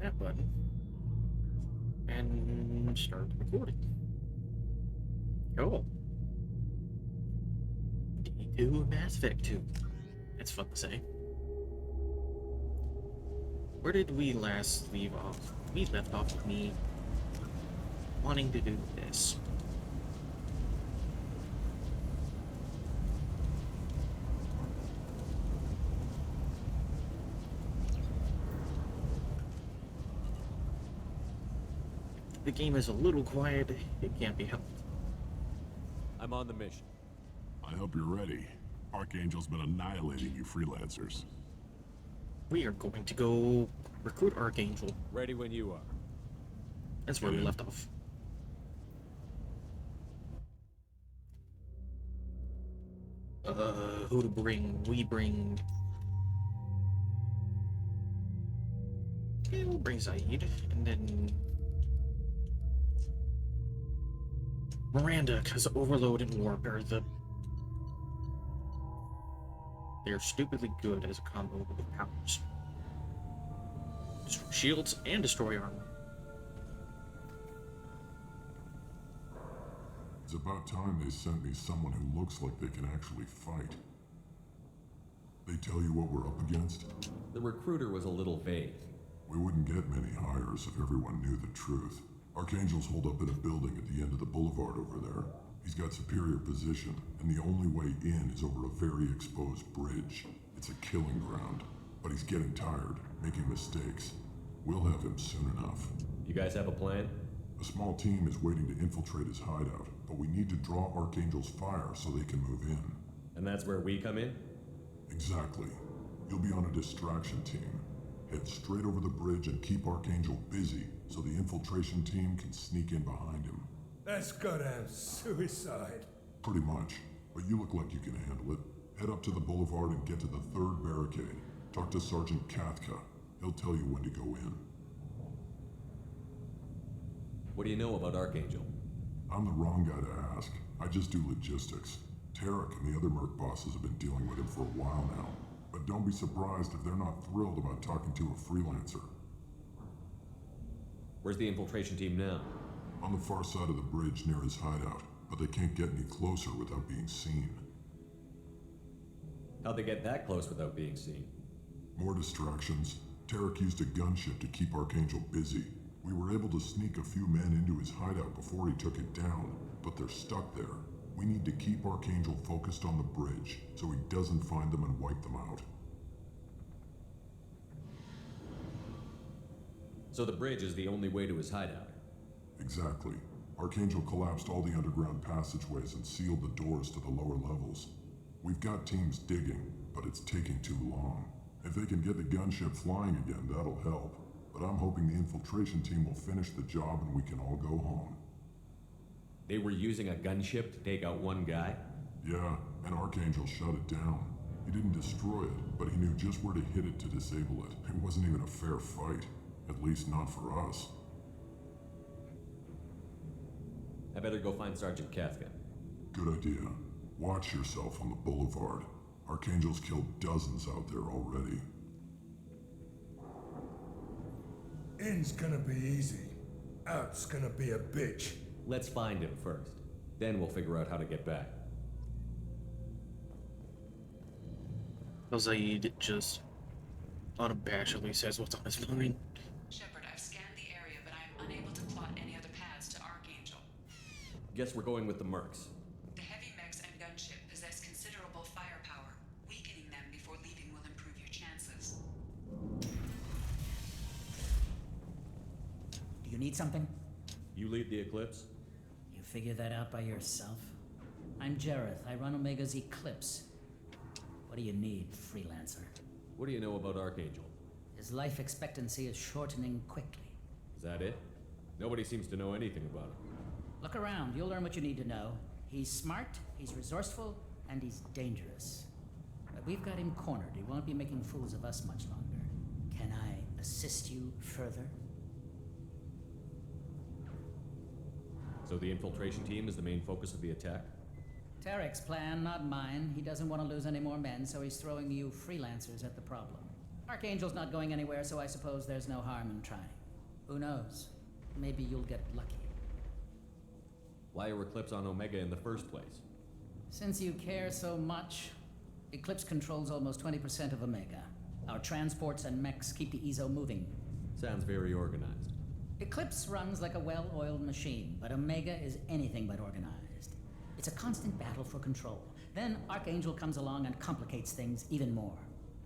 that button and start recording. Cool. D2 Mass Effect 2. That's fun to say. Where did we last leave off? We left off with me wanting to do this. The game is a little quiet, it can't be helped. I'm on the mission. I hope you're ready. Archangel's been annihilating you freelancers. We are going to go recruit Archangel. Ready when you are. That's where we left off. Who to bring? We bring... Yeah, we'll bring Zaid, and then... Miranda, because Overload and Warp are they're stupidly good as a combo with powers. Destroy shields and destroy armor. It's about time they sent me someone who looks like they can actually fight. They tell you what we're up against? The recruiter was a little vague. We wouldn't get many hires if everyone knew the truth. Archangel's holed up in a building at the end of the boulevard over there. He's got superior position, and the only way in is over a very exposed bridge. It's a killing ground, but he's getting tired, making mistakes. We'll have him soon enough. You guys have a plan? A small team is waiting to infiltrate his hideout, but we need to draw Archangel's fire so they can move in. And that's where we come in? Exactly. You'll be on a distraction team. Head straight over the bridge and keep Archangel busy so the infiltration team can sneak in behind him. That's goddamn suicide. Pretty much, but you look like you can handle it. Head up to the boulevard and get to the third barricade. Talk to Sergeant Kathka. He'll tell you when to go in. What do you know about Archangel? I'm the wrong guy to ask. I just do logistics. Tarek and the other Merc bosses have been dealing with him for a while now. But don't be surprised if they're not thrilled about talking to a freelancer. Where's the infiltration team now? On the far side of the bridge near his hideout, but they can't get any closer without being seen. How'd they get that close without being seen? More distractions. Tarek used a gunship to keep Archangel busy. We were able to sneak a few men into his hideout before he took it down, but they're stuck there. We need to keep Archangel focused on the bridge, so he doesn't find them and wipe them out. So the bridge is the only way to his hideout? Exactly. Archangel collapsed all the underground passageways and sealed the doors to the lower levels. We've got teams digging, but it's taking too long. If they can get the gunship flying again, that'll help. But I'm hoping the infiltration team will finish the job and we can all go home. They were using a gunship to take out one guy? Yeah, and Archangel shut it down. He didn't destroy it, but he knew just where to hit it to disable it. It wasn't even a fair fight. At least not for us. I better go find Sergeant Kathka. Good idea. Watch yourself on the boulevard. Archangel's killed dozens out there already. In's gonna be easy. Out's gonna be a bitch. Let's find him first. Then we'll figure out how to get back. Zaid just unabashedly says what's on his mind. Shepard, I've scanned the area, but I am unable to plot any other paths to Archangel. Guess we're going with the Mercs. The heavy mechs and gunship possess considerable firepower. Weakening them before leaving will improve your chances. Do you need something? You lead the Eclipse? You figure that out by yourself? I'm Jareth. I run Omega's Eclipse. What do you need, freelancer? What do you know about Archangel? His life expectancy is shortening quickly. Is that it? Nobody seems to know anything about him. Look around. You'll learn what you need to know. He's smart, he's resourceful, and he's dangerous. But we've got him cornered. He won't be making fools of us much longer. Can I assist you further? So the infiltration team is the main focus of the attack? Tarek's plan, not mine. He doesn't want to lose any more men, so he's throwing you freelancers at the problem. Archangel's not going anywhere, so I suppose there's no harm in trying. Who knows? Maybe you'll get lucky. Why are Eclipse on Omega in the first place? Since you care so much, Eclipse controls almost 20% of Omega. Our transports and mechs keep the EZO moving. Sounds very organized. Eclipse runs like a well-oiled machine, but Omega is anything but organized. It's a constant battle for control. Then Archangel comes along and complicates things even more.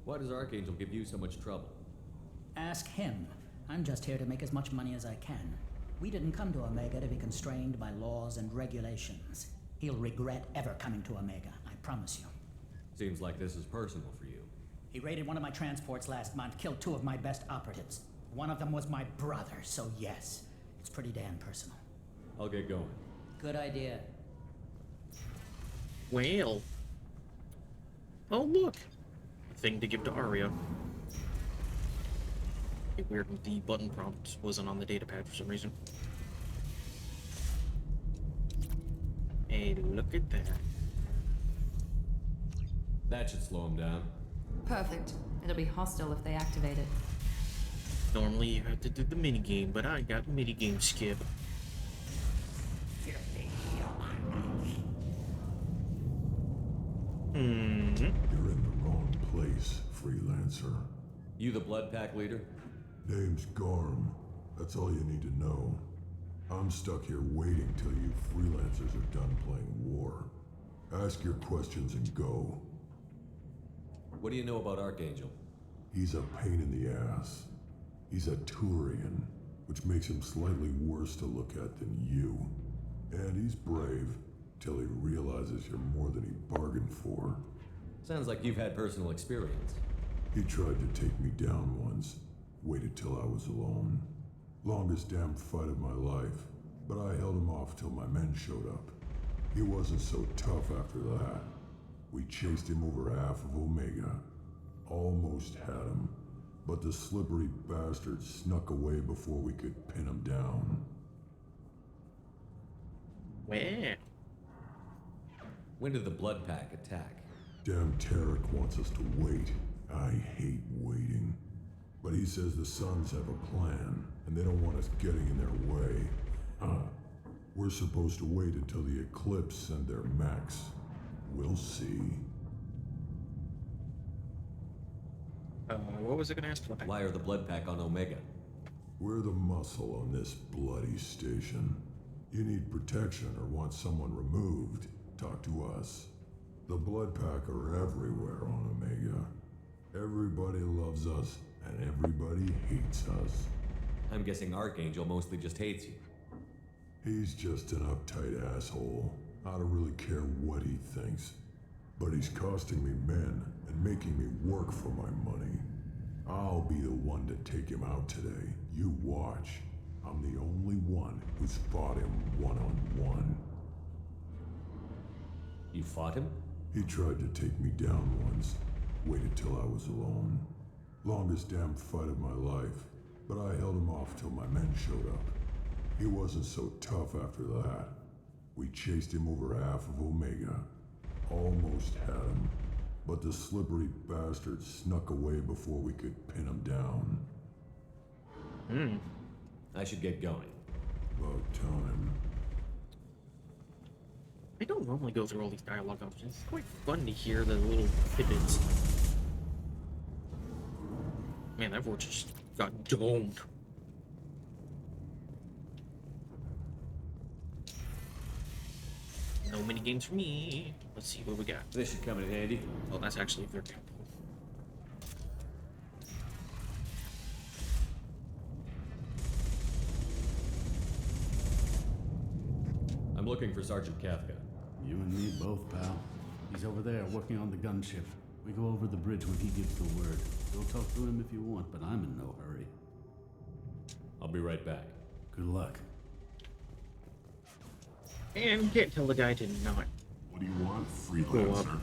Why does Archangel give you so much trouble? Ask him. I'm just here to make as much money as I can. We didn't come to Omega to be constrained by laws and regulations. He'll regret ever coming to Omega, I promise you. Seems like this is personal for you. He raided one of my transports last month, killed 2 of my best operatives. One of them was my brother, so yes, it's pretty damn personal. I'll get going. Good idea. Well. Oh, look. A thing to give to Arya. It's weird the button prompt wasn't on the datapad for some reason. Hey, look at that. That should slow him down. Perfect. It'll be hostile if they activate it. Normally you have to do the minigame, but I got minigame skip. You're in the wrong place, freelancer. You the Blood Pack leader? Name's Garm. That's all you need to know. I'm stuck here waiting till you freelancers are done playing war. Ask your questions and go. What do you know about Archangel? He's a pain in the ass. He's a Turian, which makes him slightly worse to look at than you. And he's brave, till he realizes you're more than he bargained for. Sounds like you've had personal experience. He tried to take me down once, waited till I was alone. Longest damn fight of my life, but I held him off till my men showed up. He wasn't so tough after that. We chased him over half of Omega. Almost had him, but the slippery bastard snuck away before we could pin him down. Well. When did the Blood Pack attack? Damn Tarek wants us to wait. I hate waiting. But he says the Suns have a plan, and they don't want us getting in their way. We're supposed to wait until the Eclipse send their mechs. We'll see. What was I gonna ask? Why are the Blood Pack on Omega? We're the muscle on this bloody station. You need protection or want someone removed, talk to us. The Blood Pack are everywhere on Omega. Everybody loves us, and everybody hates us. I'm guessing Archangel mostly just hates you. He's just an uptight asshole. I don't really care what he thinks. But he's costing me men and making me work for my money. I'll be the one to take him out today. You watch. I'm the only one who's fought him one-on-one. You fought him? He tried to take me down once. Waited till I was alone. Longest damn fight of my life. But I held him off till my men showed up. He wasn't so tough after that. We chased him over half of Omega. Almost had him. But the slippery bastard snuck away before we could pin him down. I should get going. About time. I don't normally go through all these dialogue options. It's quite fun to hear the little tidbits. Man, that war just got domed. No mini games for me. Let's see what we got. This should come in handy. Oh, that's actually very good. I'm looking for Sergeant Kafka. You and me both, pal. He's over there working on the gunship. We go over the bridge when he gives the word. Go talk to him if you want, but I'm in no hurry. I'll be right back. Good luck. And can't tell the guy to not. What do you want, Go up. freelancer?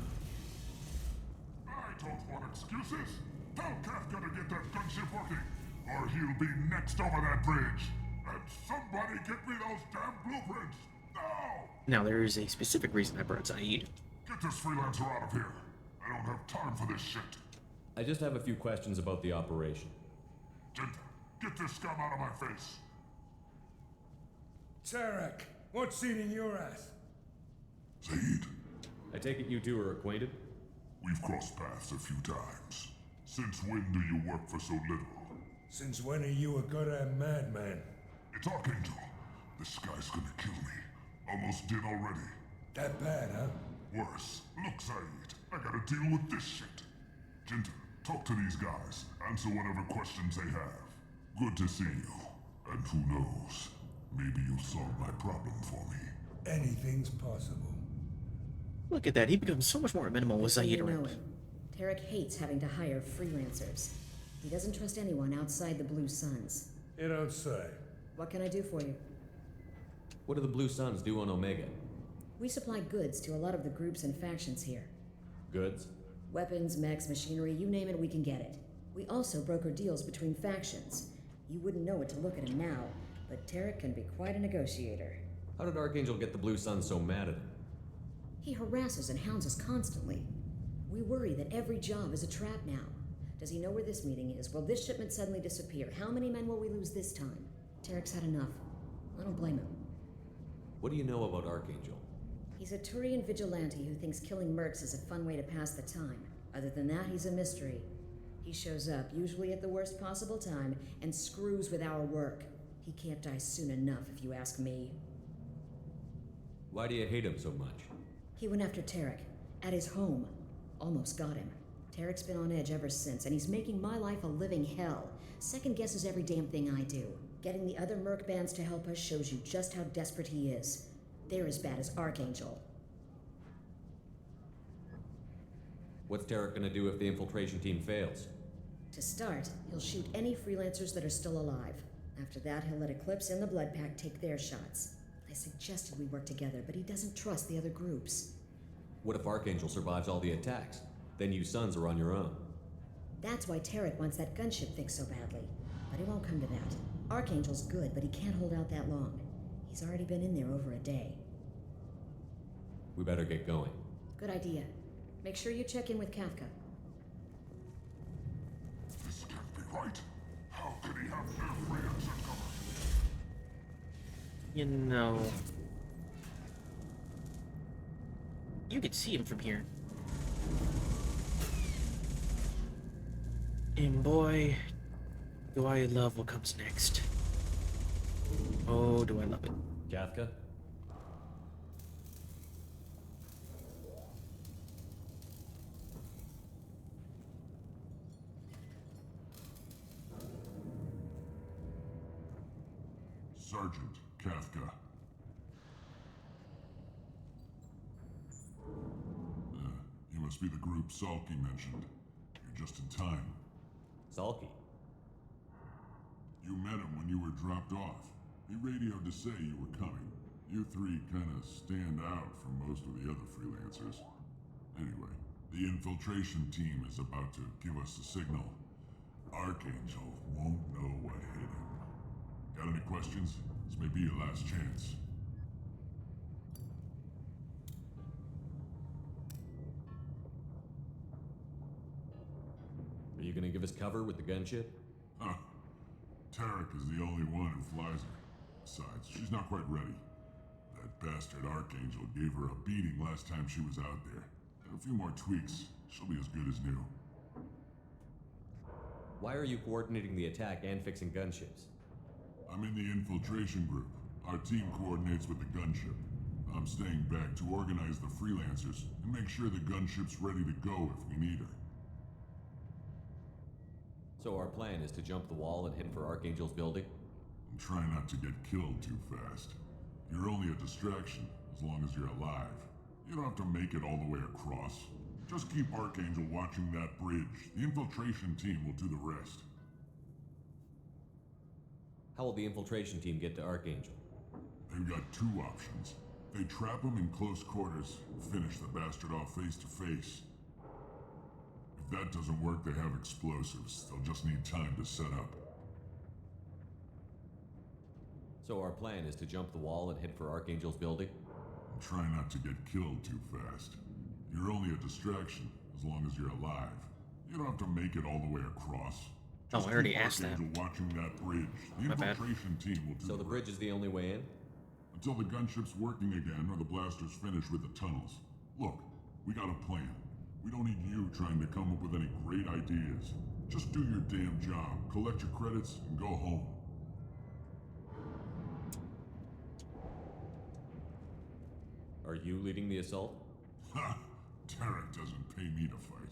I don't want excuses. Tell Kafka to get that gunship working, or he'll be next over that bridge. And somebody get me those damn blueprints! Now! Now, there is a specific reason I brought Saeed. Get this freelancer out of here. I don't have time for this shit. I just have a few questions about the operation. Genta, get this scum out of my face! Tarek, what's eating your ass? Zaid, I take it you two are acquainted? we've crossed paths a few times. Since when do you work for so little? Since when are you a goddamn madman? It's Archangel. This guy's gonna kill me. Almost did already. That bad, huh? Worse. Look, Zaid, I gotta deal with this shit. Genta, talk to these guys. Answer whatever questions they have. Good to see you. And who knows, maybe you'll solve my problem for me. Anything's possible. Look at that. He becomes so much more amenable with Zaid You know around. him. Tarek hates having to hire freelancers. He doesn't trust anyone outside the Blue Suns. You don't say. What can I do for you? What do the Blue Suns do on Omega? We supply goods to a lot of the groups and factions here. Goods? Weapons, mechs, machinery, you name it, we can get it. We also broker deals between factions. You wouldn't know it to look at him now, but Tarek can be quite a negotiator. How did Archangel get the Blue Suns so mad at him? He harasses and hounds us constantly. We worry that every job is a trap now. Does he know where this meeting is? Will this shipment suddenly disappear? How many men will we lose this time? Tarek's had enough. I don't blame him. What do you know about Archangel? He's a Turian vigilante who thinks killing mercs is a fun way to pass the time. Other than that, he's a mystery. He shows up, usually at the worst possible time, and screws with our work. He can't die soon enough, if you ask me. Why do you hate him so much? He went after Tarek, at his home. Almost got him. Tarek's been on edge ever since, and he's making my life a living hell. Second guesses every damn thing I do. Getting the other merc bands to help us shows you just how desperate he is. They're as bad as Archangel. What's Tarek gonna do if the infiltration team fails? To start, he'll shoot any freelancers that are still alive. After that, he'll let Eclipse and the Blood Pack take their shots. I suggested we work together, but he doesn't trust the other groups. What if Archangel survives all the attacks? Then you Suns are on your own. That's why Tarek wants that gunship fixed so badly. But it won't come to that. Archangel's good, but he can't hold out that long. He's already been in there over a day. We better get going. Good idea. Make sure you check in with Kafka. This can't be right. How could he have every exit covered? You know... You could see him from here. And boy, do I love what comes next. Oh, do I love it. Kafka? Sergeant Kafka. You must be the group Salky mentioned. You're just in time. Salky? You met him when you were dropped off. He radioed to say you were coming. You three kinda stand out from most of the other freelancers. Anyway, the infiltration team is about to give us a signal. Archangel won't know what hit him. Got any questions? This may be your last chance. Are you gonna give us cover with the gunship? Huh. Tarek is the only one who flies her. Besides, she's not quite ready. That bastard Archangel gave her a beating last time she was out there. A few more tweaks, she'll be as good as new. Why are you coordinating the attack and fixing gunships? I'm in the infiltration group. Our team coordinates with the gunship. I'm staying back to organize the freelancers and make sure the gunship's ready to go if we need her. So our plan is to jump the wall and head for Archangel's building? And try not to get killed too fast. You're only a distraction as long as you're alive. You don't have to make it all the way across. Just keep Archangel watching that bridge. The infiltration team will do the rest. How will the infiltration team get to Archangel? They've got two options. They trap him in close quarters and finish the bastard off face to face. If that doesn't work, they have explosives. They'll just need time to set up. So our plan is to jump the wall and head for Archangel's building? And try not to get killed too fast. You're only a distraction as long as you're alive. You don't have to make it all the way across. Oh, Just I already keep asked that. Archangel watching that bridge. The My bad. infiltration team will do So the bridge is the only way in? until the gunship's working again or the blasters finish with the tunnels. Look, we got a plan. We don't need you trying to come up with any great ideas. Just do your damn job, collect your credits, and go home. Are you leading the assault? Ha! Tarek doesn't pay me to fight.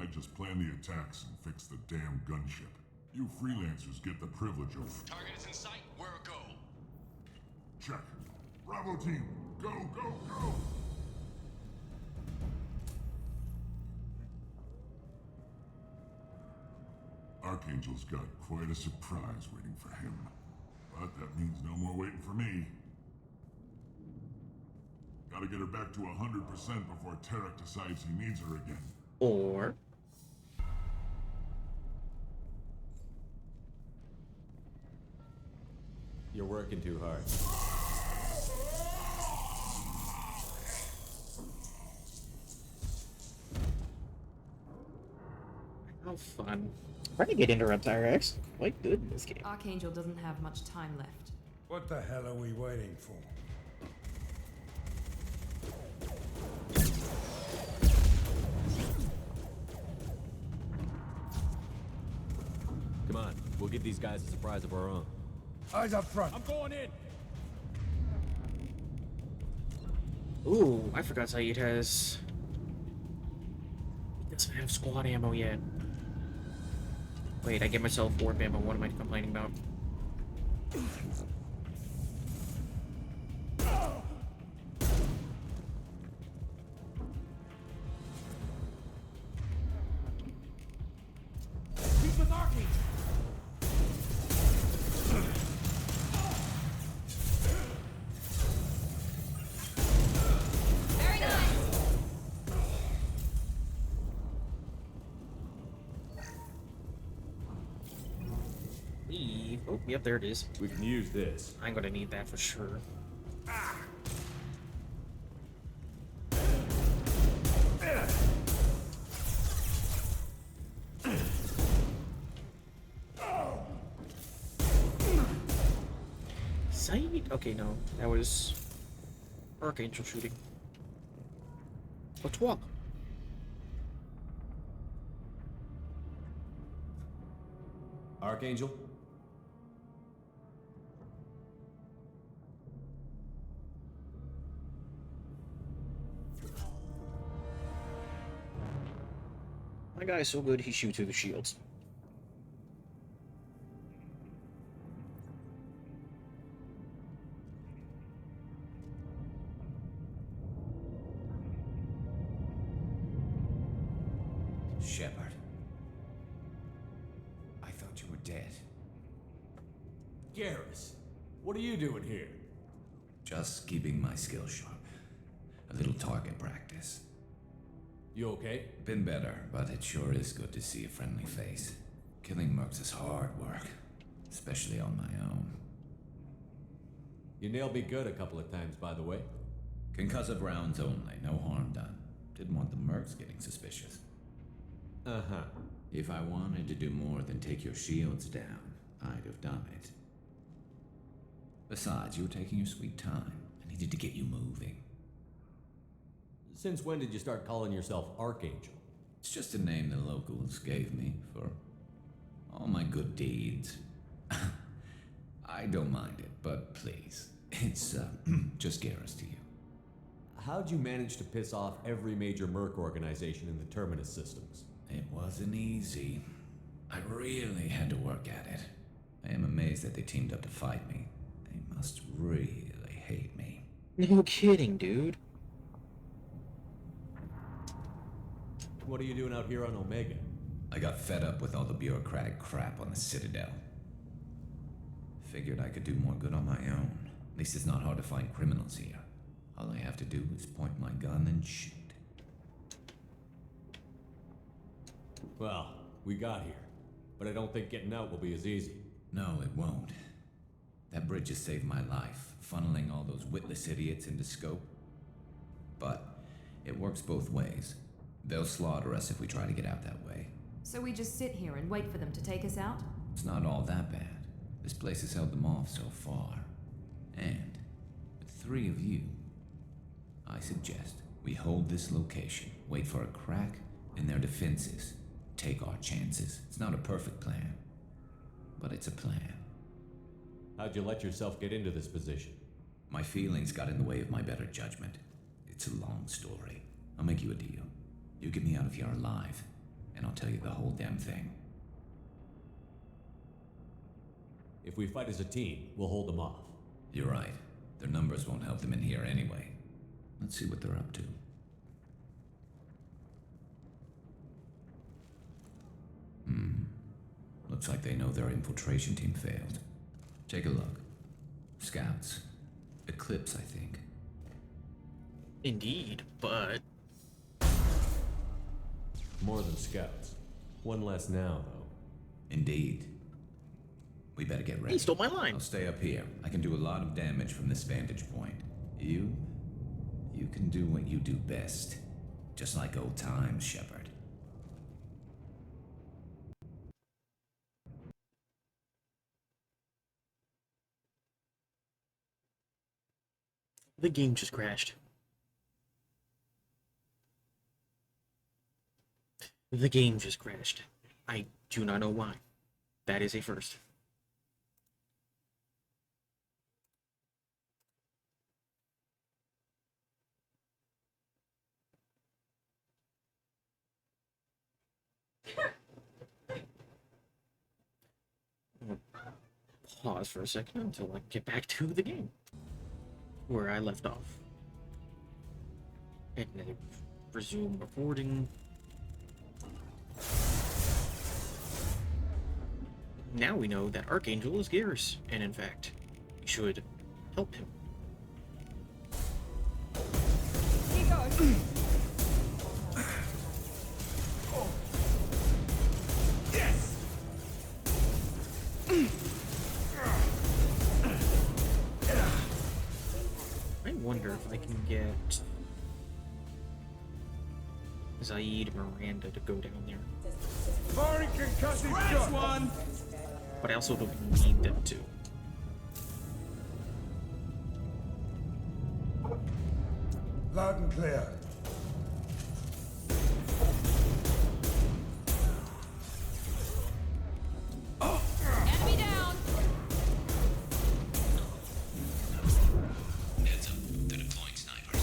I just plan the attacks and fix the damn gunship. You freelancers get the privilege of... Target is in sight. Where go? Check. Bravo team, go, go, go! Archangel's got quite a surprise waiting for him. But that means no more waiting for me. Gotta get her back to 100% before Tarek decides he needs her again. Or You're working too hard. how fun. Trying to get into Reptire X. Quite good in this game. Archangel doesn't have much time left. What the hell are we waiting for? Come on, we'll give these guys a surprise of our own. Eyes up front. I'm going in. Ooh, I forgot Saeed has... He doesn't have squad ammo yet. Wait, I get myself warp ammo. What am I complaining about? He's with Archangel. Very nice! Leave. Oh, yep, there it is. We can use this. I'm gonna need that for sure. Saeed? Okay, no. That was Archangel shooting. Let's walk. Archangel? My guy is so good, he shoots through the shields. Shepard. I thought you were dead. Garrus, what are you doing here? Just keeping my skills sharp. A little target practice. You okay? Been better, but it sure is good to see a friendly face. Killing mercs is hard work, especially on my own. You nailed me good a couple of times, by the way. Concussive rounds only, no harm done. Didn't want the mercs getting suspicious. Uh-huh. If I wanted to do more than take your shields down, I'd have done it. Besides, you were taking your sweet time. I needed to get you moving. Since when did you start calling yourself Archangel? It's just a name the locals gave me for all my good deeds. I don't mind it, but please, it's just Garrus to you. How'd you manage to piss off every major merc organization in the Terminus systems? It wasn't easy. I really had to work at it. I am amazed that they teamed up to fight me. They must really hate me. No kidding, dude. What are you doing out here on Omega? I got fed up with all the bureaucratic crap on the Citadel. Figured I could do more good on my own. At least it's not hard to find criminals here. All I have to do is point my gun and shoot. Well, we got here. But I don't think getting out will be as easy. No, it won't. That bridge has saved my life, funneling all those witless idiots into scope. But it works both ways. They'll slaughter us if we try to get out that way. So we just sit here and wait for them to take us out? It's not all that bad. This place has held them off so far. And with 3 of you, I suggest we hold this location, wait for a crack in their defenses, take our chances. It's not a perfect plan, but it's a plan. How'd you let yourself get into this position? My feelings got in the way of my better judgment. It's a long story. I'll make you a deal. You get me out of here alive, and I'll tell you the whole damn thing. If we fight as a team, we'll hold them off. You're right. Their numbers won't help them in here anyway. Let's see what they're up to. Looks like they know their infiltration team failed. Take a look. Scouts. Eclipse, I think. Indeed, but More than scouts. One less now, though. Indeed. We better get ready. he stole my line. I'll stay up here. I can do a lot of damage from this vantage point. You can do what you do best. Just like old times, Shepard. The game just crashed. The game just crashed. I do not know why. That is a first. Pause for a second until I get back to the game where I left off. And then resume recording. Now we know that Archangel is Garrus, and in fact, we should help him. Here goes. Yes! I wonder if I can get Zaid Miranda to go down there. Firing concussive shot! One! But I also don't need them to. Loud and clear. Enemy down! Heads up. They're deploying snipers.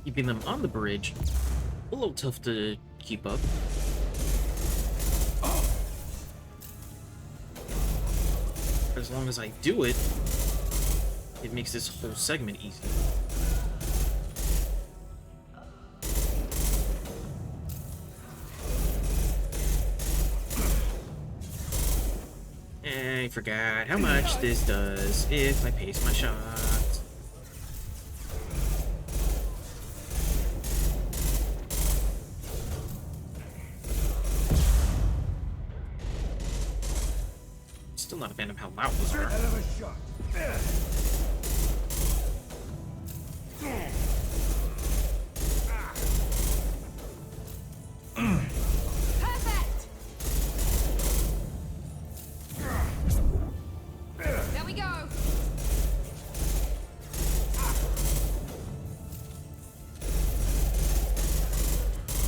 Keeping them on the bridge, a little tough to keep up. But as long as I do it, it makes this whole segment easy. I forgot how much this does if I pace my shots. Still not a fan of how loud those are. Hell of a shot. Perfect! There we go!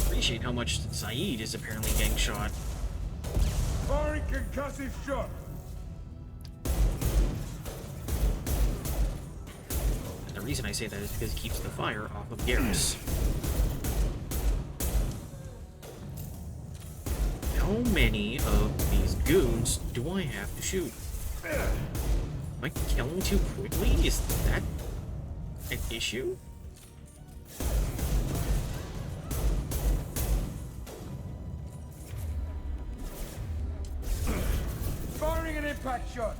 Appreciate how much Zaid is apparently getting shot. Firing concussive shot. And the reason I say that is because it keeps the fire off of Garrus. How many of these goons do I have to shoot? Am I killing too quickly? Is that an issue? Impact shot!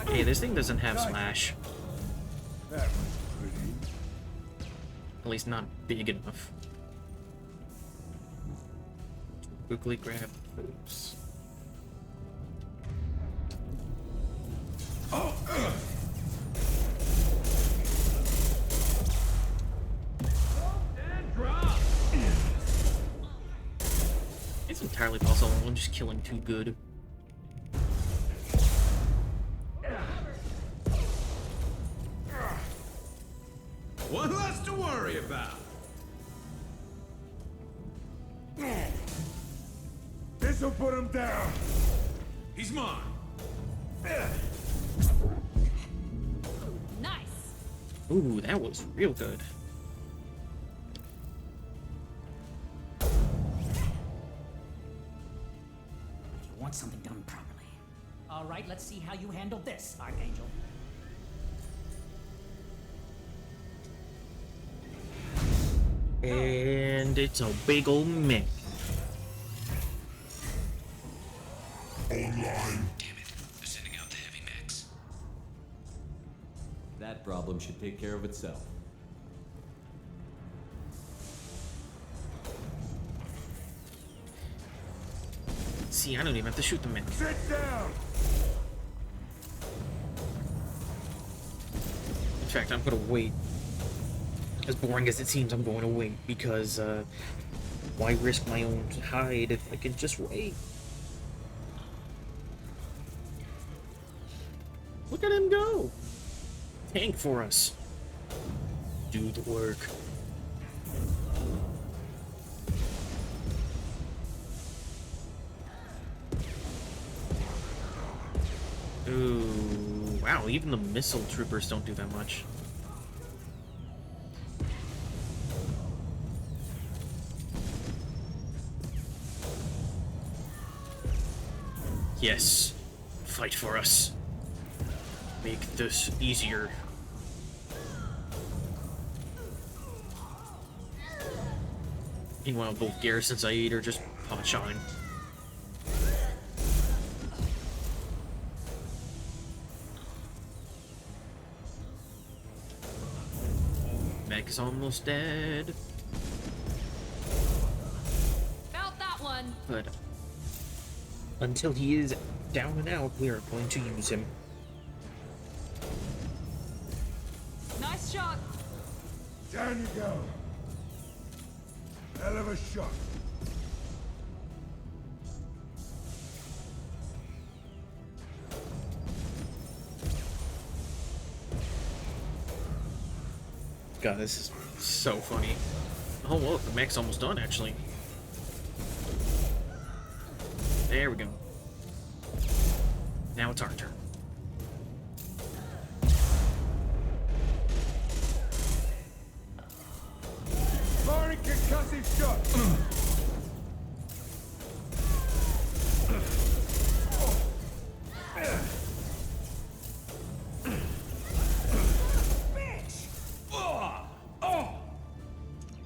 Okay, this thing doesn't have slash. That was pretty. At least not big enough. Quickly grab oops. It's entirely possible I'm just killing too good. One less to worry about. This'll put him down. He's mine. Nice. Ooh, that was real good. You want something done properly. All right, let's see how you handle this, Archangel. And it's a big old mech. Online. Damn it. They're sending out the heavy mechs. That problem should take care of itself. See, I don't even have to shoot the mech. Sit down! In fact, I'm gonna wait. As boring as it seems, I'm going to wait because, why risk my own hide if I can just wait? Look at him go! Tank for us. Do the work. Ooh, wow, even the missile troopers don't do that much. Yes, fight for us. Make this easier. Meanwhile, both Garrus and Zaid are just pot-shotting. Mech is almost dead. Felt that one. But until he is down and out, we are going to use him. Nice shot. Down you go. Hell of a shot. God, this is so funny. Oh, look, the mech's almost done, actually. There we go. Now it's our turn. Firing concussive shot.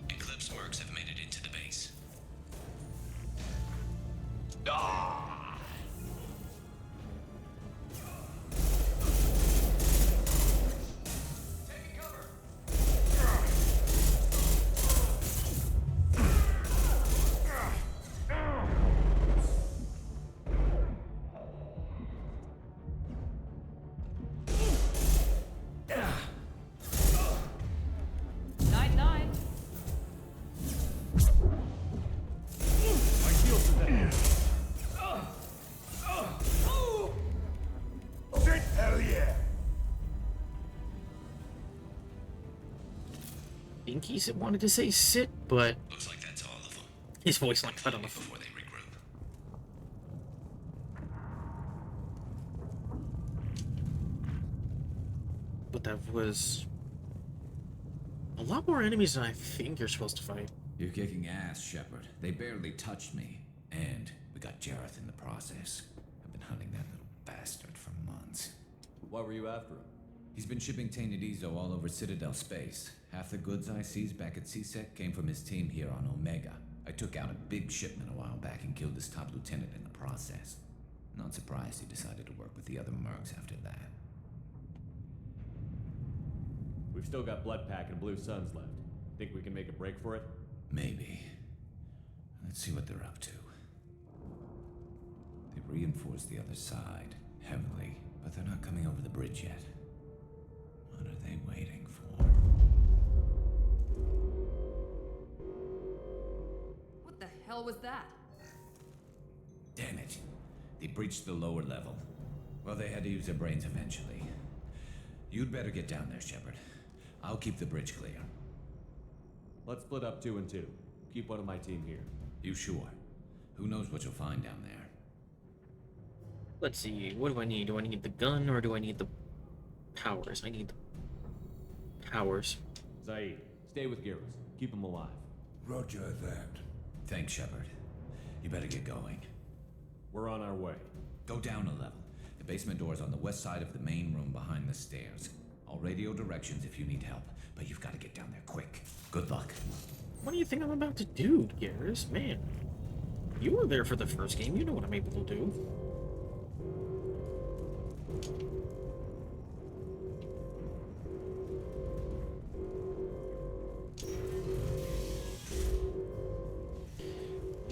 Eclipse mercs have made it into the base. Night night. My shields are there. Sit, hell yeah. I think he wanted to say sit, but Looks like that's all of them. his voice like cut off. Before they regroup. But that was a lot more enemies than I think you're supposed to fight. You're kicking ass, Shepard. They barely touched me. And we got Jareth in the process. I've been hunting that little bastard for Why were you after him? He's been shipping tainted Ezo all over Citadel space. Half the goods I seized back at CSEC came from his team here on Omega. I took out a big shipment a while back and killed his top lieutenant in the process. Not surprised he decided to work with the other mercs after that. We've still got Bloodpack and Blue Suns left. Think we can make a break for it? Maybe. Let's see what they're up to. They reinforced the other side, heavily, but they're not coming over the bridge yet. What are they waiting for? What the hell was that? Damn it. They breached the lower level. Well, they had to use their brains eventually. You'd better get down there, Shepard. I'll keep the bridge clear. Let's split up 2 and 2. Keep one of my team here. You sure? Who knows what you'll find down there? Let's see, what do I need? Do I need the gun or do I need the powers? I need the powers. Zaid, stay with Garrus. Keep him alive. Roger that. Thanks, Shepard. You better get going. We're on our way. Go down a level. The basement door's on the west side of the main room behind the stairs. I'll radio directions if you need help, but you've got to get down there quick. Good luck. What do you think I'm about to do, Garrus? Man, you were there for the first game. You know what I'm able to do.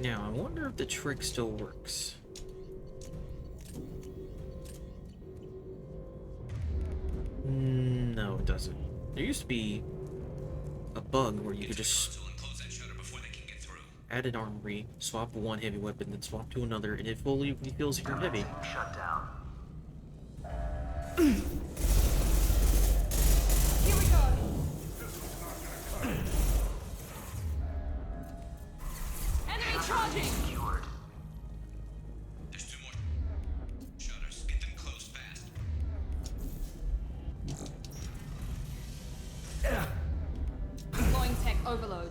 Now, I wonder if the trick still works. No, it doesn't. There used to be a bug where you could just add an armory, swap one heavy weapon, then swap to another, and it fully refills if you're heavy. Shut down. Here we go. Enemy charging. Secured. There's 2 more shutters. Get them closed fast. Deploying tech overload.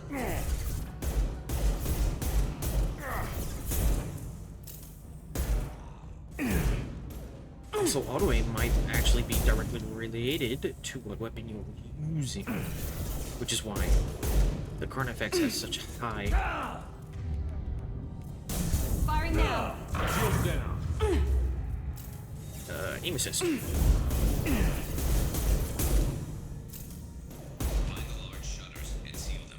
So auto-aim might actually be directly related to what weapon you're using, which is why the Carnifex has such a high... Firing now. Shields down. aim assist. Find the large shutters and seal them.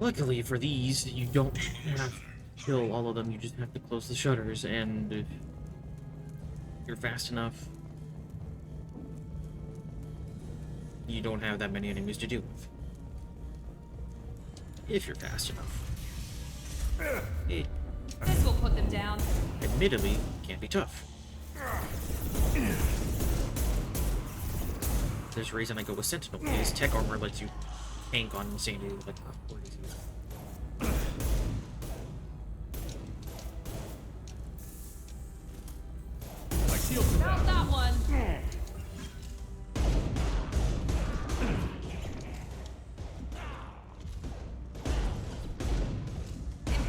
Luckily for these, you don't have to kill all of them, you just have to close the shutters, and if you're fast enough, you don't have that many enemies to deal with. If you're fast enough. It This will put them down. admittedly can be tough. There's a reason I go with Sentinel, is tech armor lets you tank on insanity like crazy. Found that one.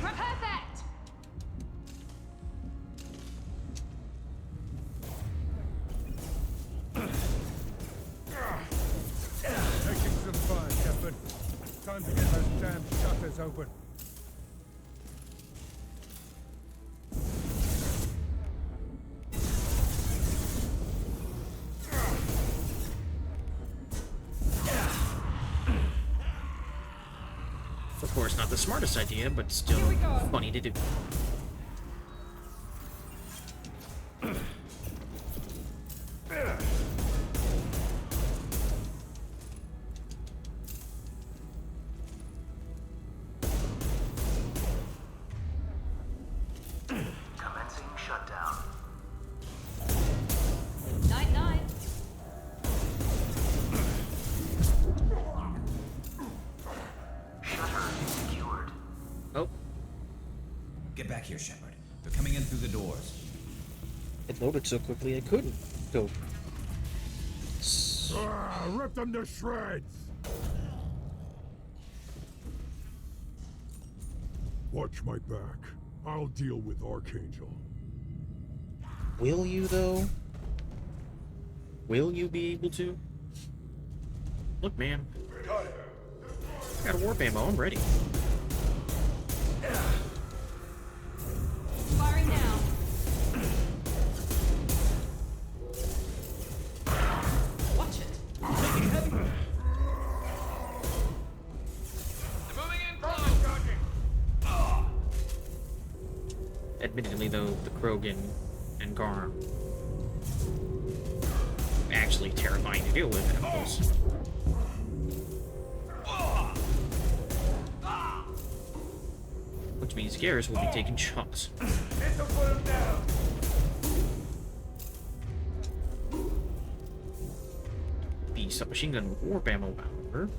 Perfect. Taking some fire, Shepard. Time to get those damn shutters open. Of course, not the smartest idea, but still Here we go. funny to do. Get back here, Shepard. They're coming in through the doors. It loaded so quickly I couldn't go. Rip them to shreds! Watch my back. I'll deal with Archangel. Will you, though? Will you be able to? Look, man. I got a warp ammo. I'm ready. Firing now. Watch it. Taking heavy. They're moving in close. Admittedly, though, the Krogan and Garm actually terrifying to deal with up close. Which means Garrus will be taking shots. This'll put him down! The submachine gun with warp ammo, however.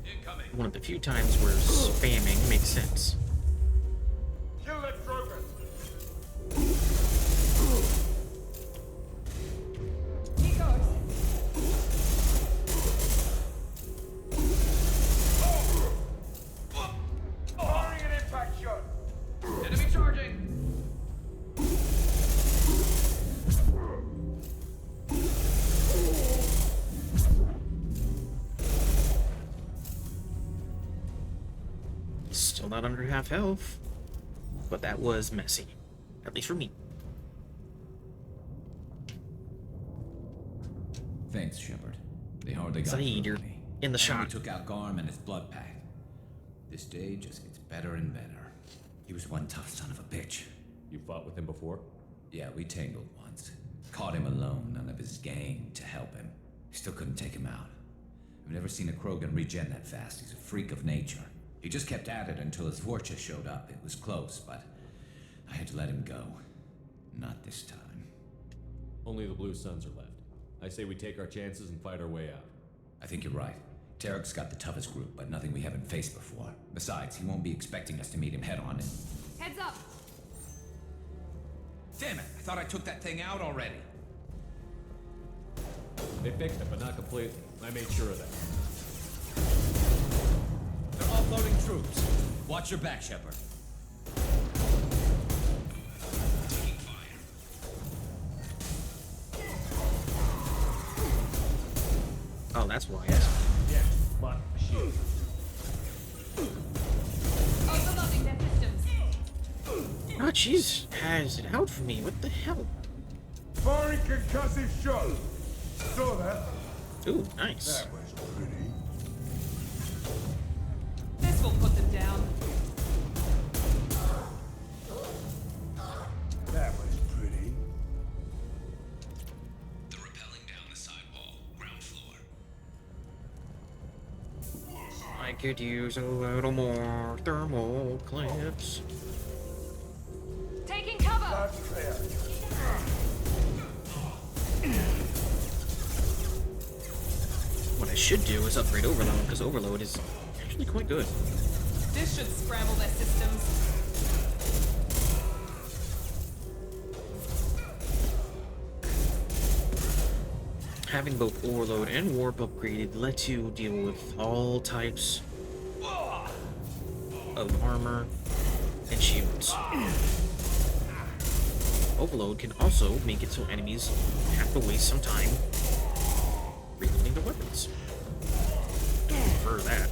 Incoming. One of the few times where spamming makes sense. Kill that Krogan! He goes. Firing an impact shot! Enemy charging. Still not under half health, but that was messy. At least for me. Thanks, Shepard. They hardly got Zaid, through you're me. in the And shot. we took out Garm and his blood pack. This day just gets better and better. He was one tough son of a bitch. You fought with him before? Yeah, we tangled once. Caught him alone, none of his gang to help him. Still couldn't take him out. I've never seen a Krogan regen that fast. He's a freak of nature. He just kept at it until his Vorcha showed up. It was close, but I had to let him go. Not this time. Only the Blue Suns are left. I say we take our chances and fight our way out. I think you're right. Tarek's got the toughest group, but nothing we haven't faced before. Besides, he won't be expecting us to meet him head-on and... Heads up. Damn it! I thought I took that thing out already. They fixed it, but not completely. I made sure of that. They're offloading troops. Watch your back, Shepard. Taking fire. Oh, that's why. Yeah, but shield. Overloading their systems. Ah, jeez, has it out for me. What the hell? Firing concussive shot! Saw that? Ooh, nice. That was pretty. This will put them down. That was pretty. They're rappelling down the sidewall, ground floor. I could use a little more thermal clips. Taking cover. That's clear. What I should do is upgrade Overload, because Overload is actually quite good. This should scramble their systems. Having both Overload and Warp upgraded lets you deal with all types of armor and shields. Overload can also make it so enemies have to waste some time reloading their weapons. I prefer that.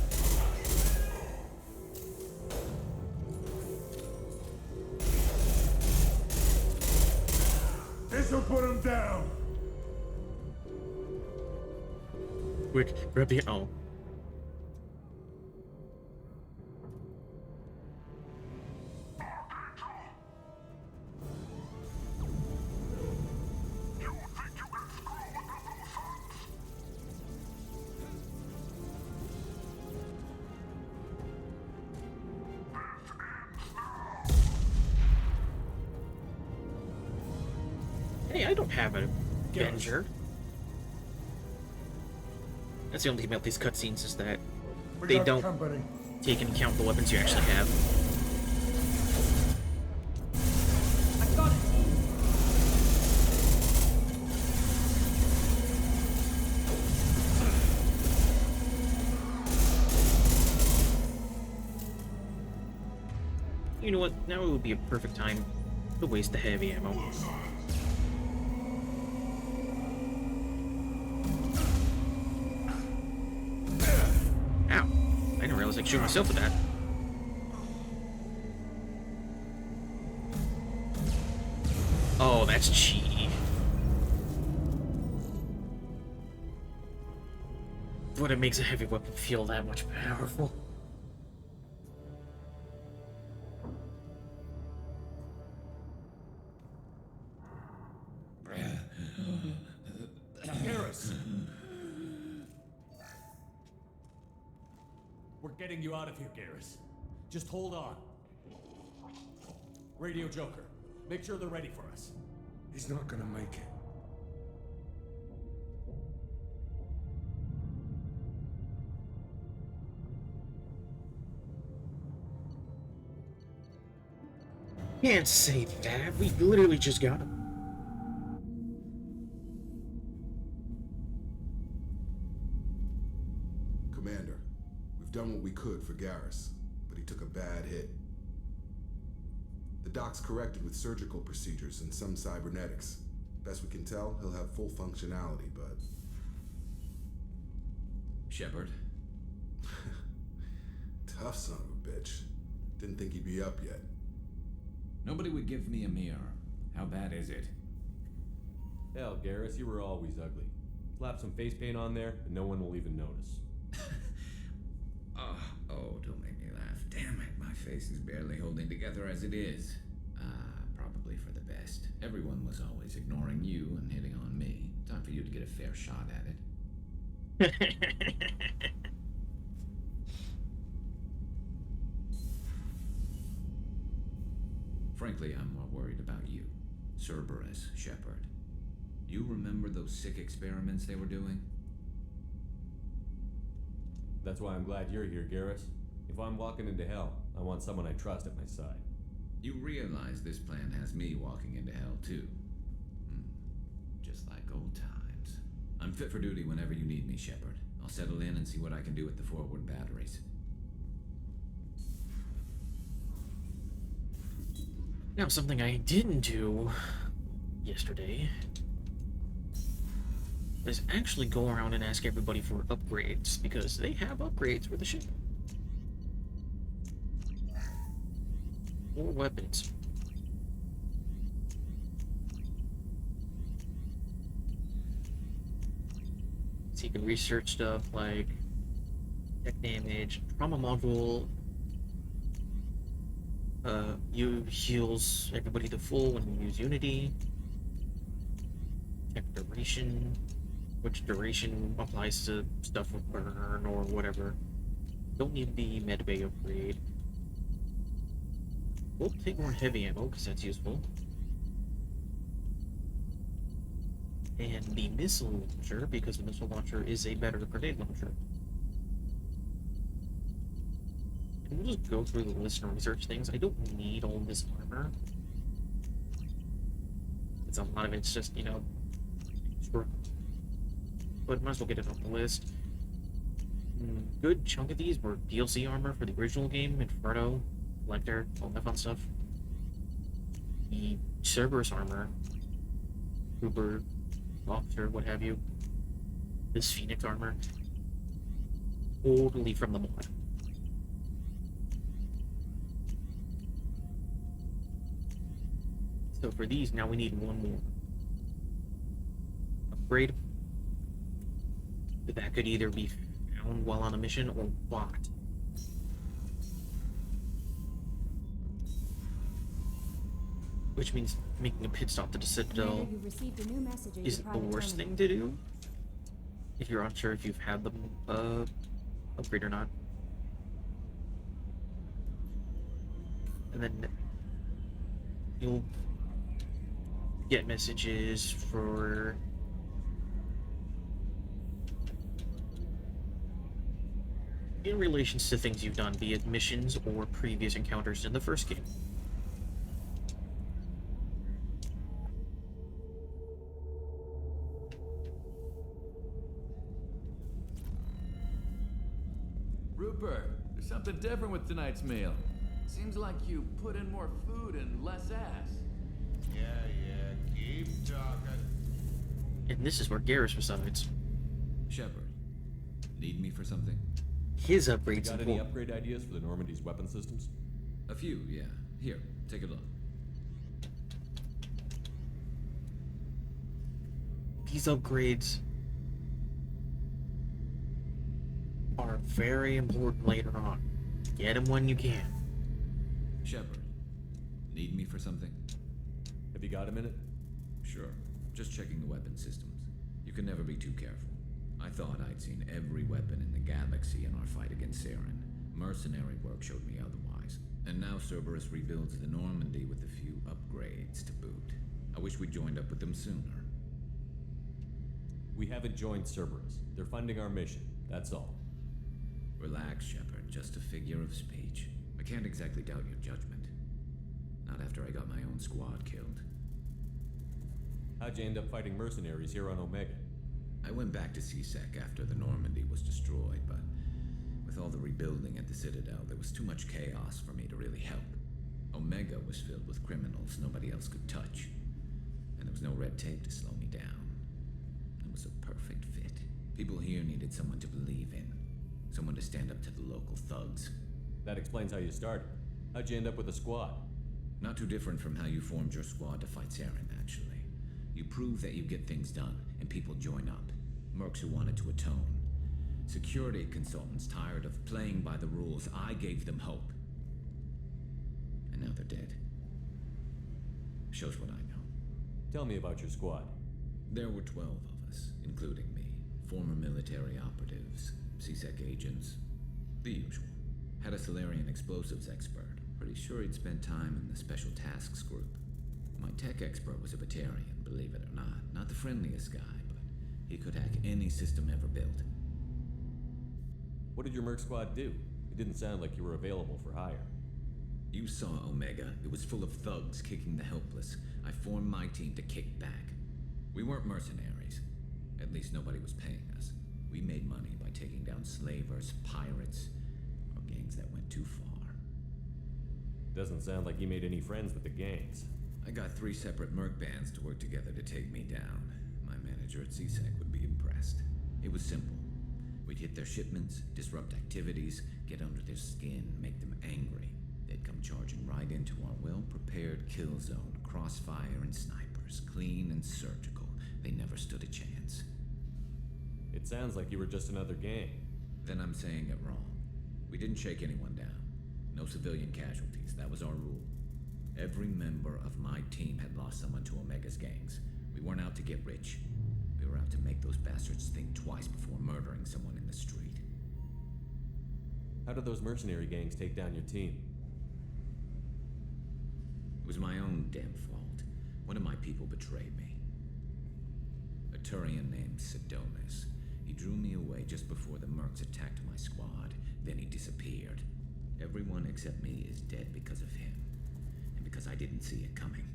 This'll put him down! Quick, grab the... Oh. Hey, I don't have a Avenger. That's the only thing about these cutscenes is that We they got don't company. take into account the weapons you actually have. I got it. You know what? Now it would be a perfect time to waste the heavy ammo. Ow. I didn't realize I could shoot myself with that. Oh, that's cheaty. But it makes a heavy weapon feel that much powerful. Garrus! We're getting you out of here, Garrus. Just hold on. Radio Joker, make sure they're ready for us. He's not gonna make it. Can't say that. We literally just got him. Commander, we've done what we could for Garrus, but he took a bad hit. The doc's corrected with surgical procedures and some cybernetics. Best we can tell, he'll have full functionality, but... Shepard? Tough son of a bitch. Didn't think he'd be up yet. Nobody would give me a mirror. How bad is it? Hell, Garrus, you were always ugly. Slap some face paint on there, and no one will even notice. Oh, don't make me laugh. Damn it, my face is barely holding together as it is. Probably for the best. Everyone was always ignoring you and hitting on me. Time for you to get a fair shot at it. Frankly, I'm more worried about you. Cerberus, Shepard. You remember those sick experiments they were doing? That's why I'm glad you're here, Garrus. If I'm walking into hell, I want someone I trust at my side. You realize this plan has me walking into hell, too. Just like old times. I'm fit for duty whenever you need me, Shepard. I'll settle in and see what I can do with the forward batteries. Now, something I didn't do yesterday is actually go around and ask everybody for upgrades, because they have upgrades for the ship. Or weapons. So you can research stuff like tech damage, trauma module. You heals everybody to full when you use Unity. Tech duration, which duration applies to stuff with burn or whatever. Don't need the medbay upgrade. We'll take more heavy ammo because that's useful. And the missile launcher, because the missile launcher is a better grenade launcher. And we'll just go through the list and research things. I don't need all this armor. It's a lot of it's just, you know, screw. But might as well get it on the list. Good chunk of these were DLC armor for the original game, Inferno, Lecter, all that fun stuff. The Cerberus armor, Uber, Officer, what have you. This Phoenix armor, totally from the mod. So for these, now we need one more upgrade. That could either be found while on a mission or bought. Which means making a pit stop to the Citadel isn't the worst thing to do. If you're unsure if you've had them upgrade or not. And then you'll get messages for in relations to things you've done, be it missions or previous encounters in the first game. Rupert, there's something different with tonight's meal. Seems like you put in more food and less ass. Yeah, keep talking. And this is where Garrus resides. Shepard, need me for something? His upgrades. Got any upgrade ideas for the Normandy's weapon systems? A few, yeah. Here, take a look. These upgrades are very important later on. Get them when you can. Shepard, need me for something? Have you got a minute? Sure. Just checking the weapon systems. You can never be too careful. I thought I'd seen every weapon in the galaxy in our fight against Saren. Mercenary work showed me otherwise. And now Cerberus rebuilds the Normandy with a few upgrades to boot. I wish we'd joined up with them sooner. We haven't joined Cerberus. They're funding our mission, that's all. Relax, Shepard. Just a figure of speech. I can't exactly doubt your judgment. Not after I got my own squad killed. How'd you end up fighting mercenaries here on Omega? I went back to CSEC after the Normandy was destroyed, but with all the rebuilding at the Citadel, there was too much chaos for me to really help. Omega was filled with criminals nobody else could touch, and there was no red tape to slow me down. It was a perfect fit. People here needed someone to believe in, someone to stand up to the local thugs. That explains how you started. How'd you end up with a squad? Not too different from how you formed your squad to fight Saren, actually. You prove that you get things done, and people join up. Mercs who wanted to atone. Security consultants tired of playing by the rules. I gave them hope. And now they're dead. Shows what I know. Tell me about your squad. There were 12 of us, including me. Former military operatives, CSEC agents, the usual. Had a Solarian explosives expert. Pretty sure he'd spent time in the Special Tasks Group. My tech expert was a Batarian, believe it or not. Not the friendliest guy, but he could hack any system ever built. What did your merc squad do? It didn't sound like you were available for hire. You saw Omega. It was full of thugs kicking the helpless. I formed my team to kick back. We weren't mercenaries. At least nobody was paying us. We made money by taking down slavers, pirates, or gangs that went too far. Doesn't sound like you made any friends with the gangs. I got 3 separate merc bands to work together to take me down. My manager at CSEC would be impressed. It was simple. We'd hit their shipments, disrupt activities, get under their skin, make them angry. They'd come charging right into our well-prepared kill zone, crossfire and snipers, clean and surgical. They never stood a chance. It sounds like you were just another gang. Then I'm saying it wrong. We didn't shake anyone down. No civilian casualties, that was our rule. Every member of my team had lost someone to Omega's gangs. We weren't out to get rich. We were out to make those bastards think twice before murdering someone in the street. How did those mercenary gangs take down your team? It was my own damn fault. One of my people betrayed me. A Turian named Sidonis. He drew me away just before the mercs attacked my squad. Then he disappeared. Everyone except me is dead because of him. And because I didn't see it coming.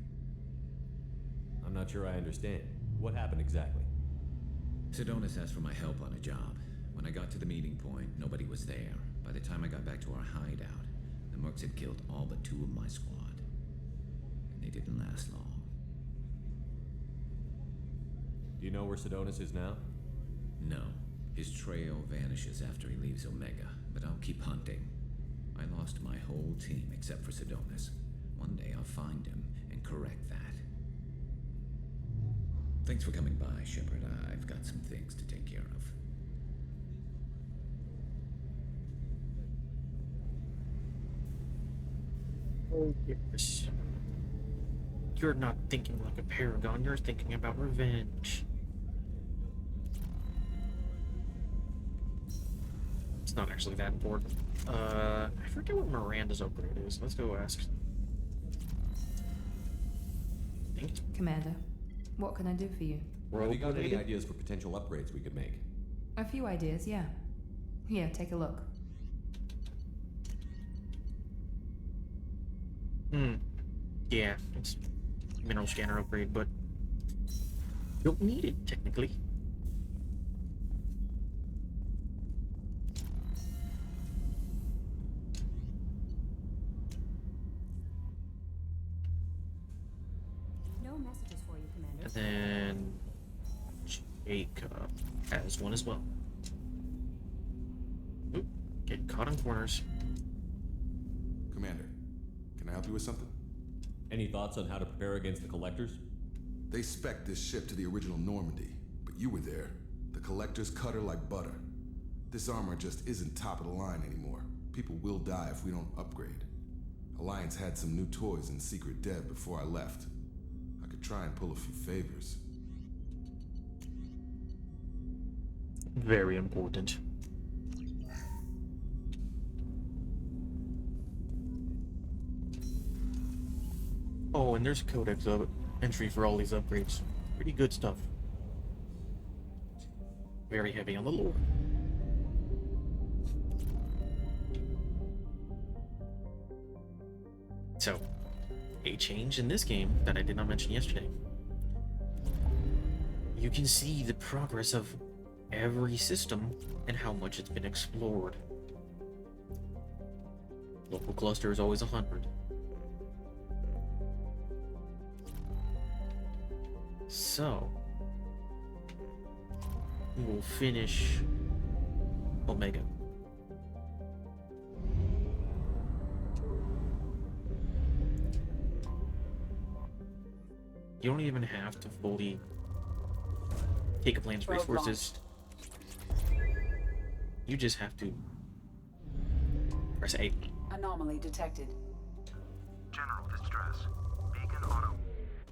I'm not sure I understand. What happened exactly? Sidonis asked for my help on a job. When I got to the meeting point, nobody was there. By the time I got back to our hideout, the mercs had killed all but 2 of my squad. And they didn't last long. Do you know where Sidonis is now? No. His trail vanishes after he leaves Omega, but I'll keep hunting. I lost my whole team except for Sidonis. One day I'll find him and correct that. Thanks for coming by, Shepard. I've got some things to take care of. Oh, yes. You're not thinking like a paragon, you're thinking about revenge. It's not actually that important. I forget what Miranda's upgrade is. Let's go ask. Commander, what can I do for you? Have you got any ideas for potential upgrades we could make? A few ideas, yeah. Here, take a look. Yeah, it's mineral scanner upgrade, but don't need it technically. No messages for you, Commander. And then Jacob has one as well. Oop, get caught in corners. Commander, can I help you with something? Any thoughts on how to prepare against the Collectors? They spec'd this ship to the original Normandy, but you were there. The Collectors cut her like butter. This armor just isn't top of the line anymore. People will die if we don't upgrade. Alliance had some new toys in secret dev before I left. I could try and pull a few favors. Very important. Oh, and there's a codex of entry for all these upgrades. Pretty good stuff. Very heavy on the lore. So, a change in this game that I did not mention yesterday. You can see the progress of every system and how much it's been explored. Local cluster is always 100. So, we will finish Omega. You don't even have to fully take a planet's resources. You just have to press A. Anomaly detected. General distress. Beacon auto.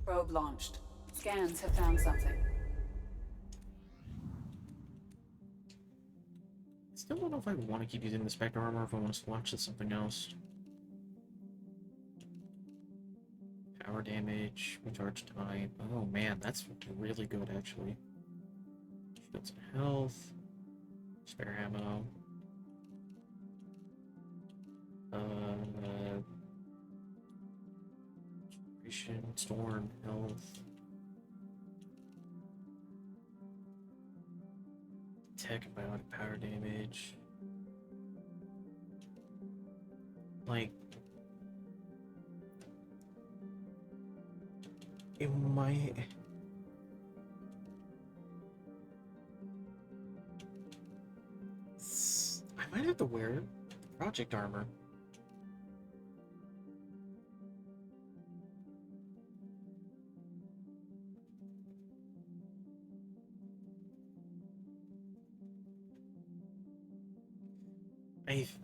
Probe launched. Scans have found something. Still don't know if I want to keep using the Spectre armor or if I want to swatch to something else. Power damage, recharge time. Oh man, that's really good actually. Shields and health. Spare ammo. Generation, storm, health. Tech, biotic power damage. Like, it might. I might have to wear the project armor.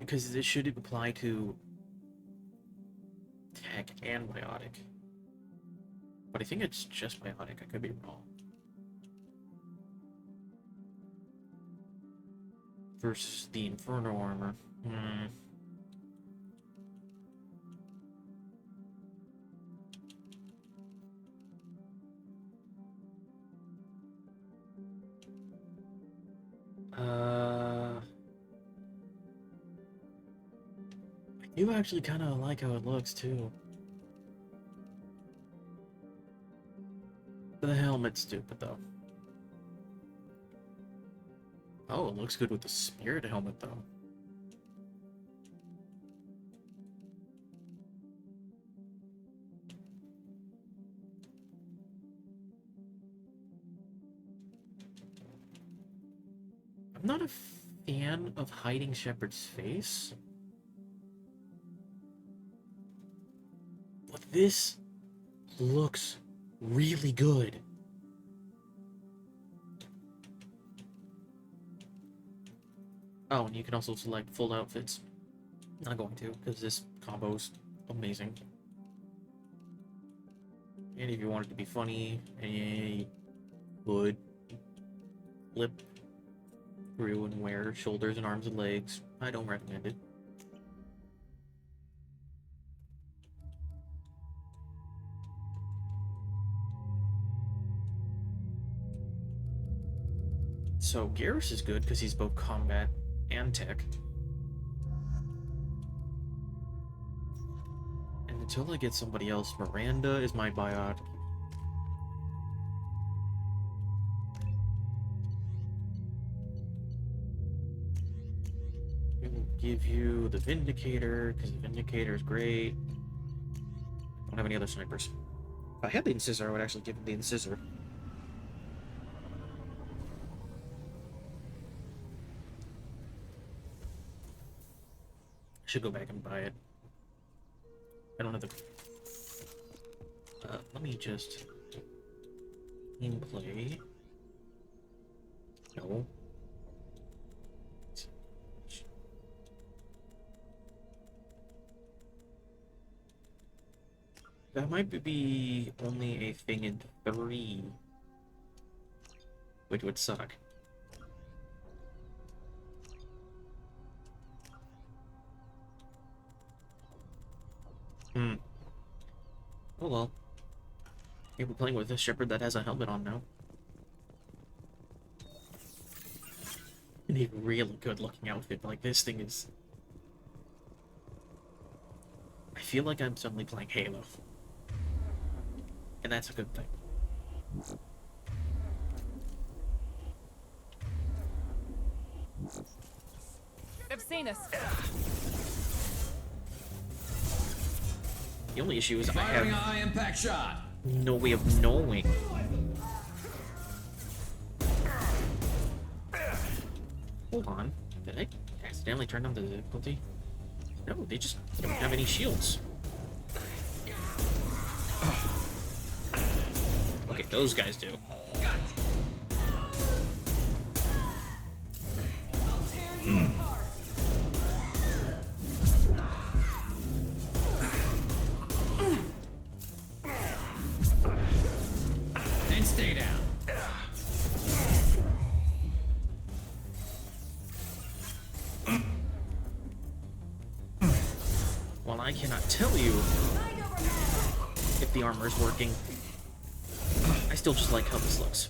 Because this should apply to tech and biotic. But I think it's just biotic, I could be wrong. Versus the Inferno armor. I do actually kind of like how it looks too. The helmet's stupid though. Oh, it looks good with the spirit helmet though. I'm not a fan of hiding Shepard's face. But this looks really good. Oh, and you can also select full outfits. Not going to, because this combo's amazing. And if you want it to be funny, a hood, flip through and wear shoulders and arms and legs, I don't recommend it. So Garrus is good because he's both combat and tech. And the until I get somebody else, Miranda is my biotic. We will give you the Vindicator, because the Vindicator is great. I don't have any other snipers. If I had the Incisor, I would actually give him the Incisor. Should go back and buy it. I don't have the... let me just... Gameplay... No. That might be only a thing in 3. Which would suck. Oh well. Maybe we're playing with a Shepherd that has a helmet on now. And a really good looking outfit. Like, this thing is... I feel like I'm suddenly playing Halo. And that's a good thing. They've seen us. The only issue is Firing I a have high impact shot. no way of knowing. Hold on. Did I accidentally turn down the difficulty? No, they just don't have any shields. Okay, those guys do. And stay down. Well, I cannot tell you if the armor is working. I still just like how this looks.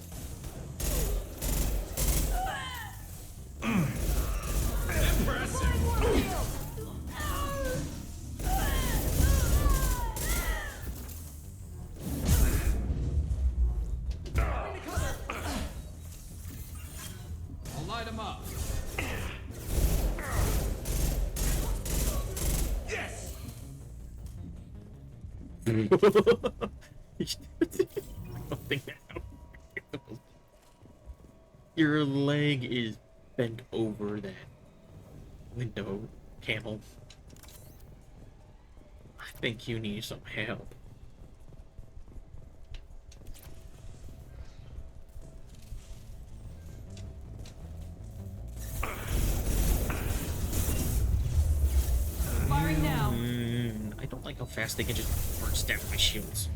I'll light him up. Yes. Your leg is bent over that window, Camel. I think you need some help. Firing now. I don't like how fast they can just burst down my shields.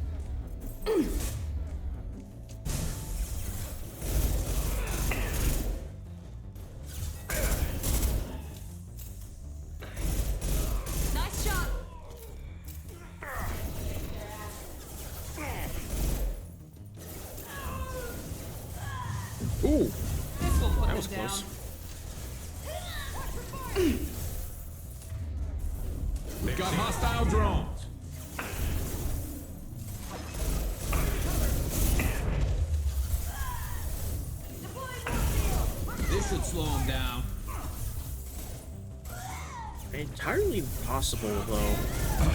Nice shot. Ooh, This will put that was them down. close. We've got hostile drones. This should slow him down. Entirely possible, though.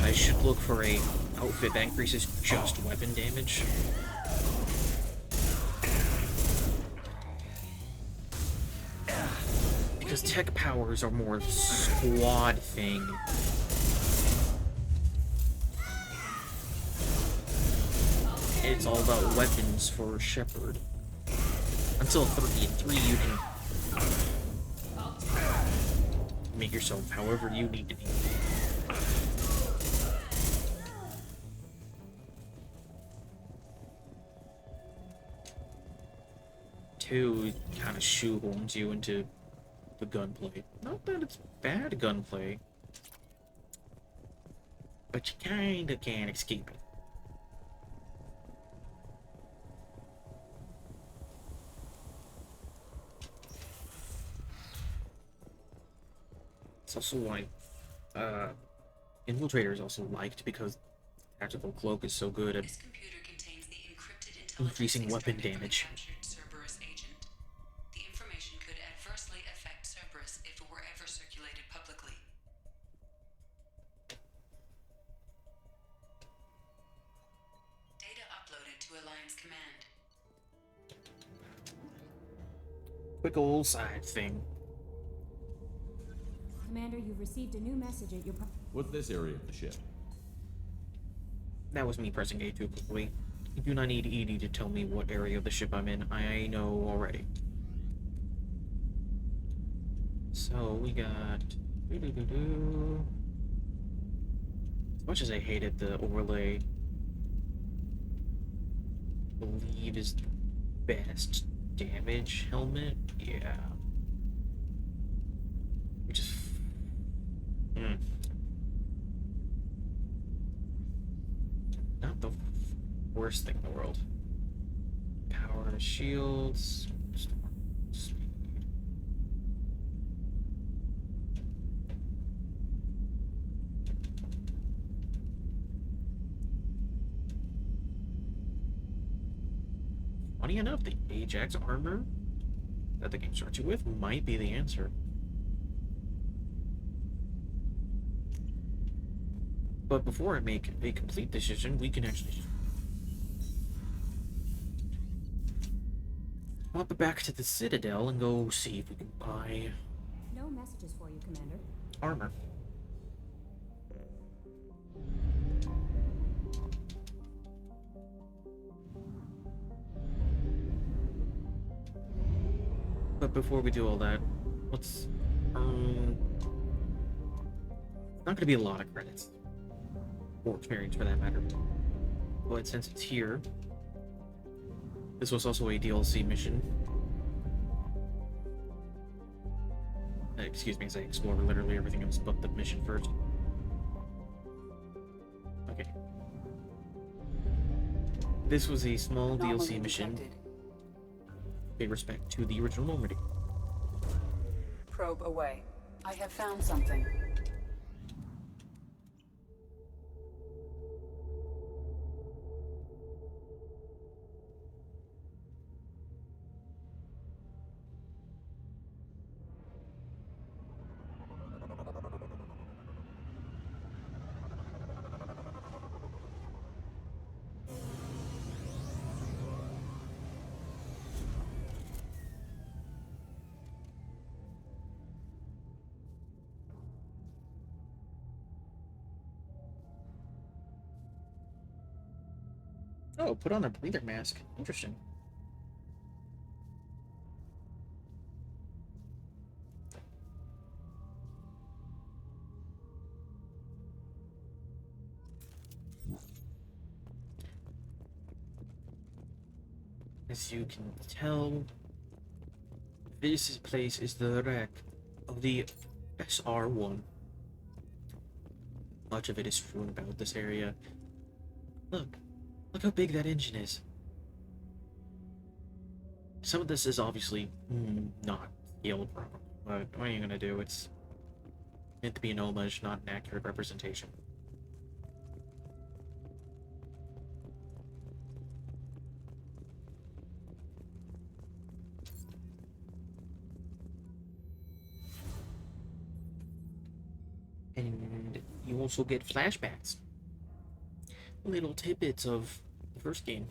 I should look for a outfit that increases just weapon damage. Because tech powers are more squad thing. It's all about weapons for Shepherd. Until 3. In 3 you can make yourself however you need to be. Two kind of shoehorns you into the gunplay. Not that it's bad gunplay, but you kinda can't escape it. It's also why Infiltrator is also liked because Tactical cloak is so good at This computer contains the encrypted intelligence increasing weapon extracted from a damage. captured Cerberus agent. The information could adversely affect Cerberus if it were ever circulated publicly. Data uploaded to Alliance Command. Quick old side thing. Commander, you've received a new message at your What's this area of the ship? That was me pressing A too quickly. You do not need Edie to tell me what area of the ship I'm in. I know already. So we got. As much as I hated the overlay, I believe is the best damage helmet. Yeah. Which is. Not the worst thing in the world. Power shields. Speed. Funny enough, the Ajax armor that the game starts you with might be the answer. But before I make a complete decision, we can actually hop back to the Citadel and go see if we can buy No messages for you, Commander. armor. But before we do all that, let's not gonna be a lot of credits. Or experience for that matter. But since it's here, this was also a DLC mission. Excuse me as I explore literally everything else but the mission first. Okay. This was a small DLC mission. Pay respect to the original Normandy. Probe away. I have found something. Oh, put on a breather mask. Interesting. As you can tell, this place is the wreck of the SR-1. Much of it is strewn about this area. Look how big that engine is. Some of this is obviously not scaled properly, but what are you gonna do? It's meant to be an homage, not an accurate representation. And you also get flashbacks. Little tidbits of the first game.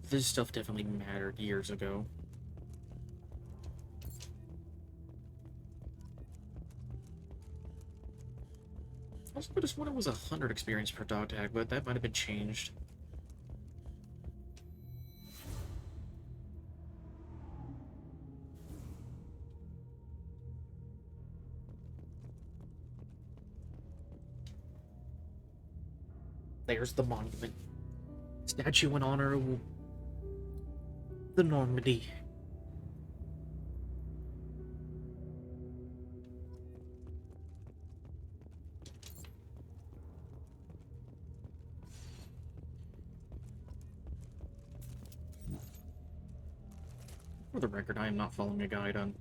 This stuff definitely mattered years ago. I also noticed one it was 100 experience per dog tag, but that might have been changed. There's the monument. Statue in honor of the Normandy. For the record, I am not following a guide on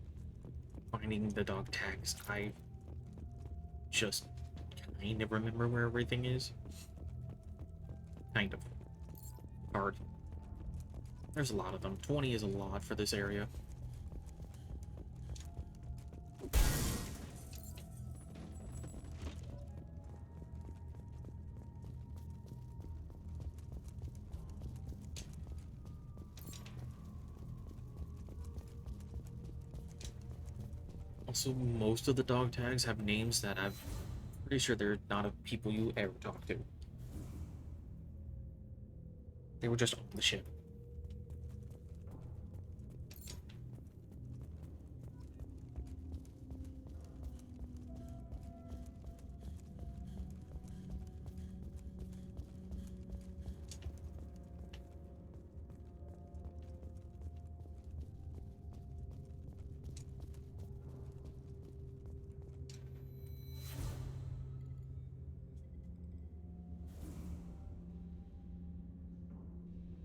buying finding the dog tags. I just kind of remember where everything is. Kind of. Hard. There's a lot of them. 20 is a lot for this area. Also, most of the dog tags have names that I'm pretty sure they're not of people you ever talk to. They were just on the ship.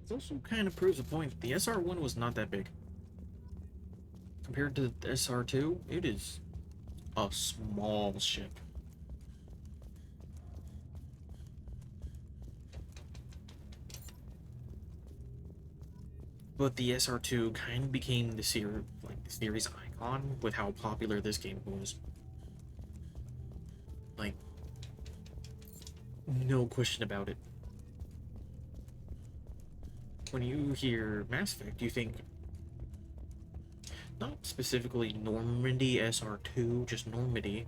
It also kind of proves a point. The SR-1 was not that big. Compared to the SR-2, it is a small ship. But the SR-2 kind of became the series icon with how popular this game was. Like, no question about it. When you hear Mass Effect, you think not specifically Normandy SR2, just Normandy,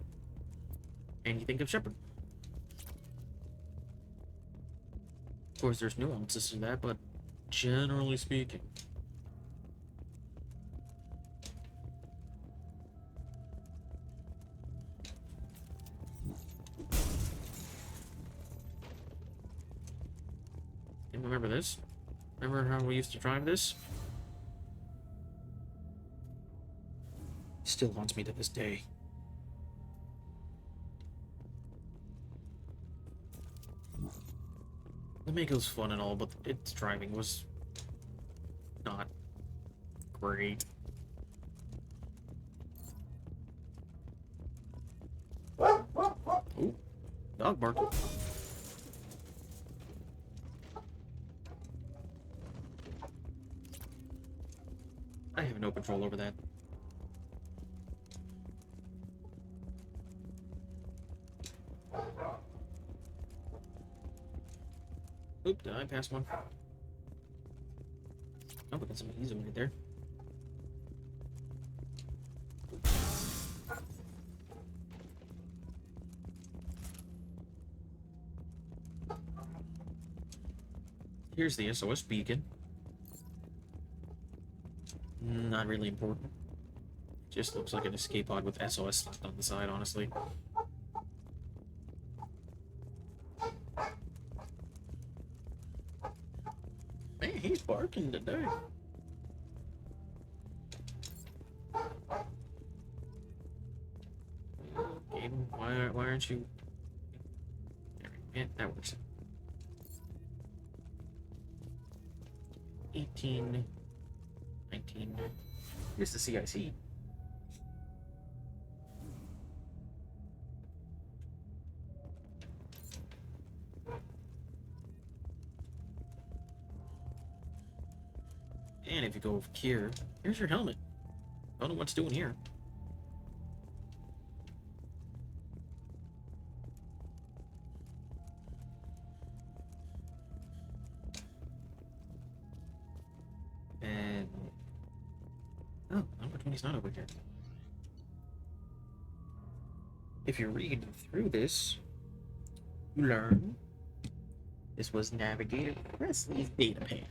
and you think of Shepard. Of course, there's nuances to that, but generally speaking. And remember this? Remember how we used to drive this? Still haunts me to this day. The Mako's fun and all, but its driving was not great. Ooh, dog bark. I have no control over that. Oop, did I pass one? Oh, but that's some easy one right there. Here's the SOS beacon. Not really important. Just looks like an escape pod with SOS slapped on the side, honestly. Man, he's barking today. Game, why aren't you? Yeah, that works. 18, 19. Here's the CIC. And if you go over here, here's your helmet. Don't know what it's doing here. And oh, number 20's not over here. If you read through this, you learn this was Navigator Presley's data pad.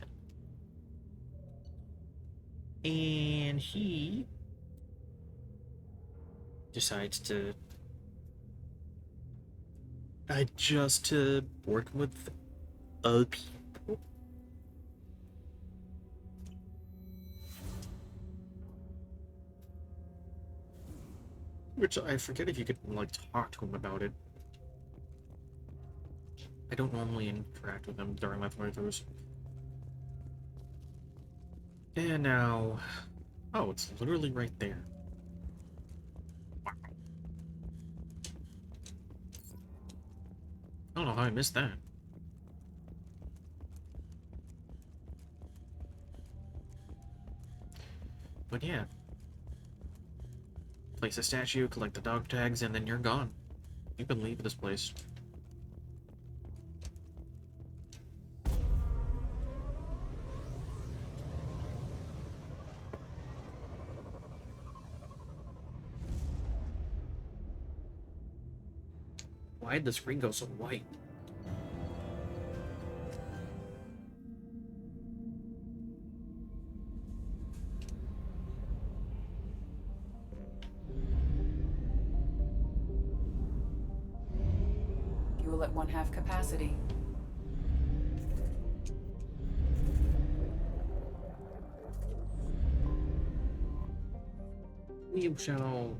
And he decides to adjust to working with other people. Which I forget if you could, like, talk to him about it. I don't normally interact with them during my playthroughs. And now... oh, it's literally right there. I don't know how I missed that. But yeah. Place a statue, collect the dog tags, and then you're gone. You can leave this place. Why did the screen go so white? Fuel at 1/2 capacity. You shall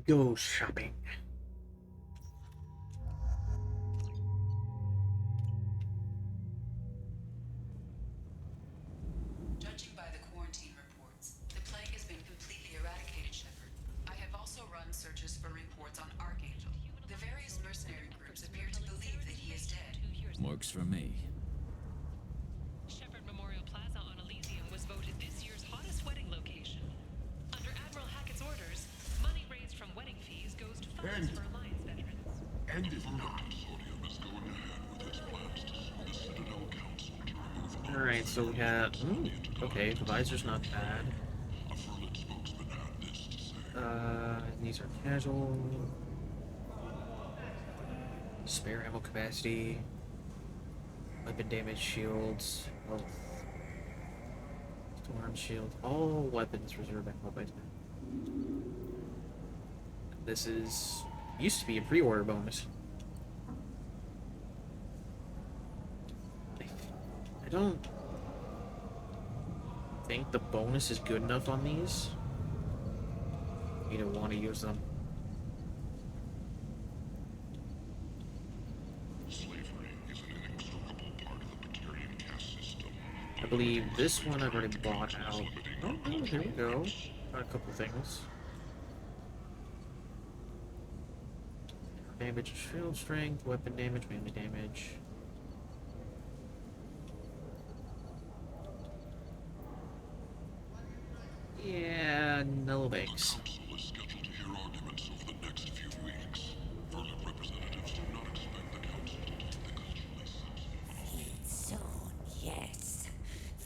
go shopping. Judging by the quarantine reports, the plague has been completely eradicated, Shepard. I have also run searches for reports on Archangel. The various mercenary groups appear to believe that he is dead. Works for me. Shepherd Memorial Plaza on Elysium was voted this year's hottest wedding location. Under Admiral Hackett's orders, money raised from wedding fees goes to funds for Alliance veterans. And if not, Sodium is going ahead with his plans to sue the Citadel Council to remove Alright, so we got... okay, the visor's not bad. A Furlan spokesman had this to say. These are casual. Spare ammo capacity. Weapon damage shields. Health. Storm shield. All weapons reserve ammo by time. This is... used to be a pre-order bonus. I don't think the bonus is good enough on these. You don't want to use them. Slavery is an inextricable part of the Praetorian caste system. I believe this one I've already bought out. Oh, here we go. Got a couple things. Damage, shield strength, weapon damage, melee damage. Yeah, no thanks. Council is scheduled to hear arguments over the next few weeks. Furlan representatives do not expect the council to keep things truly Soon, yes.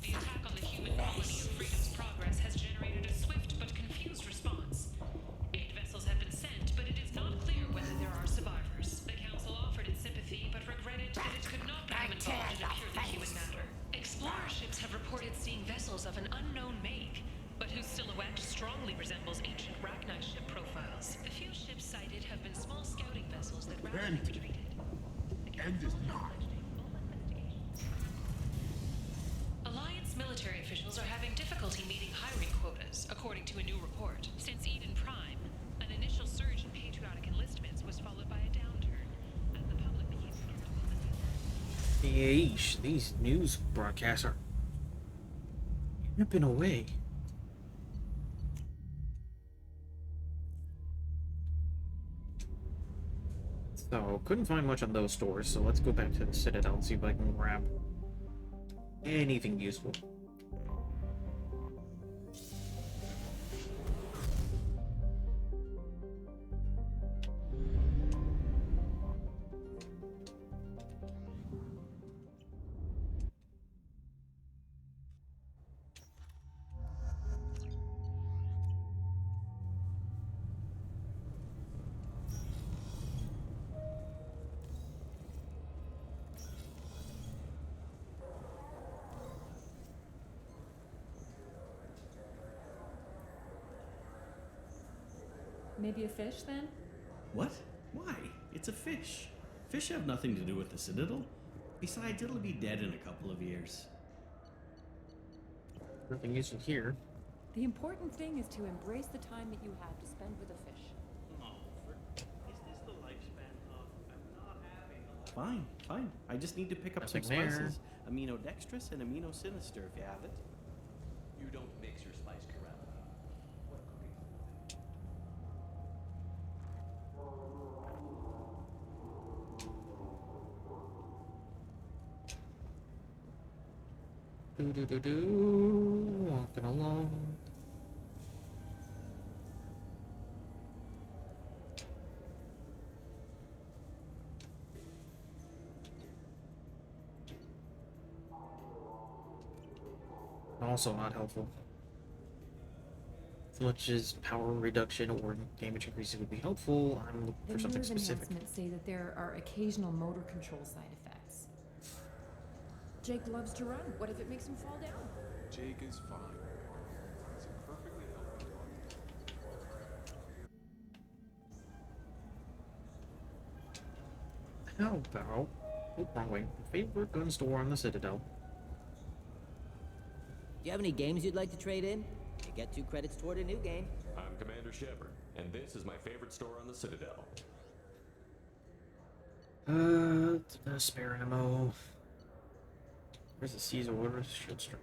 The attack on the human colony of Freedom's Progress has generated a swift but confused response. 8 vessels have been sent, but it is not clear whether there are survivors. The council offered its sympathy, but regretted that it could not become involved in a purely human matter. Explorer ships have reported seeing vessels of an unknown make, but whose silhouette strongly resembles ancient Rachni ship profiles. The few ships sighted have been small scouting vessels that rapidly retreated. End is not. Alliance military officials are having difficulty meeting hiring quotas, according to a new report. Since Eden Prime, an initial surge in patriotic enlistments was followed by a downturn, as the public became Yeesh, these news broadcasts are nipping away. So, couldn't find much on those stores, so let's go back to the Citadel and see if I can grab anything useful. Maybe a fish then? What? Why? It's a fish. Fish have nothing to do with the Citadel. Besides, it'll be dead in a couple of years. Nothing useful here. The important thing is to embrace the time that you have to spend with a fish. Is this the lifespan of I'm not having a Fine, fine. I just need to pick up Nothing some there. spices. Aminodextrous and aminosinister if you have it. You don't mix your spice correct. Walking along. Also not helpful. As much as power reduction or damage increases would be helpful, I'm looking The for something nerve specific. enhancements say that there are occasional motor control side effects. Jake loves to run. What if it makes him fall down? Jake is fine. He's a perfectly healthy dog. How about, oh, wrong way, favorite gun store on the Citadel? Do you have any games you'd like to trade in? You get 2 credits toward a new game. I'm Commander Shepard, and this is my favorite store on the Citadel. The spare ammo. Where's the Caesar? Where's the shield string?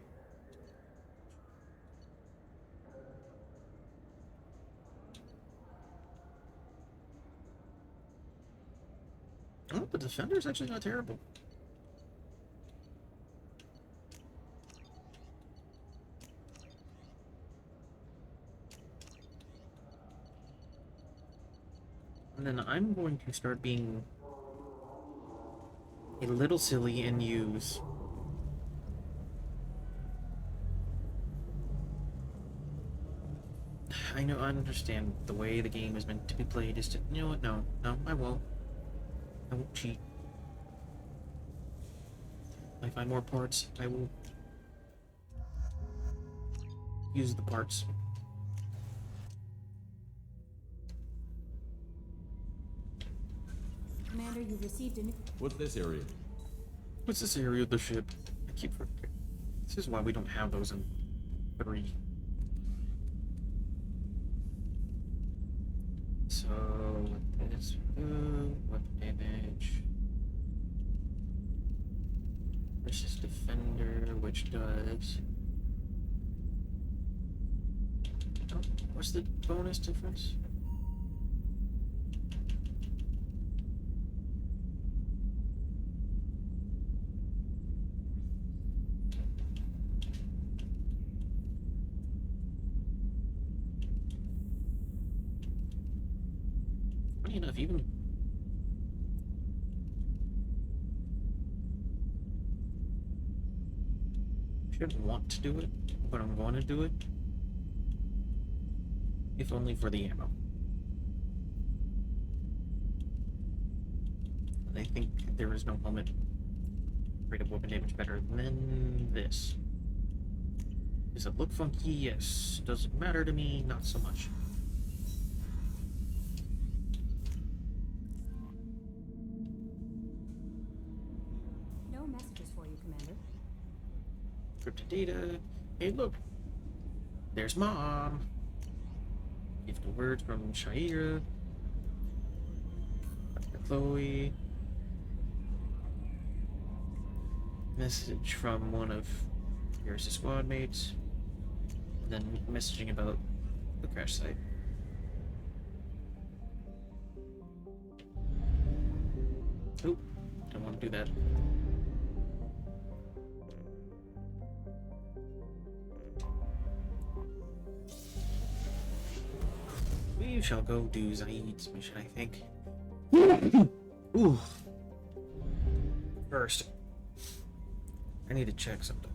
Oh, the Defender's actually not terrible. And then I'm going to start being a little silly and use I know, I understand the way the game is meant to be played is to, you know what, no, I won't cheat. If I find more parts, I will use the parts. Commander, you've received a new... What's this area? What's this area of the ship? I keep forgetting. This is why we don't have those in 3. So, this, what damage? Versus Defender, which does... Oh, what's the bonus difference? Funny enough, even shouldn't want to do it, but I'm going to do it. If only for the ammo. I think there is no helmet rate of weapon damage better than this. Does it look funky? Yes. Does it matter to me? Not so much. No messages for you, Commander. Cryptid data. Hey, look. There's Mom. Gift of words from Shaira. Dr. Chloe. Message from one of Garrus' squad mates. And then messaging about the crash site. Oop. Don't want to do that. We shall go do Zaid's mission, I think. Ooh. First, I need to check something.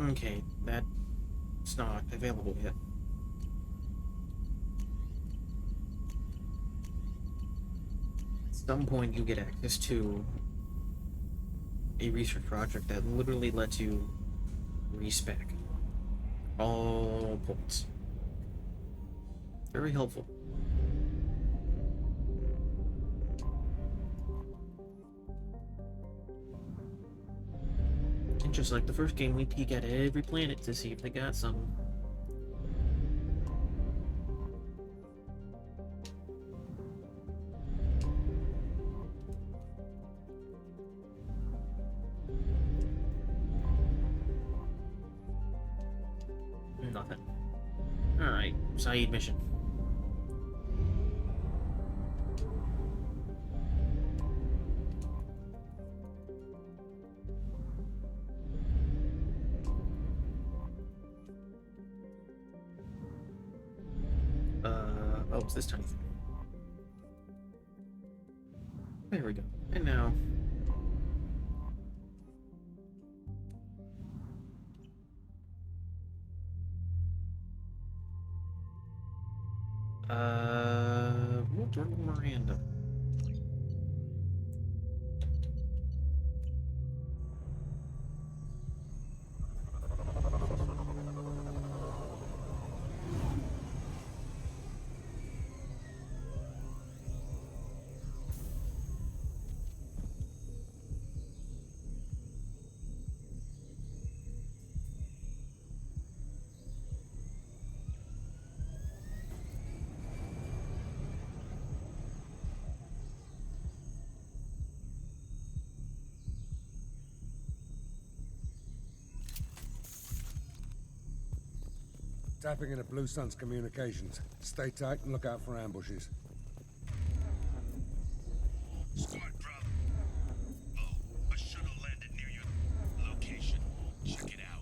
Okay, that's not available yet. At some point, you get access to a research project that literally lets you respec all points. Very helpful. And just like the first game, we peek at every planet to see if they got some. Nothing. Alright, Zaid mission. Oh, it's this tiny thing. There we go. And now... we'll turn to Miranda. Tapping into Blue Sun's communications. Stay tight and look out for ambushes. Squad Bravo. Oh, a shuttle landed near your location. Check it out.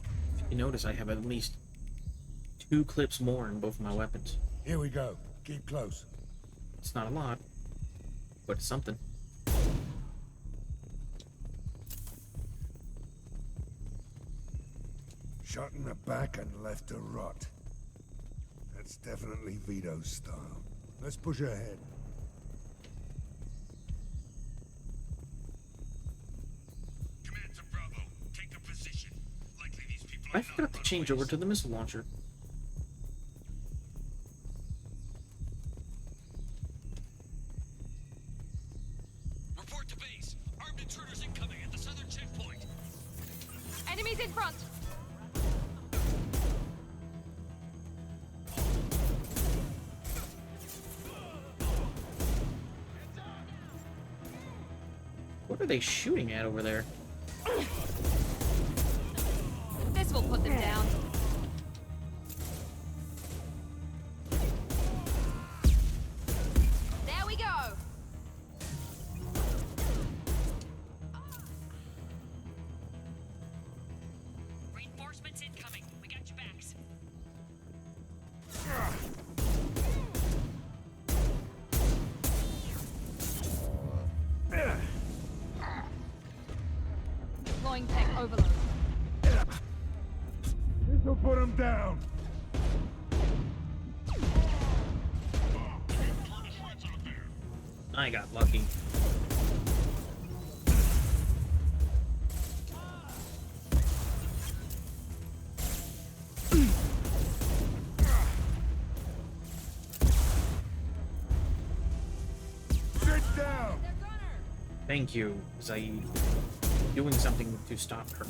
You notice I have at least 2 clips more in both of my weapons. Here we go. Keep close. It's not a lot, but it's something. Shot in the back and left to rot. That's definitely Vito's style. Let's push ahead. Command to Bravo. Take a position. Likely these people I forgot to change over to the missile launcher. Report to base. Armed intruders incoming at the southern checkpoint. Enemies in front! What are they shooting at over there? This will put them down. There we go! Reinforcements incoming. We got your backs. Deploying tech overload. This'll put him down. I got lucky. Sit down. Thank you, Zaid. Doing something to stop her.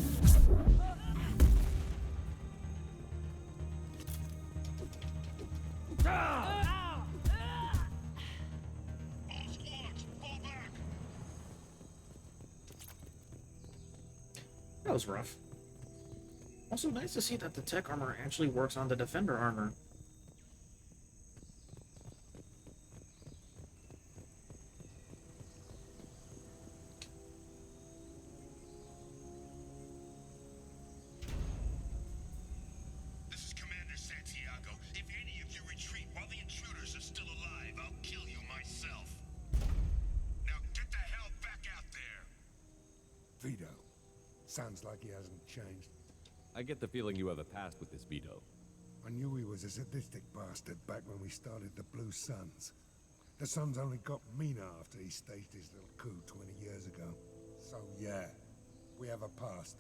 That was rough. Also nice to see that the tech armor actually works on the defender armor. This is Commander Santiago. If any of you retreat while the intruders are still alive, I'll kill you myself. Now get the hell back out there. Vito. Sounds like he hasn't changed. I get the feeling you have a past with this Vito. I knew he was a sadistic bastard back when we started the Blue Suns. The Suns only got meaner after he staged his little coup 20 years ago. So yeah, we have a past.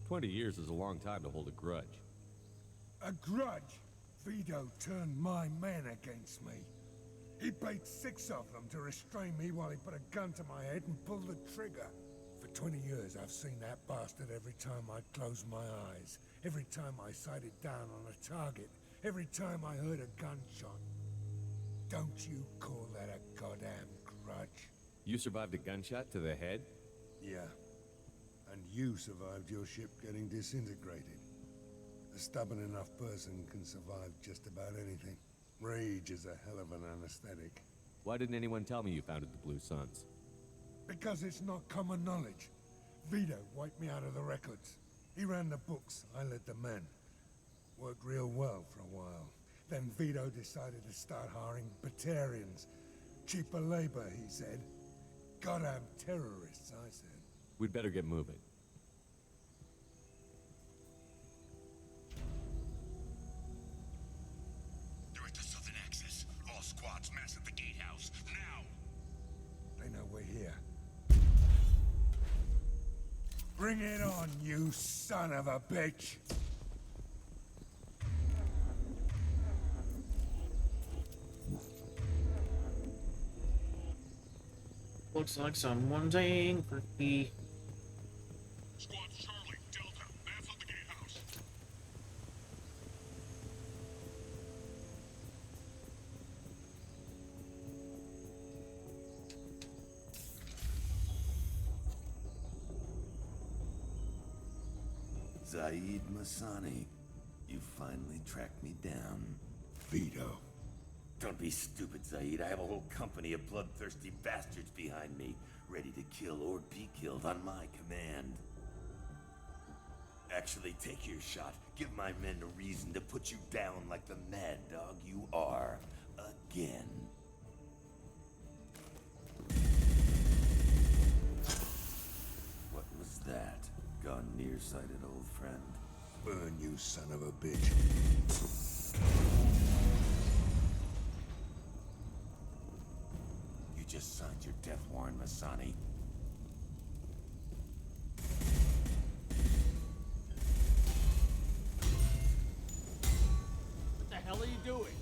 20 years is a long time to hold a grudge. A grudge? Vito turned my men against me. He paid 6 of them to restrain me while he put a gun to my head and pulled the trigger. For 20 years, I've seen that bastard every time I closed my eyes. Every time I sighted down on a target. Every time I heard a gunshot. Don't you call that a goddamn grudge? You survived a gunshot to the head? Yeah. And you survived your ship getting disintegrated. A stubborn enough person can survive just about anything. Rage is a hell of an anesthetic. Why didn't anyone tell me you founded the Blue Suns? Because it's not common knowledge. Vito wiped me out of the records. He ran the books, I led the men. Worked real well for a while. Then Vito decided to start hiring Batarians. Cheaper labor, he said. Goddamn terrorists, I said. We'd better get moving. They're at the southern axis. All squads mass at the gatehouse. Now! They know we're here. Bring it on, you son of a bitch! Looks like someone's angry. Squad Charlie, Delta, mass at the gatehouse. Zaid Masani, you finally tracked me down. Vito. Don't be stupid, Zaid. I have a whole company of bloodthirsty bastards behind me, ready to kill or be killed on my command. Actually, take your shot. Give my men a reason to put you down like the mad dog you are. Again. What was that? Gone nearsighted, old friend. Burn, you son of a bitch. You just signed your death warrant, Masani. What the hell are you doing?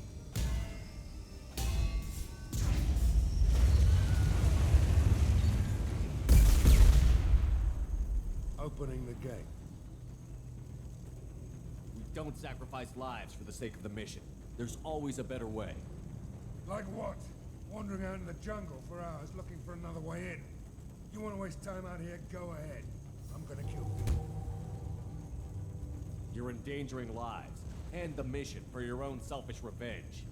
Opening the gate. We don't sacrifice lives for the sake of the mission. There's always a better way. Like what? Wandering out in the jungle for hours looking for another way in. You want to waste time out here? Go ahead. I'm gonna kill you. You're endangering lives and the mission for your own selfish revenge.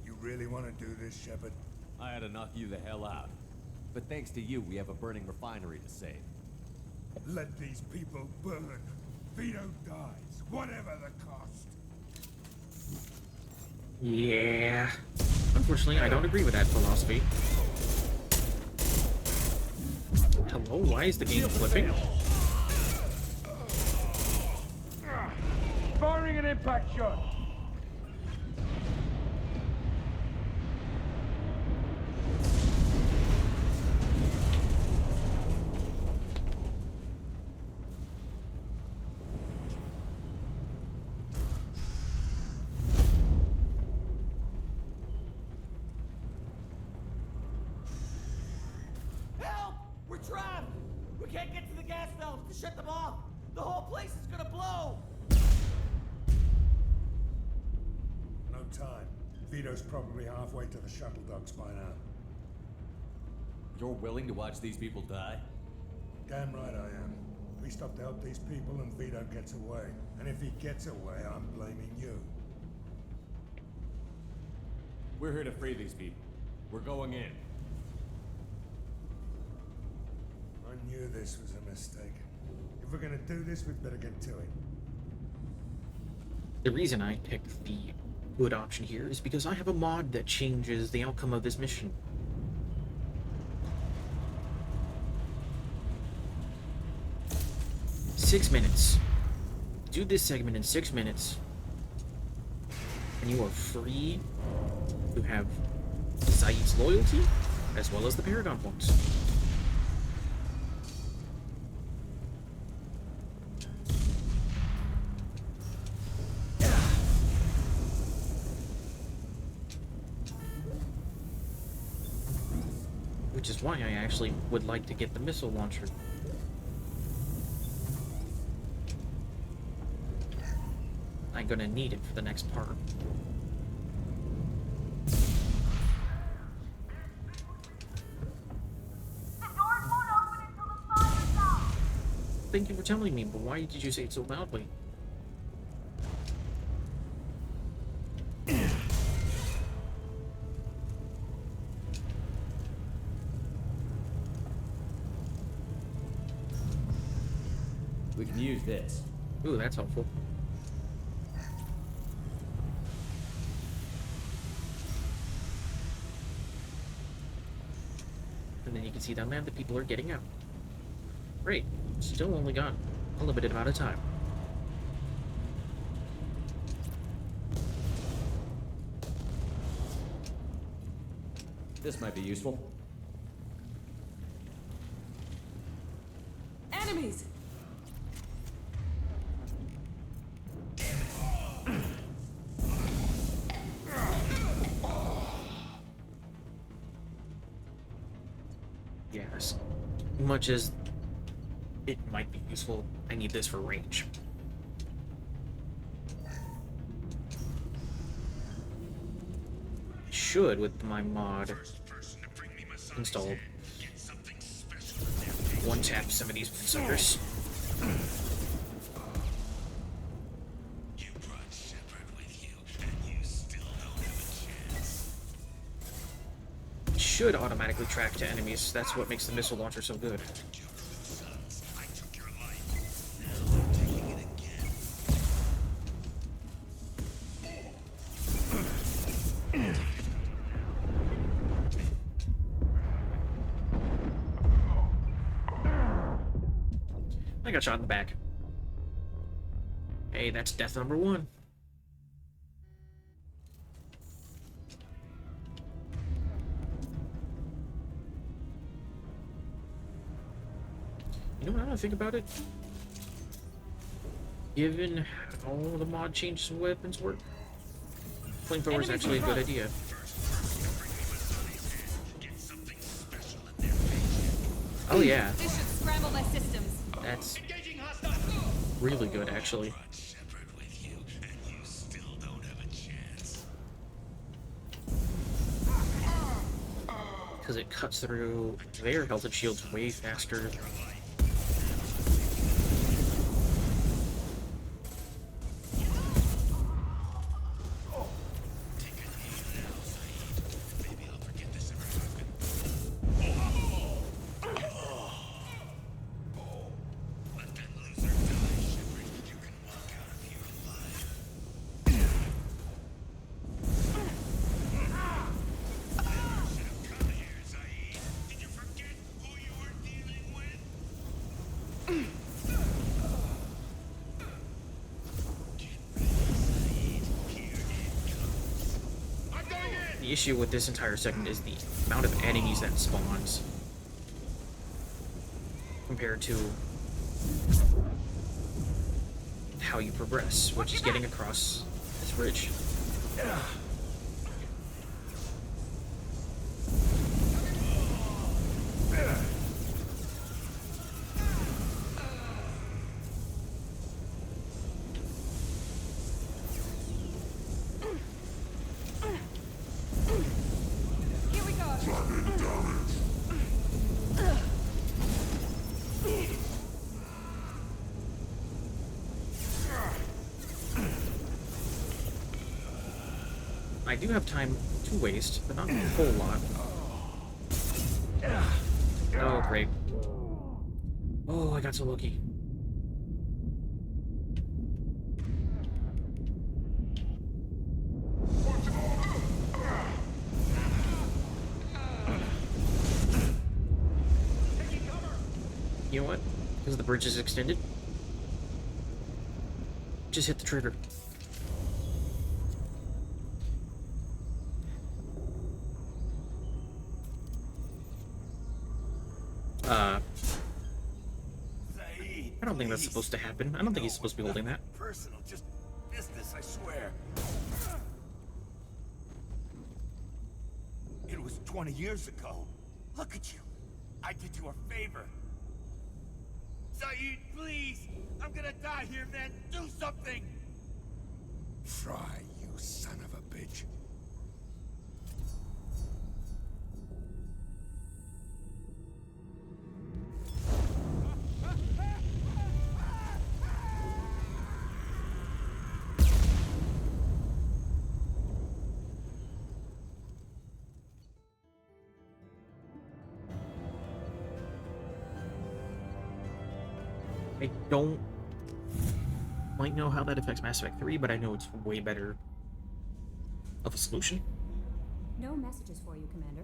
You really want to do this, Shepard? I had to knock you the hell out. But thanks to you, we have a burning refinery to save. Let these people burn. Vito dies, whatever the cost. Yeah. Unfortunately, I don't agree with that philosophy. Hello, why is the game flipping? Firing an impact shot. Help! We're trapped! We can't get to the gas valves to shut them off! The whole place is gonna blow! No time. Vito's probably halfway to the shuttle docks by now. You're willing to watch these people die? Damn right I am. We stop to help these people and Vito gets away. And if he gets away, I'm blaming you. We're here to free these people. We're going in. I knew this was a mistake. If we're gonna do this, we'd better get to it. The reason I picked the good option here is because I have a mod that changes the outcome of this mission. Six minutes. Do this segment in 6 minutes, and you are free to have Zaid's loyalty as well as the Paragon points. Which is why I actually would like to get the missile launcher. I'm gonna need it for the next part. Thank you for telling me, but why did you say it so loudly? We can use this. Ooh, that's helpful. and then you can see down there that people are getting out. Great. Still only got a limited amount of time. This might be useful. Enemies! Yes. Much as it might be useful, I need this for range. Should, with my mod installed, one tap some of these suckers. Should automatically track to enemies. That's what makes the missile launcher so good. I got shot in the back. Hey, that's death number 1. You know what, now I think about it? Given how the mod changes weapons work, flamethrower is actually a good idea. Oh yeah. This should scramble their systems. That's really good, actually. Because it cuts through their health and shields way faster. The issue with this entire segment is the amount of enemies that spawns compared to how you progress, which is getting across this bridge. I do have time to waste, but not a whole lot. Oh, great. Oh, I got so lucky. You know what? Because the bridge is extended, just hit the trigger. I don't think that's supposed to happen. I don't think he's supposed to be holding that. Personal, just business, I swear. It was 20 years ago. Look at you. I did you a favor. Saeed, please! I'm gonna die here, man! Do something! Try, you son of a bitch. I don't might know how that affects Mass Effect 3, but I know it's way better of a solution. No messages for you, Commander.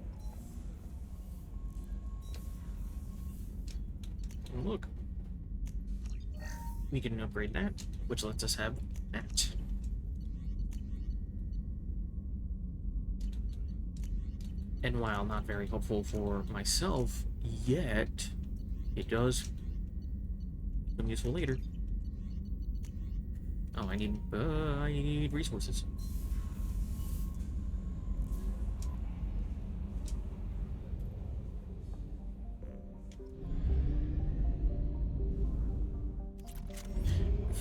look. We can upgrade that, which lets us have that. And while not very helpful for myself yet, it does become useful later. Oh, I need resources.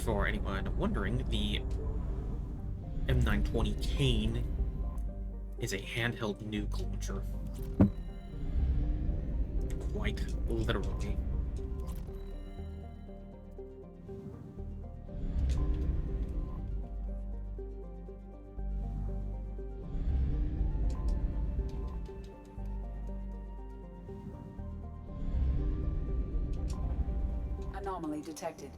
For anyone wondering, the M920 Kane is a handheld nuke launcher. Quite literally. Anomaly detected.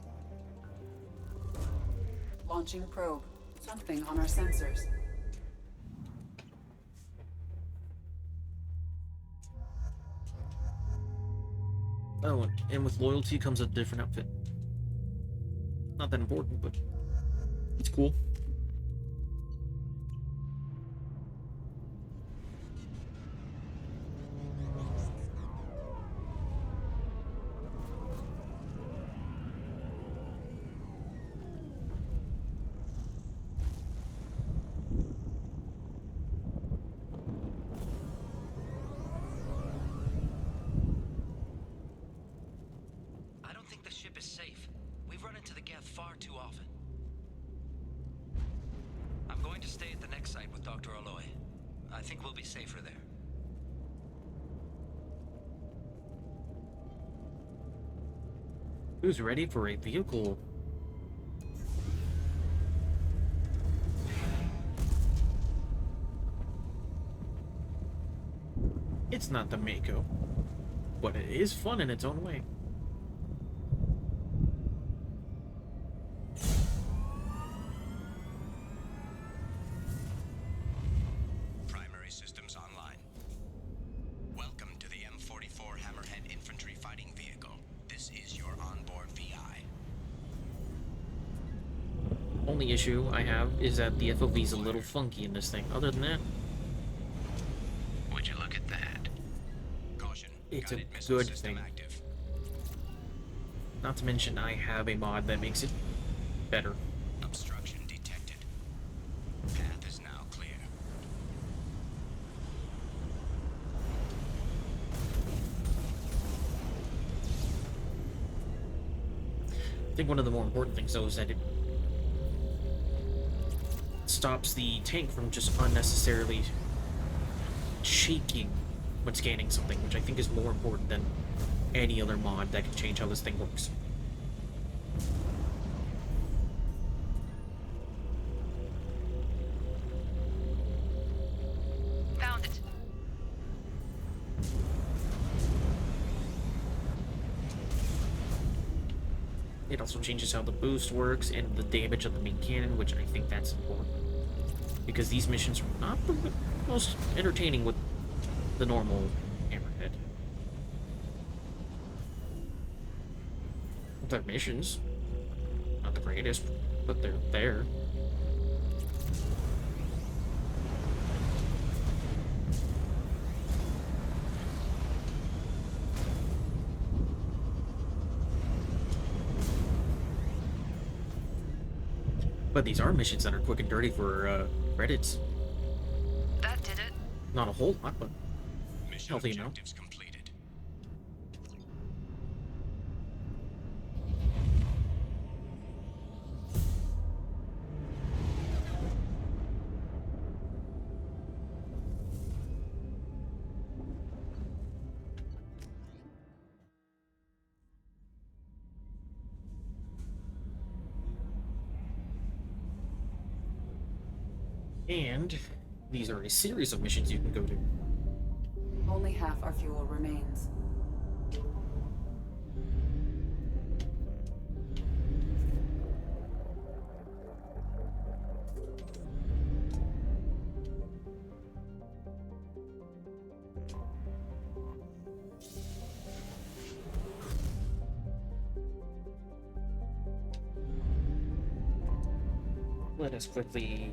Launching probe. Something on our sensors. Oh, and with loyalty comes a different outfit. Not that important, but it's cool. Who's ready for a vehicle? It's not the Mako, but it is fun in its own way. Primary systems online. Welcome to the M44 Hammerhead Infantry Fighting Vehicle. This is your onboard VI. Only issue I have is that the FOV is a little funky in this thing. Other than that, Would you look at that? Caution. it's a Guided missile good system thing. active. Not to mention I have a mod that makes it better. Obstruction detected. Path is now clear. I think one of the more important things, though, is that it stops the tank from just unnecessarily shaking when scanning something, which I think is more important than any other mod that can change how this thing works. Found it. It also changes how the boost works and the damage of the main cannon, which I think that's important. Because these missions are not the most entertaining with the normal Hammerhead. They're missions. Not the greatest, but they're there. But these are missions that are quick and dirty for credits. That did it. Not a whole lot, but Mission healthy amount. objectives completed. And these are a series of missions you can go to. Only half our fuel remains. let us quickly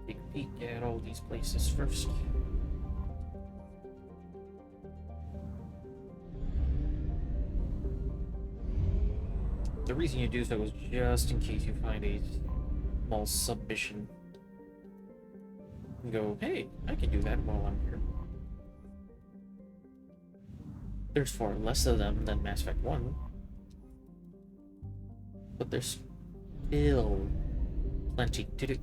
take a peek at all these places first. The reason you do so is just in case you find a small submission. And go, hey, I can do that while I'm here. There's far less of them than Mass Effect 1. But there's still plenty to do.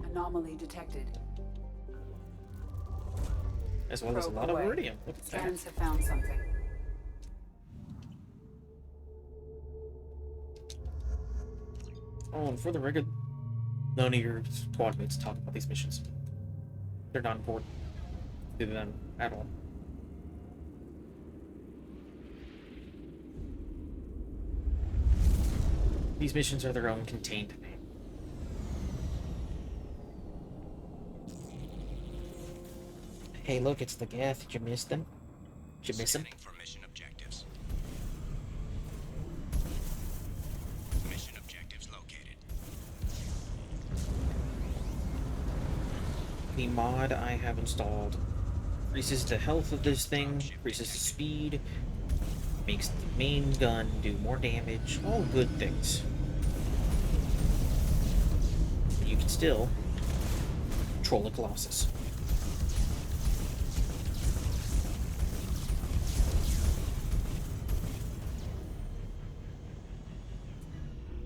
Anomaly detected. As well as a lot of iridium. Look at that. Scans have found something. Oh, and for the record, none of your squad mates talk about these missions. They're not important to them at all. These missions are their own contained thing. Hey, look, it's the Geth. Did you miss them? Did you miss them? For mission objectives. Mission objectives located. The mod I have installed increases the health of this thing, increases the speed, makes the main gun do more damage, all good things. But you can still control a Colossus.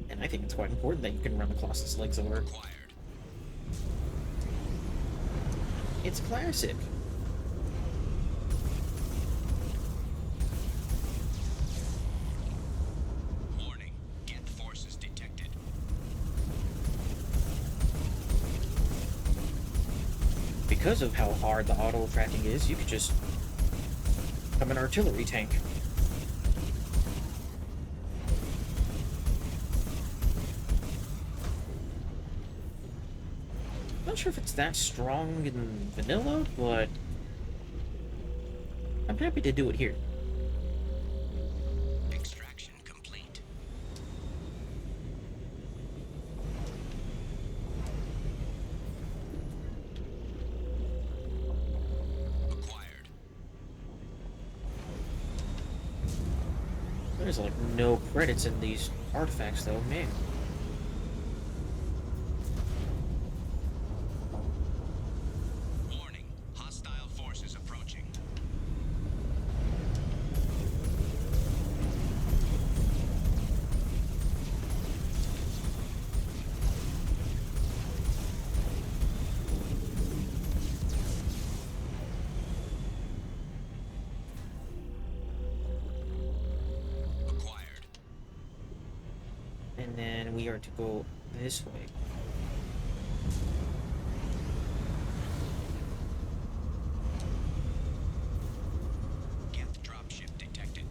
And I think it's quite important that you can run the Colossus legs over. It's classic. Warning, Geth forces detected. Because of how hard the auto tracking is, you could just become an artillery tank. Not sure if it's that strong in vanilla, but I'm happy to do it here. Extraction complete. Acquired. There's like no credits in these artifacts though, man. Warning, hostile forces approaching. Acquired. And then we are to go this way. Geth dropship detected.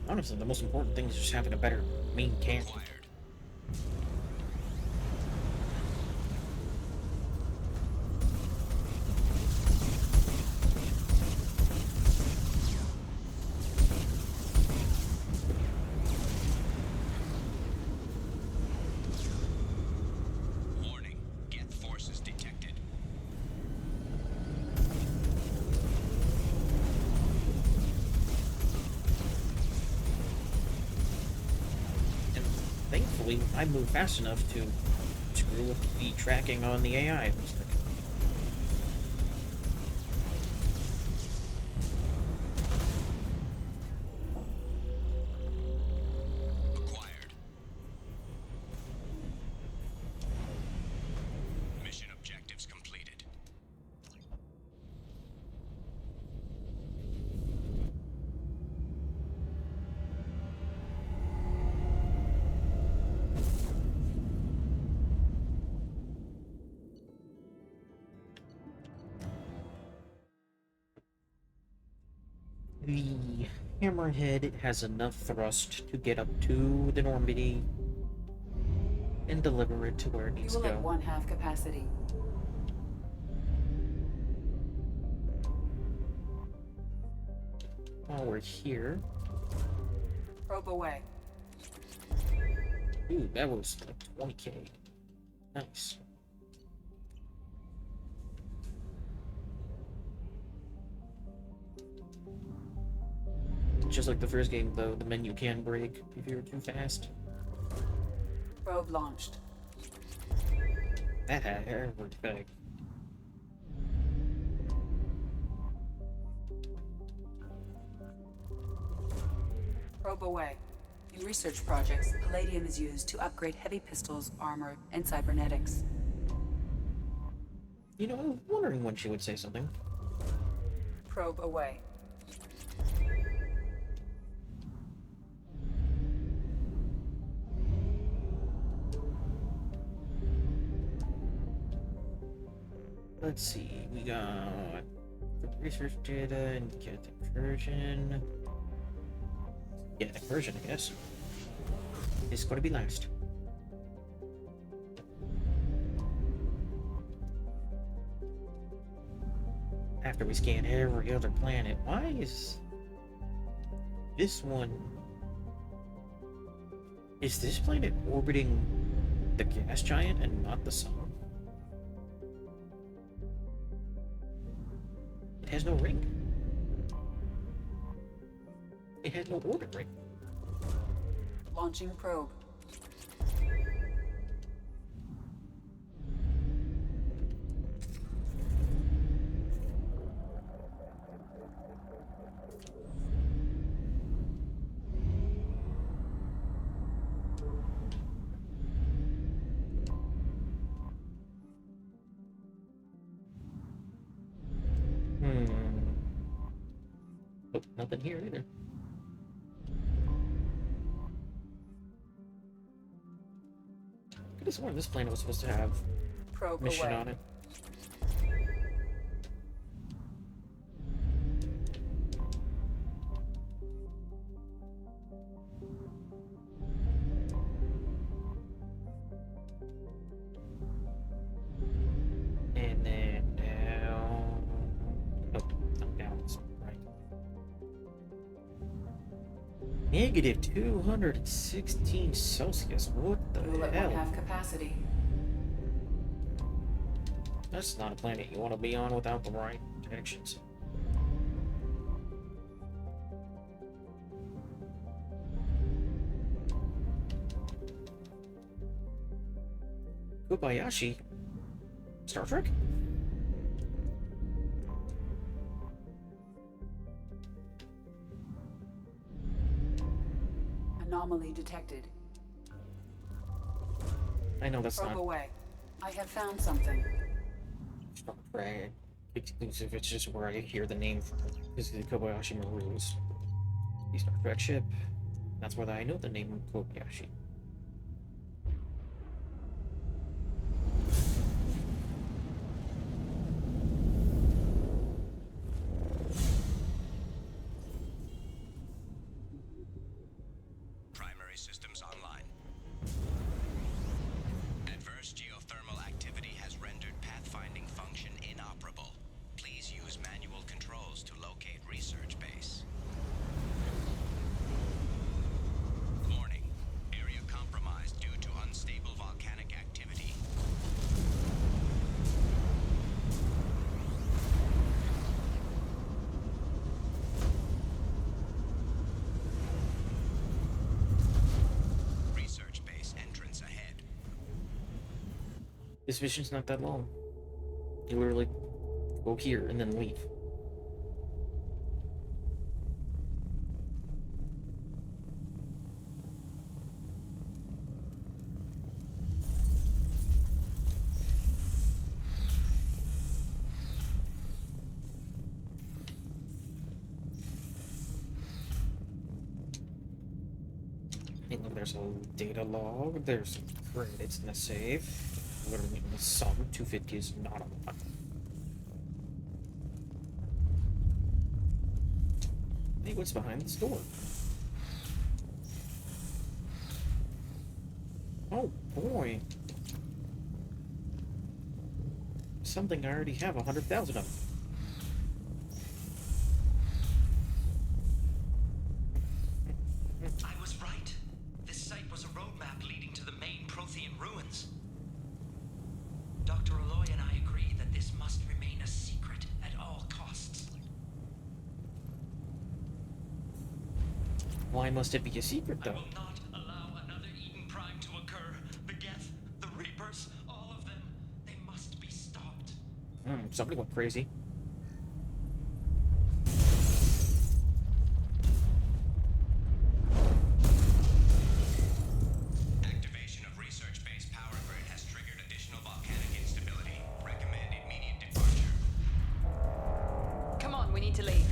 Honestly, the most important thing is just having a better main cannon. Acquired. Warning, Geth forces detected. And thankfully, I move fast enough to screw with the tracking on the AI. It looks like. Acquired. Mission objectives completed. The Hammerhead has enough thrust to get up to the Normandy and deliver it to where it needs to Fuel go. at 1/2 capacity. While we're here, Probe away. ooh, that was like 20k. Nice. Just like the first game, though, the menu can break if you're too fast. Probe launched. That worked back. Probe away. In research projects, palladium is used to upgrade heavy pistols, armor, and cybernetics. You know, I was wondering when she would say something. Probe away. Let's see, we got research data and get incursion. Yeah, incursion, I guess. It's gonna be last. After we scan every other planet, why is this one? Is this planet orbiting the gas giant and not the sun? It has no ring. It has no orbit ring. Launching probe. Oh, nothing here either. Could have sworn this planet was supposed to have Probe mission away. on it. And then down. Oh, not down. It's right. Negative 216 Celsius. What the Fuel at hell? 1/2 capacity. That's not a planet you want to be on without the right protections. Kobayashi? Star Trek? Anomaly detected. I know that's Probe not away. I have found something. Star Trek. Exclusive, it's just where I hear the name from. This is the Kobayashi Maroons. The Star Trek ship. That's where I know the name of Kobayashi. Primary systems online. Adverse geothermal activity has rendered pathfinding function inoperable. Please use manual controls to locate research base. Warning. Area compromised due to unstable volcanic activity. Research base entrance ahead. This mission's not that long. You literally go here and then leave. Hey, look, there's a data log. There's some credits in the safe. Literally some 250 is not a lot. Hey, what's behind this door? Oh boy. Something I already have 100,000 of. I was right. This site was a roadmap leading to the main Prothean ruins. Dr. Aloy and I agree that this must remain a secret at all costs. Why must it be a secret, though? I will not allow another Eden Prime to occur. The Geth, the Reapers, all of them, they must be stopped. Somebody went crazy. Activation of research-based power grid has triggered additional volcanic instability. Recommend immediate departure. Come on, we need to leave.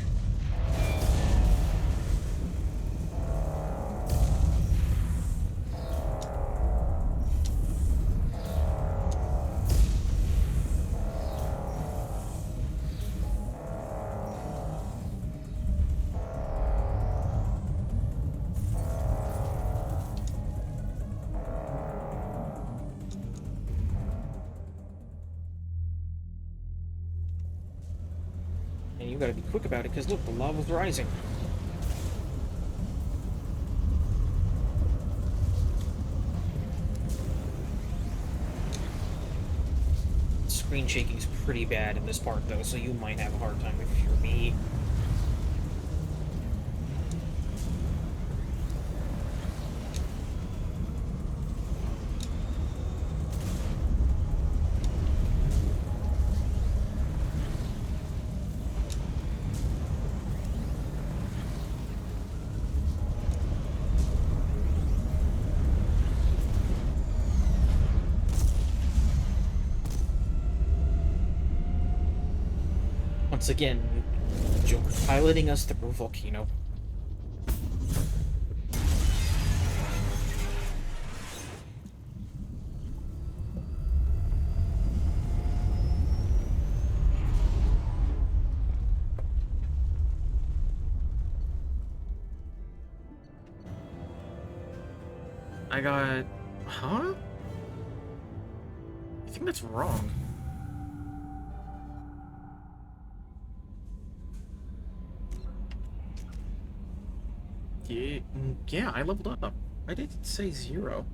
And you gotta be quick about it, because look, the lava's rising. Screen shaking's pretty bad in this part, though, so you might have a hard time if you're me. Once again, Joker's piloting us through a volcano. I got... Huh? I think that's wrong. Yeah, I leveled up. I didn't say 0.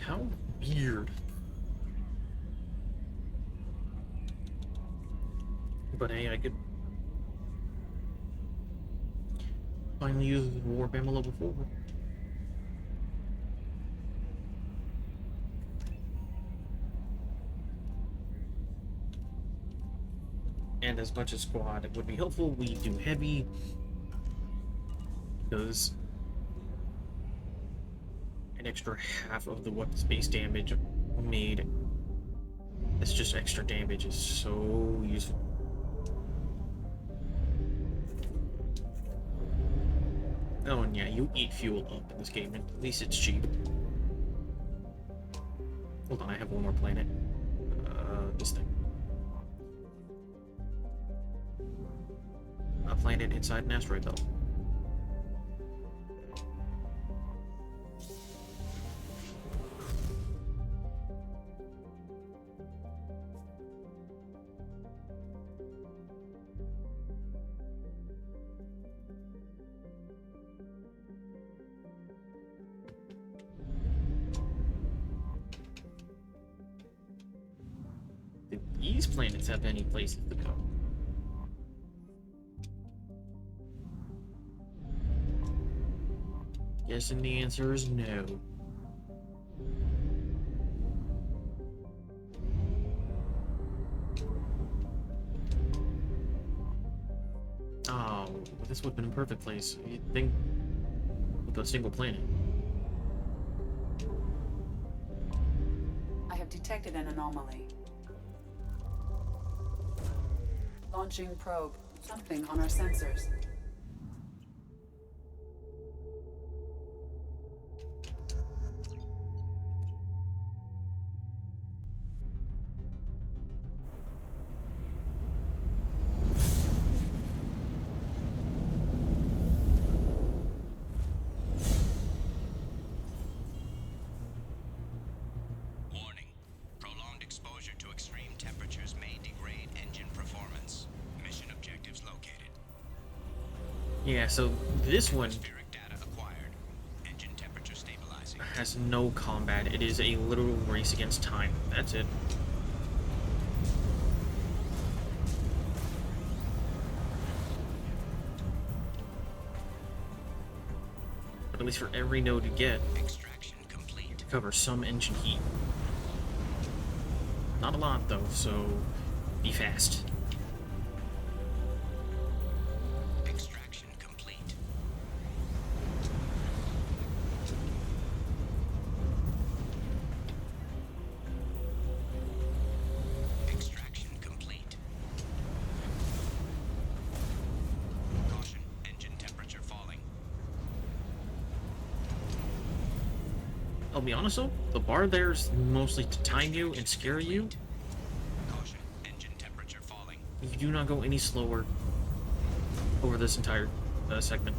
How weird. But hey, I could finally use Warp Ammo level 4. And as much as squad it would be helpful, we do heavy because an extra half of the weapon's base damage made. It's just extra damage is so useful. Oh, and yeah, you eat fuel up in this game, and at least it's cheap. Hold on, I have one more planet. This thing. A planet inside an asteroid belt. Do these planets have any places to go? Yes, and the answer is no. Oh, this would have been a perfect place. You'd think with a single planet. I have detected an anomaly. Launching probe. Something on our sensors. Yeah, so this one has no combat. It is a literal race against time. That's it. But at least for every node you get, to cover some engine heat. Not a lot though, so be fast. I'll be honest though, the bar there's mostly to time you and scare you. You do not go any slower over this entire segment.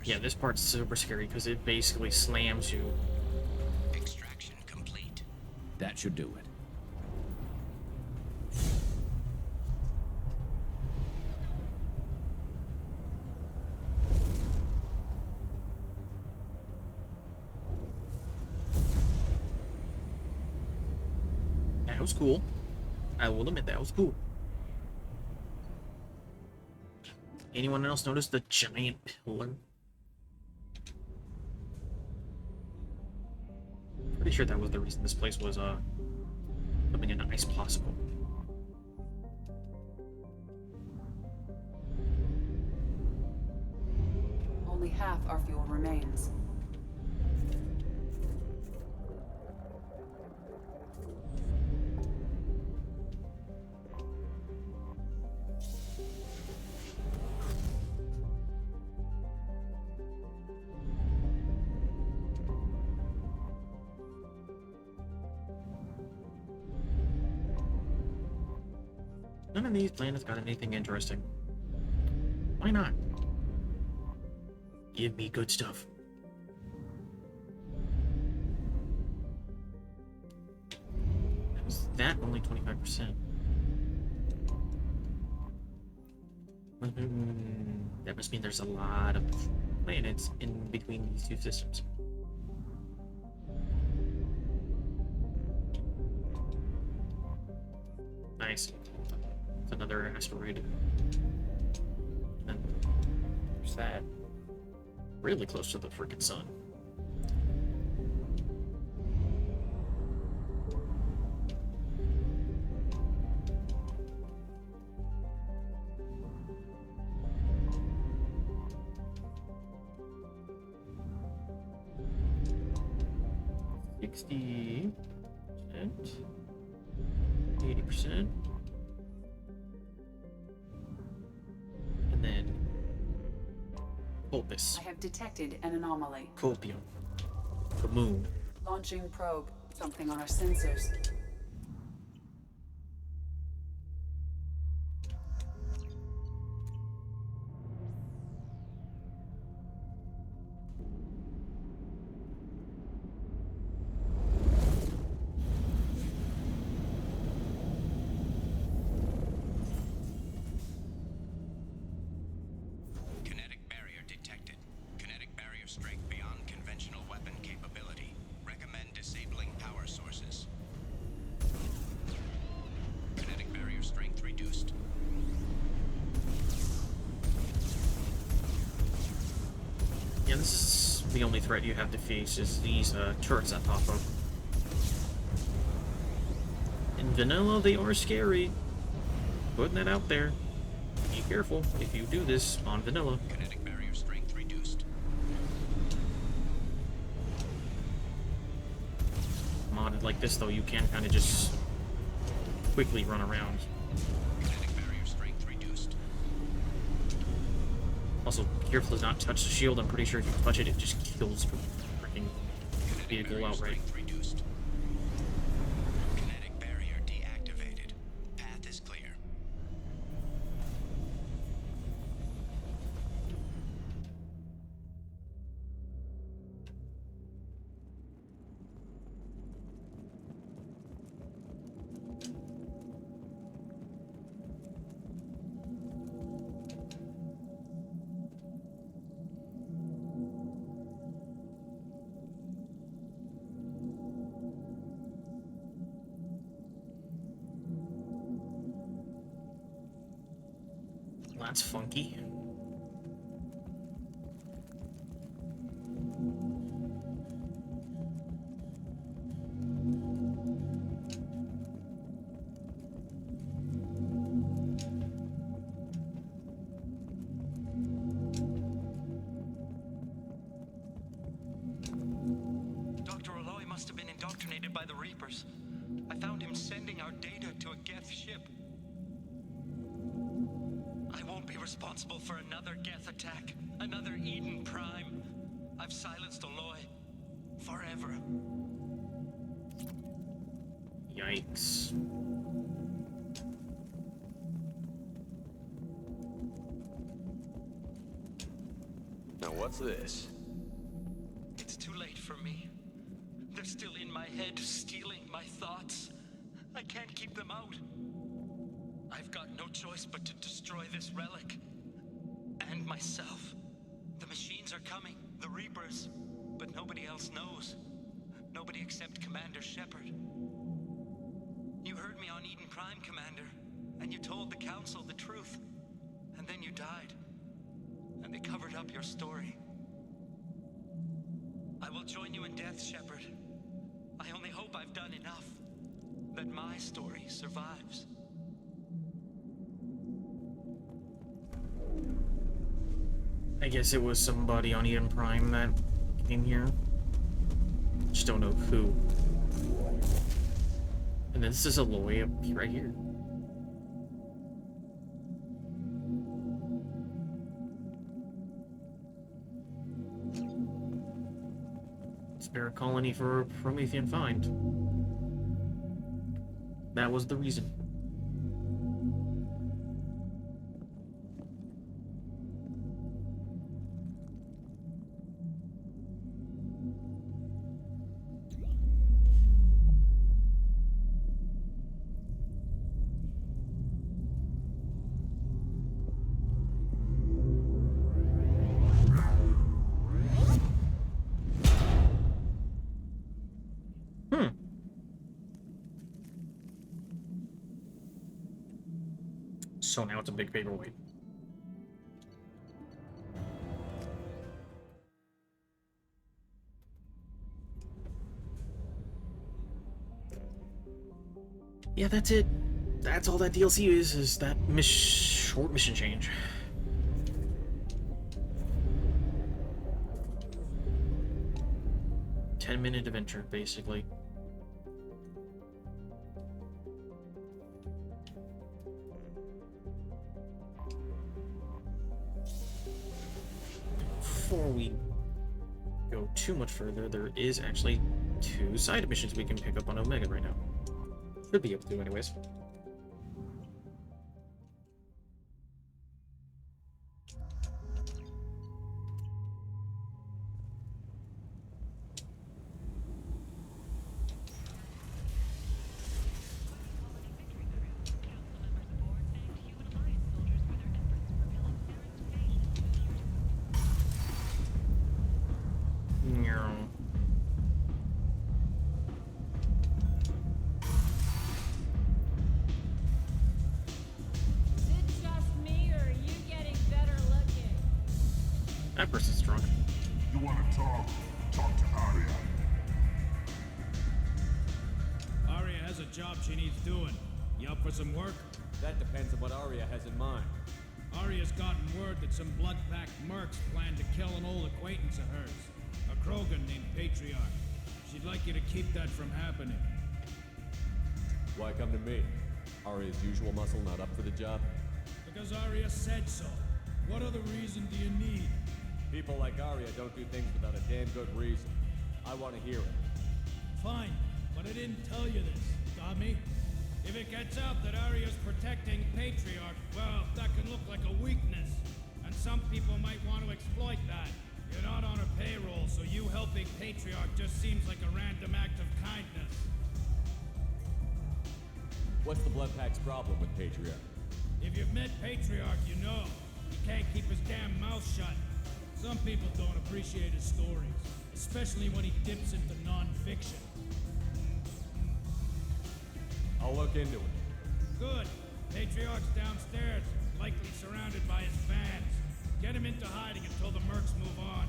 Yeah, this part's super scary because it basically slams you. Extraction complete. That should do it. That was cool. I will admit that was cool. Anyone else notice the giant pillar? Pretty sure that was the reason this place was becoming an ice possible. Only half our fuel remains. None of these planets got anything interesting. Why not? Give me good stuff. How's that only 25%? That must mean there's a lot of planets in between these two systems. Nice. It's another asteroid. And there's that. Really close to the freaking sun. %, 80%, and then Colpus. I have detected an anomaly. Colpium. The moon. Launching probe. Something on our sensors. Yeah, this is the only threat you have to face is these turrets that pop up. In vanilla, they are scary. Putting that out there. Be careful if you do this on vanilla. Kinetic barrier strength reduced. Modded like this, though, you can kind of just quickly run around. Kinetic barrier strength reduced. Also, careful to not touch the shield. I'm pretty sure if you touch it, it just kills the freaking vehicle outright. Reduced. Kinetic barrier deactivated. Path is clear. That's funky. Dr. Aloy must have been indoctrinated by the Reapers. I found him sending our data to a Geth ship. I won't be responsible for another Geth attack, another Eden Prime. I've silenced Aloy. Forever. Yikes. Now what's this? It's too late for me. They're still in my head, stealing my thoughts. I can't keep them out. I've got no choice but to destroy this relic. And myself. The machines are coming, the Reapers. But nobody else knows. Nobody except Commander Shepard. You heard me on Eden Prime, Commander. And you told the Council the truth. And then you died. And they covered up your story. I will join you in death, Shepard. I only hope I've done enough. That my story survives. I guess it was somebody on Eden Prime that came here. Just don't know who. And this is Aloy up right here. Spare colony for a Promethean find. That was the reason. So now it's a big paperweight. Yeah, that's it. That's all that DLC is that short mission change. Ten-minute adventure, basically. Before we go too much further, there is actually 2 side missions we can pick up on Omega right now. Should be able to, anyways. That person's drunk. You want to talk? Talk to Arya. Arya has a job she needs doing. You up for some work? That depends on what Arya has in mind. Arya's gotten word that some blood-packed mercs plan to kill an old acquaintance of hers, a Krogan named Patriarch. She'd like you to keep that from happening. Why come to me? Arya's usual muscle not up for the job? Because Arya said so. What other reason do you need? People like Arya don't do things without a damn good reason. I want to hear it. Fine, but I didn't tell you this, dummy. If it gets out that Arya's protecting Patriarch, well, that can look like a weakness. And some people might want to exploit that. You're not on her payroll, so you helping Patriarch just seems like a random act of kindness. What's the Bloodpack's problem with Patriarch? If you've met Patriarch, you know. He can't keep his damn mouth shut. Some people don't appreciate his stories, especially when he dips into non-fiction. I'll look into it. Good. Patriarch's downstairs, likely surrounded by his fans. Get him into hiding until the mercs move on.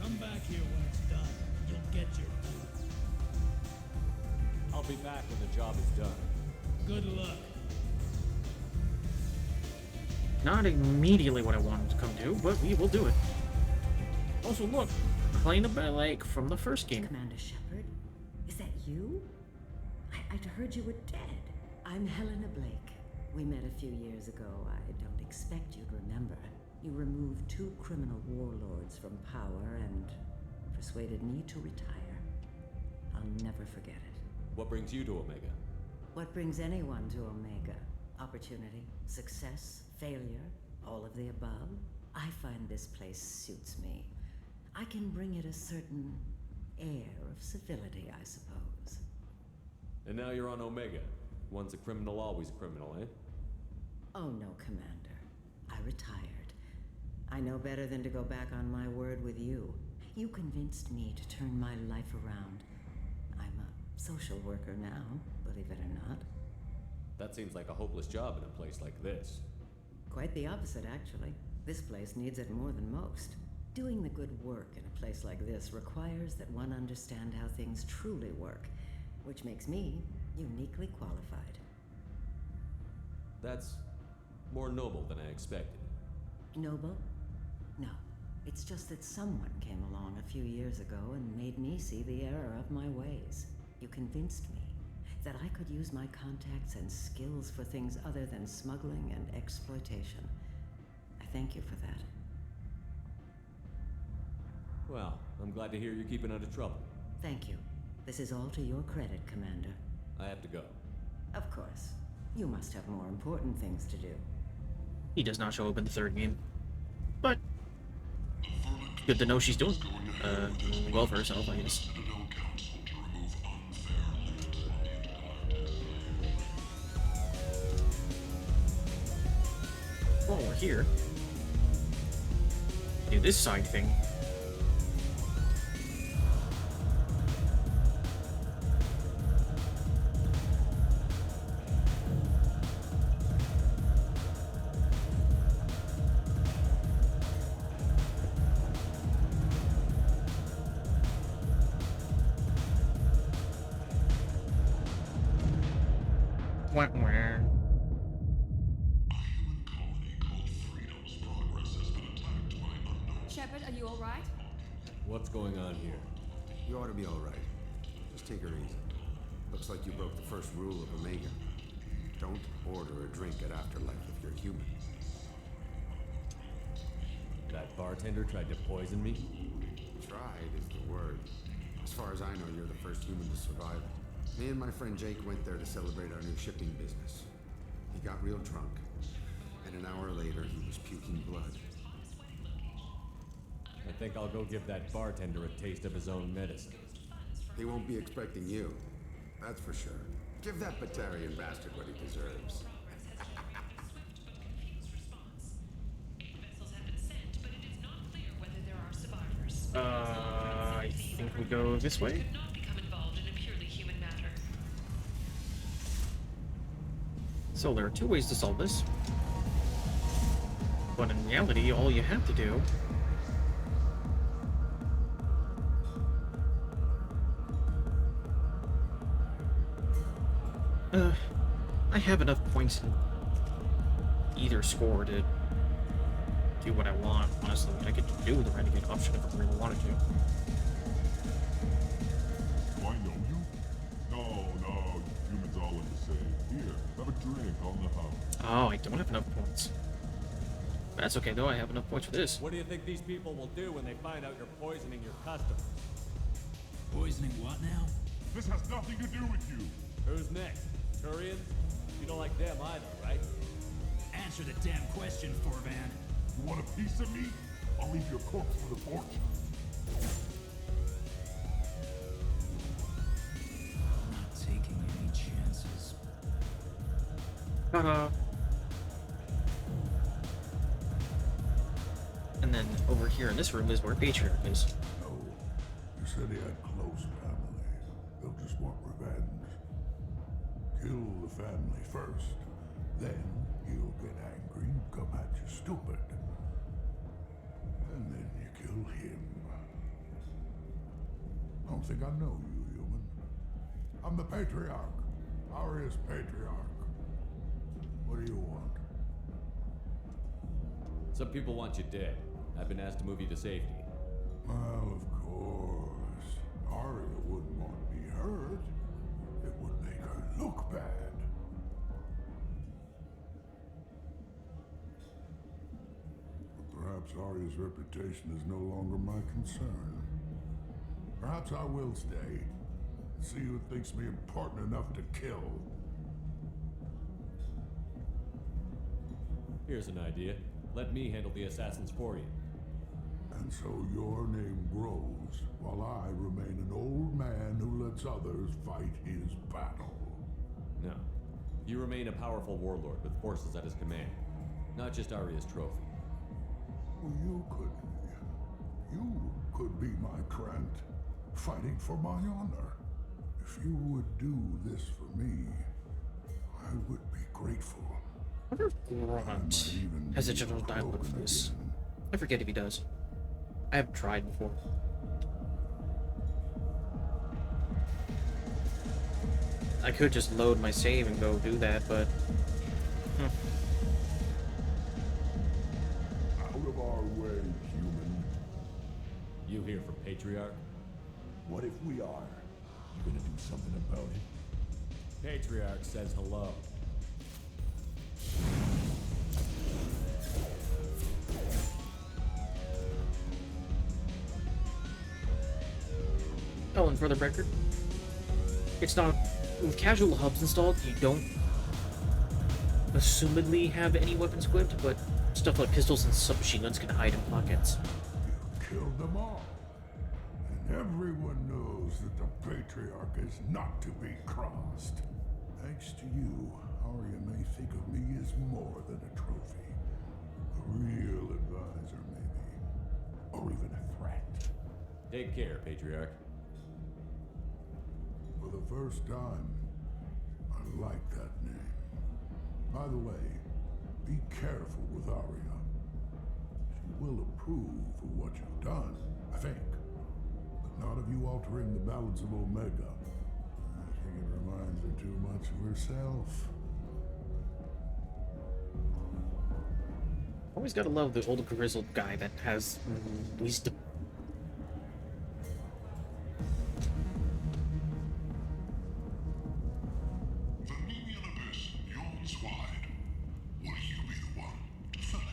Come back here when it's done. You'll get your due. I'll be back when the job is done. Good luck. Not immediately what I wanted to come do, but we will do it. Also, look, Helena Blake from the first game. Commander Shepard? Is that you? I'd heard you were dead. I'm Helena Blake. We met a few years ago. I don't expect you to remember. You removed 2 criminal warlords from power and persuaded me to retire. I'll never forget it. What brings you to Omega? What brings anyone to Omega? Opportunity, success, failure, all of the above. I find this place suits me. I can bring it a certain air of civility, I suppose. And now you're on Omega. Once a criminal, always a criminal, eh? Oh no, Commander. I retired. I know better than to go back on my word with you. You convinced me to turn my life around. I'm a social worker now, believe it or not. That seems like a hopeless job in a place like this. Quite the opposite, actually. This place needs it more than most. Doing the good work in a place like this requires that one understand how things truly work, which makes me uniquely qualified. That's more noble than I expected. Noble? No. It's just that someone came along a few years ago and made me see the error of my ways. You convinced me that I could use my contacts and skills for things other than smuggling and exploitation. I thank you for that. Well, I'm glad to hear you're keeping out of trouble. Thank you. This is all to your credit, Commander. I have to go. Of course. You must have more important things to do. He does not show up in the third game. But good to know she's doing well for herself, I guess. While we're here, do this side thing. Shepard, are you alright? What's going on here? You ought to be alright. Just take her easy. Looks like you broke the first rule of Omega. Don't order a drink at Afterlife if you're human. That bartender tried to poison me? Tried is the word. As far as I know, you're the first human to survive it. Me and my friend Jake went there to celebrate our new shipping business. He got real drunk, and an hour later he was puking blood. I think I'll go give that bartender a taste of his own medicine. He won't be expecting you. That's for sure. Give that Batarian bastard what he deserves. I think we go this way. So there are 2 ways to solve this. But in reality, all you have to do I have enough points either score to do what I want, honestly. I could do the renegade option if I really wanted to. Do I know you? No, humans all in the same. Here, have a drink on the house. Oh, I don't have enough points. That's okay though, I have enough points for this. What do you think these people will do when they find out you're poisoning your customers? Poisoning what now? This has nothing to do with you. Who's next? Turians? You don't like them either, right? Answer the damn question, Forvan. You want a piece of me? I'll leave your corpse for the fortune. I'm not taking any chances. Ta-da! And then over here in this room is where Patriarch is. No. You said he had close family. They'll just want revenge. Kill the family first. Then he'll get angry and come at you stupid. And then you kill him. I don't think I know you, human. I'm the Patriarch. Arius Patriarch. What do you want? Some people want you dead. I've been asked to move you to safety. Well, of course. Arya wouldn't want me hurt. It would make her look bad. But perhaps Arya's reputation is no longer my concern. Perhaps I will stay. And see who thinks me important enough to kill. Here's an idea. Let me handle the assassins for you. And so your name grows, while I remain an old man who lets others fight his battle. No. You remain a powerful warlord with forces at his command. Not just Arya's trophy. Well, you could be my Krant, fighting for my honor. If you would do this for me, I would be grateful. I wonder if Grant has a general dialogue for this. I forget if he does. I have tried before. I could just load my save and go do that, but... Out of our way, human. You here for Patriarch? What if we are? You gonna do something about it? Patriarch says hello. Oh, and for the record, it's not... With casual hubs installed, you don't assumedly have any weapons equipped, but stuff like pistols and submachine guns can hide in pockets. You killed them all. And everyone knows that the Patriarch is not to be crossed. Thanks to you, Arya may think of me as more than a trophy. A real advisor, maybe. Or even a threat. Take care, Patriarch. For the first time, I like that name. By the way, be careful with Arya. She will approve of what you've done, I think. But not of you altering the balance of Omega. I think it reminds her too much of herself. Always gotta love the old grizzled guy that has wisdom. The Nemean Abyss yawns wide. Will you be the one to fill it?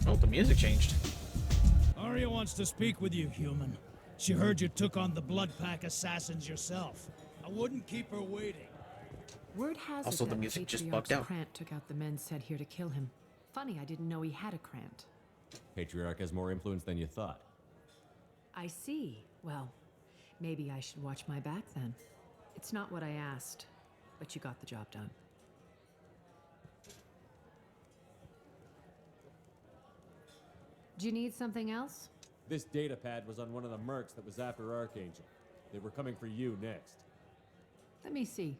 Oh, the music changed. Arya wants to speak with you, human. She heard you took on the Blood Pack assassins yourself. I wouldn't keep her waiting. Word has Also, it the that music just Patriarch's bugged out. Krant took out the men sent here to kill him. Funny, I didn't know he had a Krant. Patriarch has more influence than you thought. I see. Well, maybe I should watch my back then. It's not what I asked, but you got the job done. Do you need something else? This data pad was on one of the mercs that was after Archangel. They were coming for you next. Let me see.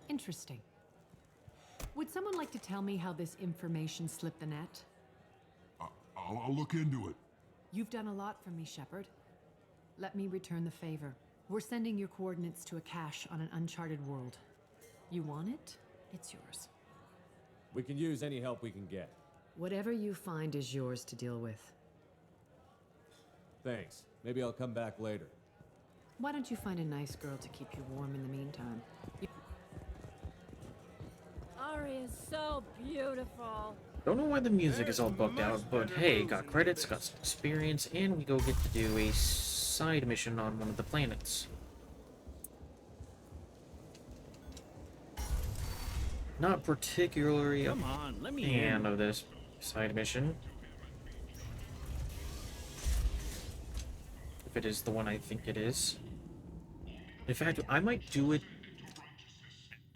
Interesting. Would someone like to tell me how this information slipped the net? I'll look into it. You've done a lot for me, Shepard. Let me return the favor. We're sending your coordinates to a cache on an uncharted world. You want it? It's yours. We can use any help we can get. Whatever you find is yours to deal with. Thanks. Maybe I'll come back later. Why don't you find a nice girl to keep you warm in the meantime? Aria's so beautiful. Don't know why the music is all bugged out, but hey, got credits, got some experience, and we go get to do a side mission on one of the planets. Not particularly a fan of this side mission. If it is the one I think it is. In fact, I might do it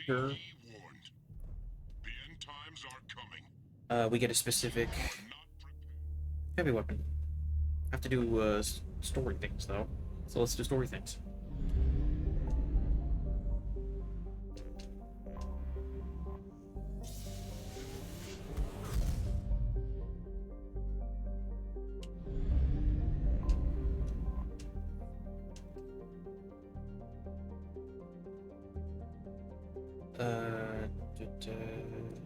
here. We get a specific heavy weapon. Have to do story things though, so let's do story things.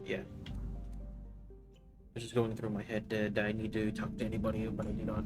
Yeah. It's just going through my head. Did I need to talk to anybody, but I do not.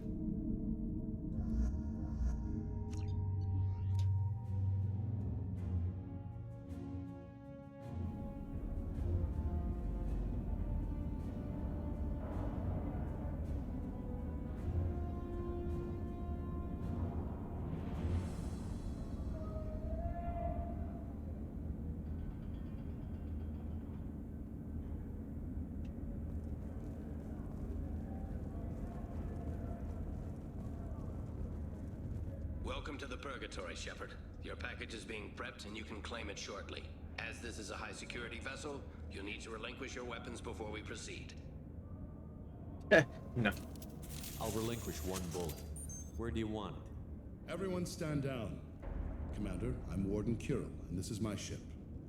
Welcome to the Purgatory, Shepard. Your package is being prepped and you can claim it shortly. As this is a high-security vessel, you'll need to relinquish your weapons before we proceed. No. I'll relinquish one bullet. Where do you want it? Everyone stand down. Commander, I'm Warden Kirill, and this is my ship.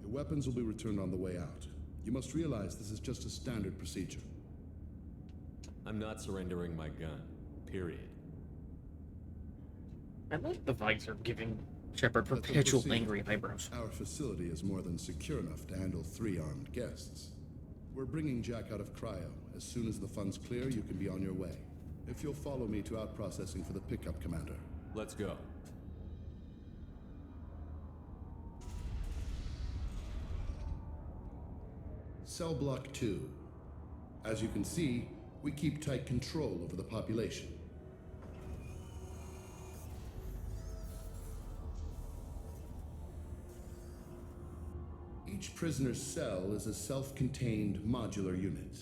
Your weapons will be returned on the way out. You must realize this is just a standard procedure. I'm not surrendering my gun. Period. I like the visor giving Shepard perpetual angry eyebrows. Our facility is more than secure enough to handle 3 armed guests. We're bringing Jack out of cryo. As soon as the funds clear, you can be on your way. If you'll follow me to out-processing for the pickup, Commander. Let's go. Cell Block 2. As you can see, we keep tight control over the population. Each prisoner's cell is a self-contained modular unit.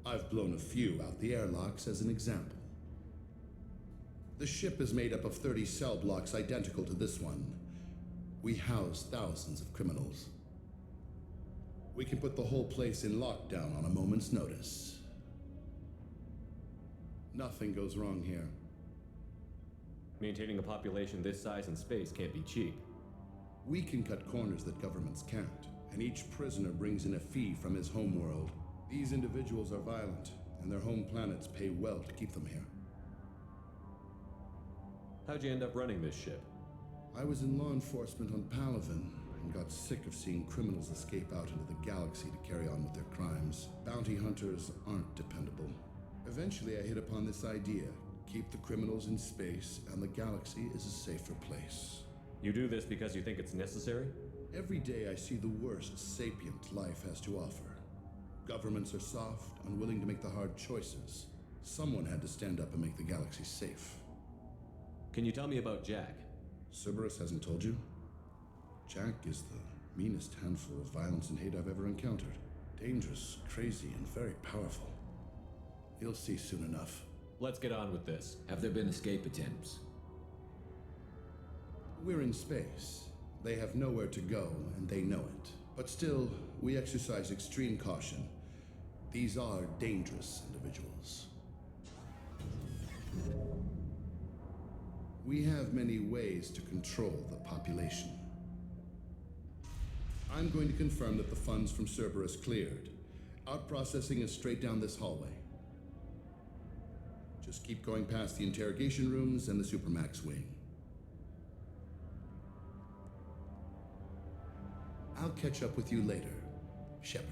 I've blown a few out the airlocks as an example. The ship is made up of 30 cell blocks identical to this one. We house thousands of criminals. We can put the whole place in lockdown on a moment's notice. Nothing goes wrong here. Maintaining a population this size in space can't be cheap. We can cut corners that governments can't, and each prisoner brings in a fee from his homeworld. These individuals are violent, and their home planets pay well to keep them here. How'd you end up running this ship? I was in law enforcement on Palaven, and got sick of seeing criminals escape out into the galaxy to carry on with their crimes. Bounty hunters aren't dependable. Eventually I hit upon this idea. Keep the criminals in space, and the galaxy is a safer place. You do this because you think it's necessary? Every day I see the worst sapient life has to offer. Governments are soft, unwilling to make the hard choices. Someone had to stand up and make the galaxy safe. Can you tell me about Jack? Cerberus hasn't told you? Jack is the meanest handful of violence and hate I've ever encountered. Dangerous, crazy, and very powerful. You'll see soon enough. Let's get on with this. Have there been escape attempts? We're in space. They have nowhere to go, and they know it. But still, we exercise extreme caution. These are dangerous individuals. We have many ways to control the population. I'm going to confirm that the funds from Cerberus cleared. Out processing is straight down this hallway. Just keep going past the interrogation rooms and the Supermax wing. I'll catch up with you later, Shepard.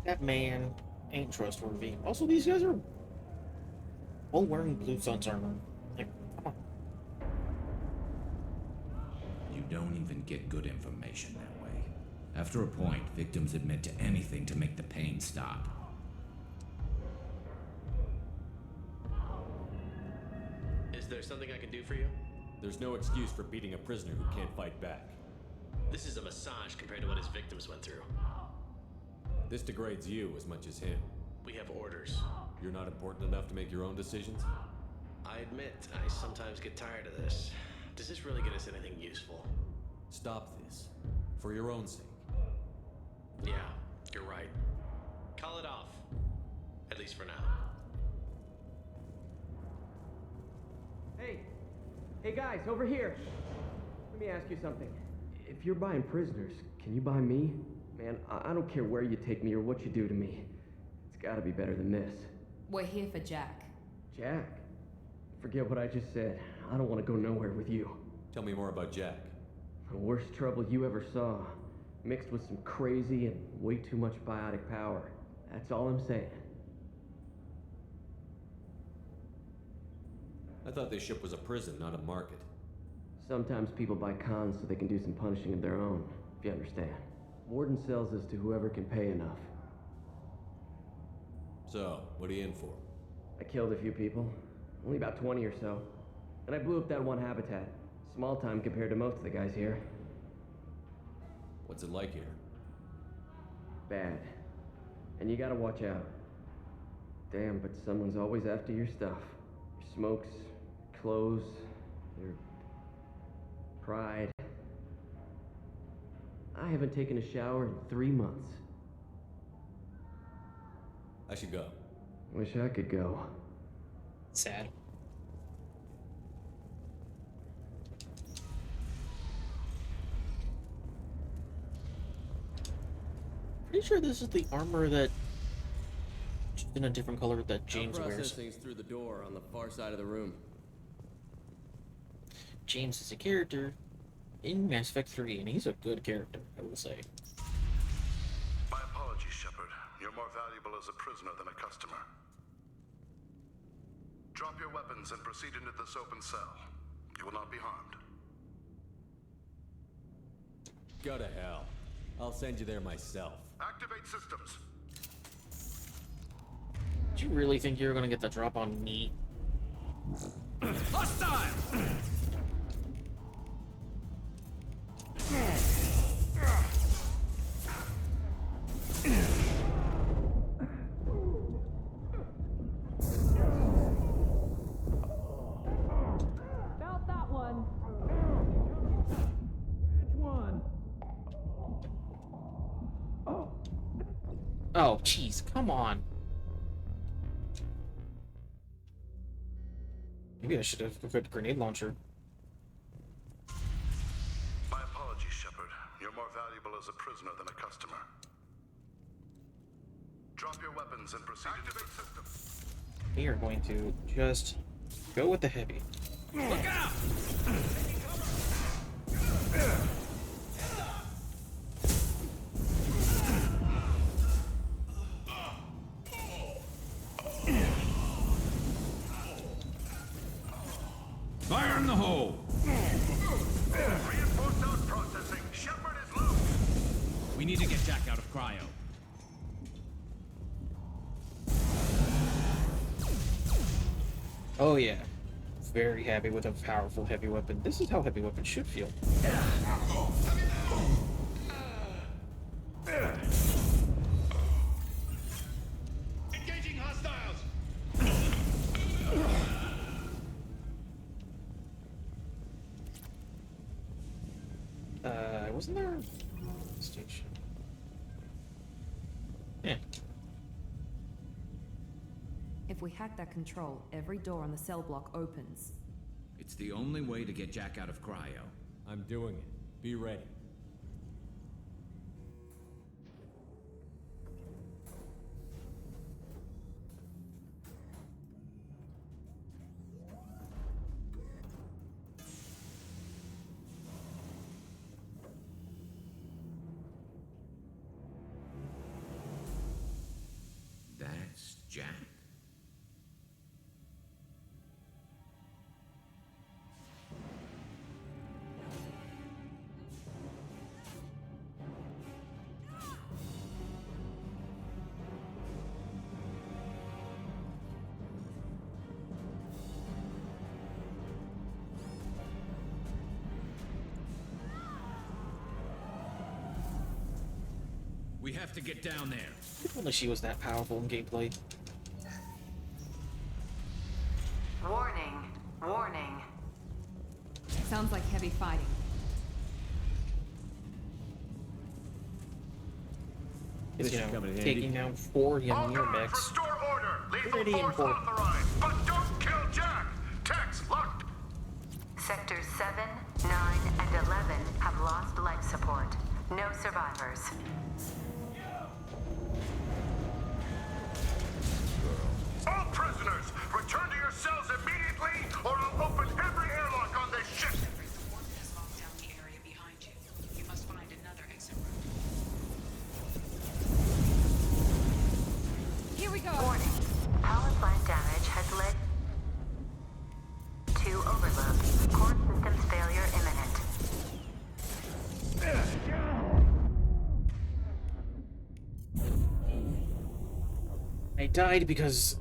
That man ain't trustworthy. Also, these guys are all wearing Blue Sun's armor. Like, come on. You don't even get good information that way. After a point, victims admit to anything to make the pain stop. Is there something I can do for you? There's no excuse for beating a prisoner who can't fight back. This is a massage compared to what his victims went through. This degrades you as much as him. We have orders. You're not important enough to make your own decisions? I admit, I sometimes get tired of this. Does this really get us anything useful? Stop this. For your own sake. Yeah, you're right. Call it off. At least for now. Hey! Hey guys, over here! Let me ask you something. If you're buying prisoners, can you buy me? Man, I don't care where you take me or what you do to me. It's gotta be better than this. We're here for Jack. Jack? Forget what I just said. I don't want to go nowhere with you. Tell me more about Jack. The worst trouble you ever saw. Mixed with some crazy and way too much biotic power. That's all I'm saying. I thought this ship was a prison, not a market. Sometimes people buy cons so they can do some punishing of their own, if you understand. Warden sells this to whoever can pay enough. So, what are you in for? I killed a few people. Only about 20 or so. And I blew up that one habitat. Small time compared to most of the guys here. What's it like here? Bad. And you gotta watch out. Damn, but someone's always after your stuff. Your smokes, clothes, your pride. I haven't taken a shower in 3 months. I should go. Wish I could go. Sad. Pretty sure this is the armor that, just in a different color, that James wears. Processing's through the door on the far side of the room. James is a character in Mass Effect 3, and he's a good character, I will say. My apologies, Shepard. You're more valuable as a prisoner than a customer. Drop your weapons and proceed into this open cell. You will not be harmed. Go to hell. I'll send you there myself. Activate systems. Do you really think you're gonna get the drop on me? Hostile! Felt that one. Which one? Oh, jeez, come on. Maybe I should have equipped a grenade launcher. My apologies, Shepard. You're more valuable as a prisoner than a customer. Drop your weapons and proceed into the system. We are going to just go with the heavy. Look out! Fire in the hole! Reinforce those processing. Shepard is loose. We need to get Jack out of cryo. Oh yeah. Very happy with a powerful heavy weapon. This is how heavy weapons should feel. Engaging hostiles. Wasn't there a station? Yeah. If we hack that control, every door on the cell block opens. It's the only way to get Jack out of cryo. I'm doing it. Be ready. Jack? We have to get down there. If only she was that powerful in gameplay. Warning. Warning. Sounds like heavy fighting. Is, you This should come know, in handy. taking down 4 Ymir mechs. Restore order. Lethal Pretty force important. authorized. But don't kill Jack. Text locked. Sectors 7, 9, and 11 have lost life support. No survivors. All prisoners, return to your cells immediately, or I'll open every airlock on this ship. The warden has locked down the area behind you. You must find another exit route. Here we go. Warning. Power plant damage has led to overload. Core systems failure imminent. I died because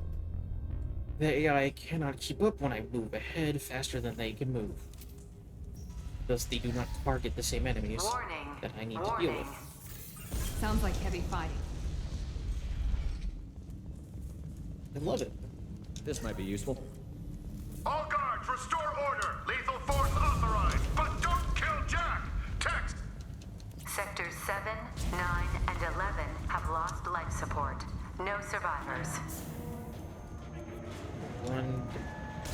the AI cannot keep up when I move ahead faster than they can move. Thus, they do not target the same enemies Warning. that I need to deal with. Sounds like heavy fighting. I love it. This might be useful. All guards, restore order. Lethal force authorized. But don't kill Jack. Text. Sectors 7, 9, and 11 have lost life support. No survivors. One.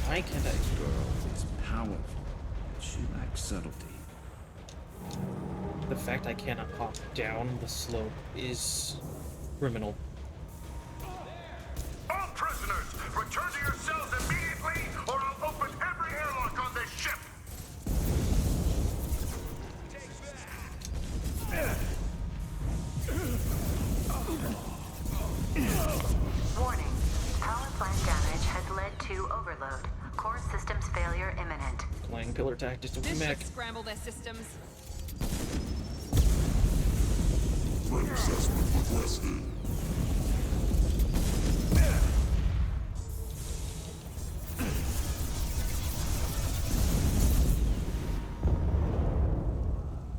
I can. Girl is powerful. She lacks subtlety. The fact I cannot hop down the slope is criminal. All prisoners, return to your cells immediately, or I'll open every airlock on this ship. Warning. Power plant damage has led to overload. Core systems failure imminent. Playing pillar tactics to This mech. should scramble their systems. Threat assessment requested.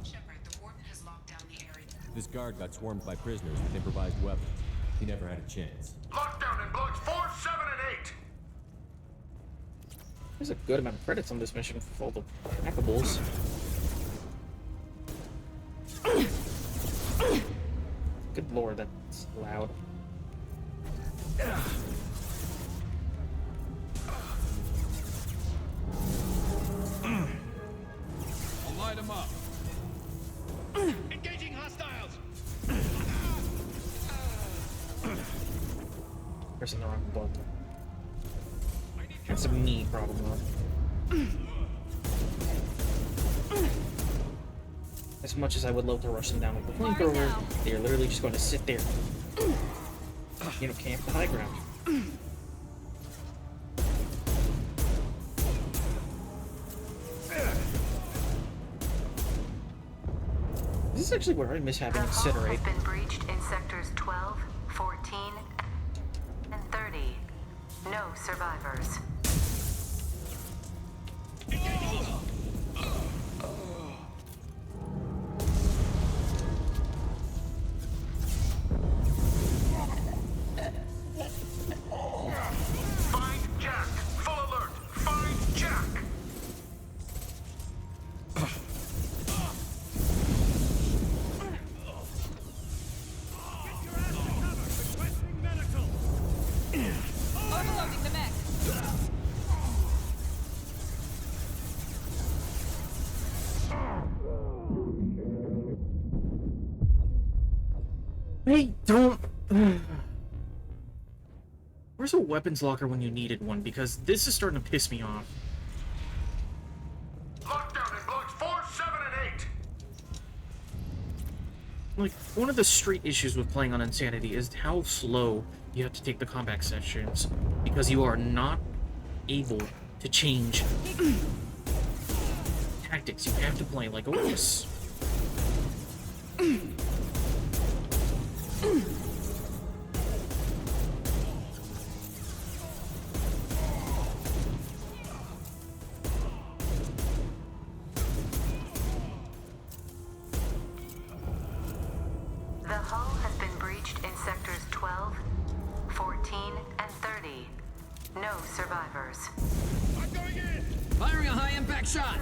Shepard, the warden has locked down the area. This guard got swarmed by prisoners with improvised weapons. He never had a chance. Lockdown in blocks 4, 7, and 8. There's a good amount of credits on this mission for all the hackables. Good lord, that's loud. I'll light them up. Engaging hostiles. Pressing the wrong button. That's a me problem, though. As much as I would love to rush them down with the flamethrower, they are literally just going to sit there. You know, camp the high ground. This is actually where I miss having The hull Incinerate. has been breached in sectors 12, 14, and 30. No survivors. Find Jack. Full alert. Find Jack. Overloading the mech. Hey, don't. Where's a weapons locker when you needed one? Because this is starting to piss me off. Lockdown in blocks 4, 7, and 8. Like, one of the straight issues with playing on Insanity is how slow you have to take the combat sessions, because you are not able to change tactics. You have to play like a wuss. The hull has been breached in sectors 12, 14, and 30. No survivors. I'm going in! Firing a high-impact shot!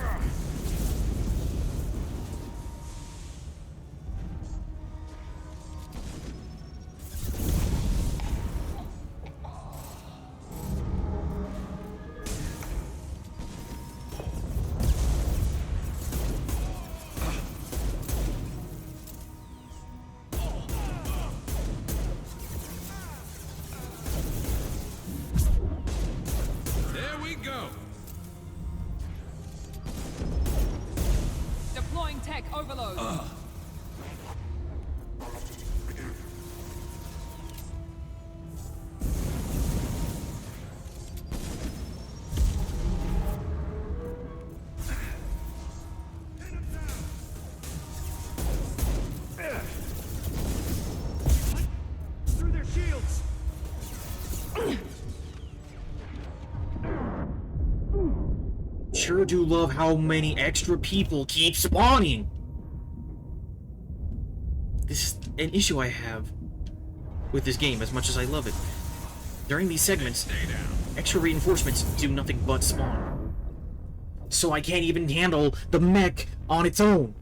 There we go. Deploying tech overload. Through their shields! Sure do love how many extra people keep spawning. This is an issue I have with this game, as much as I love it. During these segments, extra reinforcements do nothing but spawn. So I can't even handle the mech on its own.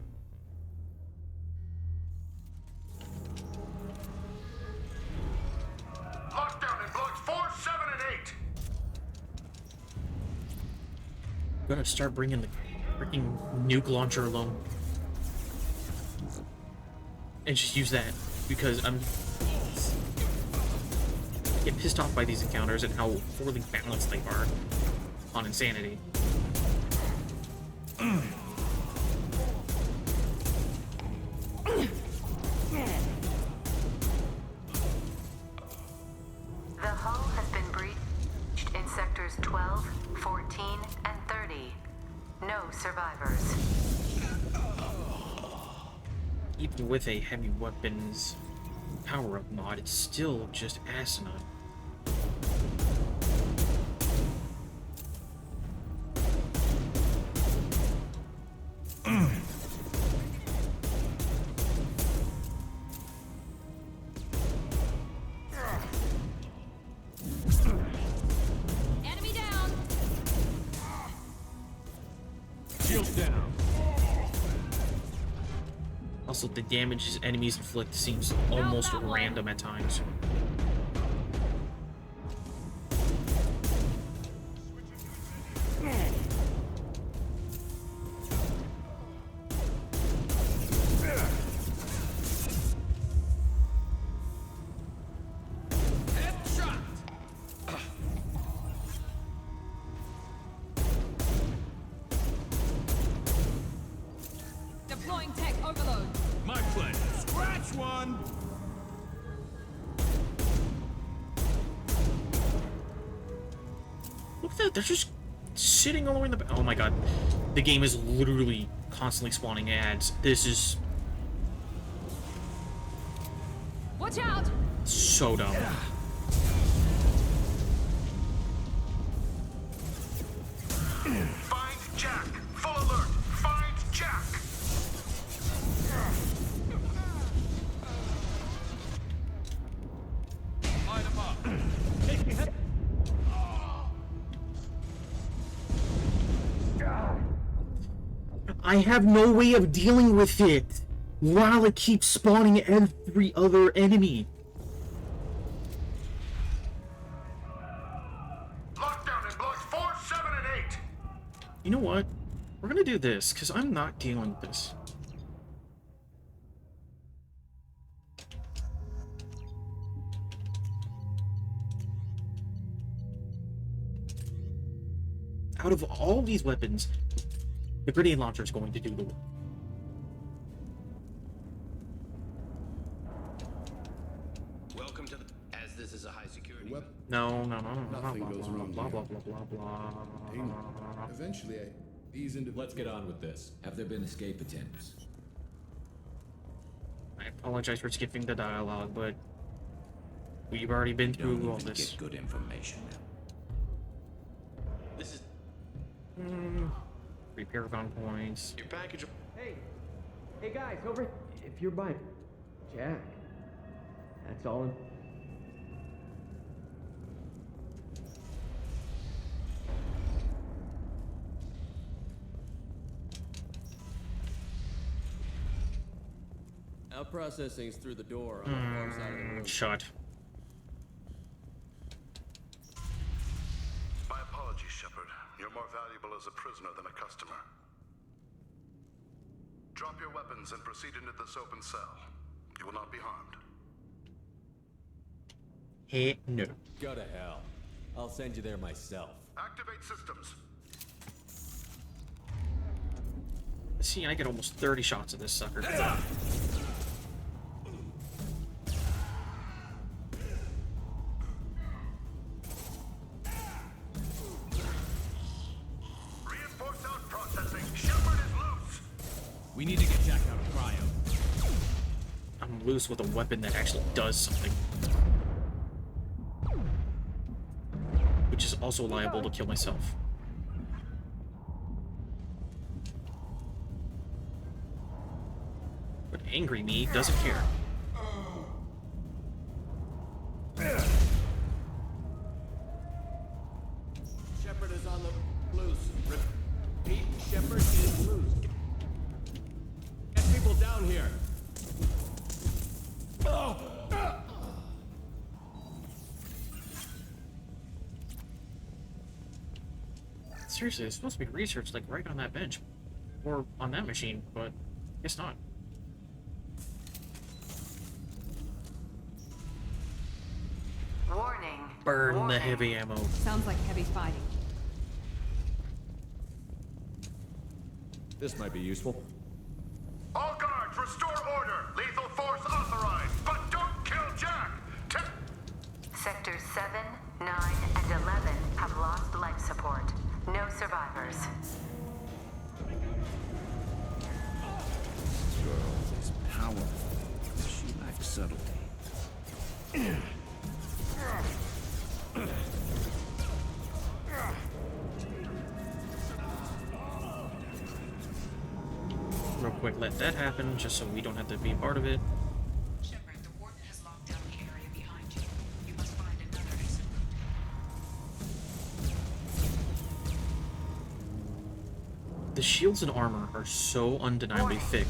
Lockdown in blocks 4, 7, and 8! Gotta start bringing the freaking nuke launcher alone. And just use that, because I get pissed off by these encounters and how poorly balanced they are on Insanity. The hull has been breached in sectors 12, 14, and 30. No survivors. Even with a heavy weapons power-up mod, it's still just asinine. Enemy down. Shields down. Also, the damage his enemies inflict seems almost random at times. Headshot. Deploying tech overload. My pleasure. Scratch one. Look at that, they're just sitting all the way in the back. Oh my god. The game is literally constantly spawning ads. This is Watch out! so dumb. Find Jack! Full alert! Find Jack! Light him up. I have no way of dealing with it while it keeps spawning every other enemy. Lockdown in blocks 4, 7, and 8! You know what? We're gonna do this, because I'm not dealing with this. Out of all these weapons, the grenade launcher is going to do the work. is a high security. No. Nothing goes wrong Blah here. blah blah blah blah. Damon, eventually, these individuals. Let's get on with this. Have there been escape attempts? I apologize for skipping the dialogue, but we've already been Don't through all even this. get good information now. This is Repair gun points. your package. Hey guys, over. If you're by Jack, that's all. Our processing's through the door on the far side of the room. Shut. My apologies, Shepard. You're more valuable as a prisoner than a customer. Drop your weapons and proceed into this open cell. You will not be harmed. Hey, no. Go to hell. I'll send you there myself. Activate systems. See, I get almost 30 shots of this sucker. Reinforce out processing. Shepard is loose. We need to get Jack out of cryo. I'm loose with a weapon that actually does something. Which is also liable to kill myself. But angry me doesn't care. Shepard is on the loose. Repeat, Shepard is loose. Get people down here. Seriously, it's supposed to be research like right on that bench. Or on that machine, but guess not. Warning. Burn the Warning. heavy ammo. Sounds like heavy fighting. This might be useful. All guards, restore order. Lethal force authorized, but don't kill Jack. Sectors 7, 9, and 11 have lost life support. No survivors. Girl is powerful. She lacks subtlety. Real quick, let that happen, just so we don't have to be part of it. Shepard, the warden has locked down the area behind you. You must find another exit route. The shields and armor are so undeniably thick,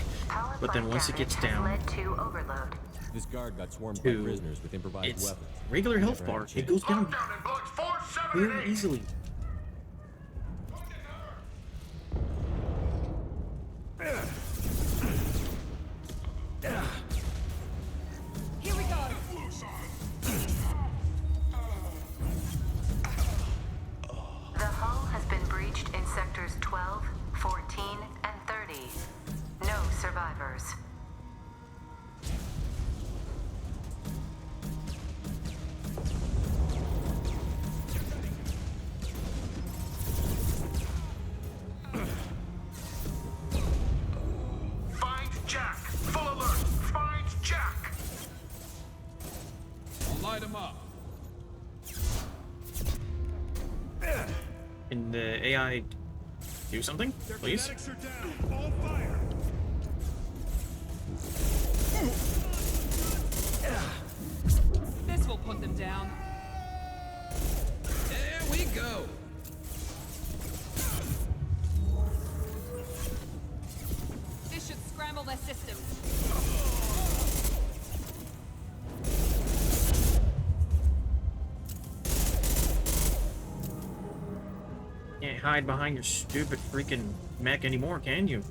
but then once it gets down Led to overload. This guard got swarmed by to prisoners with improvised its weapons. regular health Never had a bar, it chance. goes down Lockdown in blocks 4, 7, and very 8. easily. Here we go. The hull has been breached in sectors 12, 14, and 30. No survivors. Find Jack. Full alert. Find Jack. I'll light him up. Can the AI do something, please? Kinetics are down. All fire. This will put them down. There we go. This should scramble their systems. Can't hide behind your stupid freaking mech anymore, can you?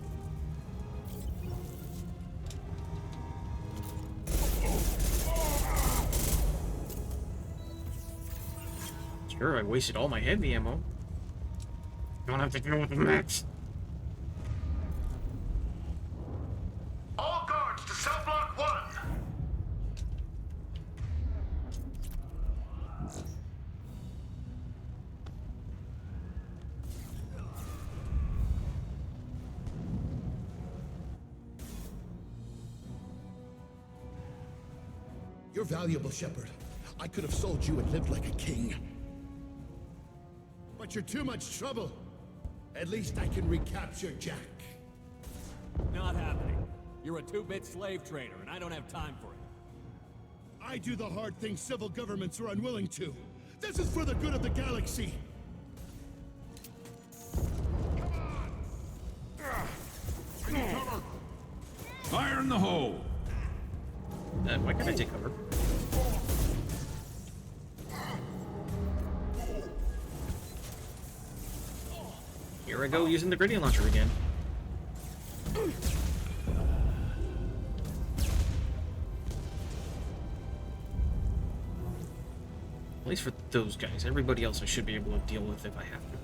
Sure, I wasted all my heavy ammo. Don't have to deal with the mechs. All guards to cell block 1. You're valuable, Shepard. I could have sold you and lived like a king. But you're too much trouble. At least I can recapture Jack. Not happening. You're a two-bit slave trader, and I don't have time for it. I do the hard things civil governments are unwilling to. This is for the good of the galaxy. Fire in the hole! Why can't I take cover? Here I go using the grenade launcher again. At least for those guys. Everybody else I should be able to deal with if I have to.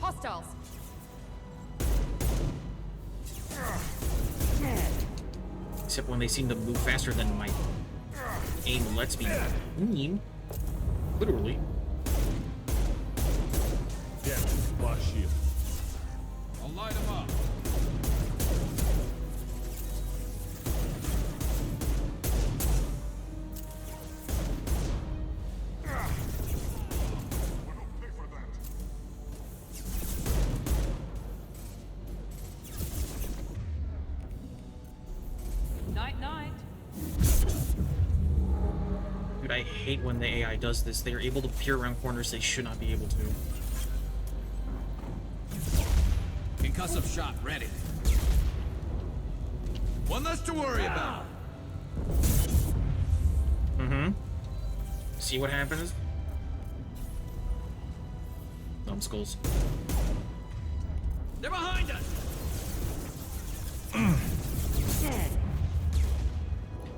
Hostiles. Except when they seem to move faster than my aim lets me. Literally. Yeah, lost shield. I'll light him up. Night-night. Dude, I hate when the AI does this. They are able to peer around corners they should not be able to. Concussive shot ready. One less to worry about. See what happens? Numbskulls. They're behind us!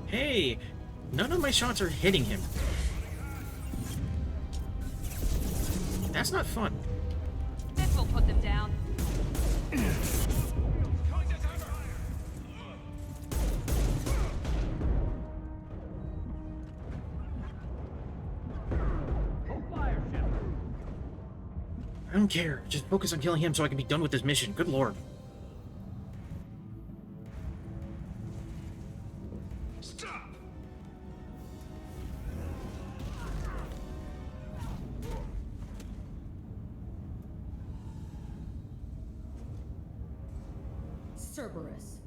Hey! None of my shots are hitting him. That's not fun. This will put them down. I don't care. Just focus on killing him so I can be done with this mission. Good lord. Stop! Cerberus.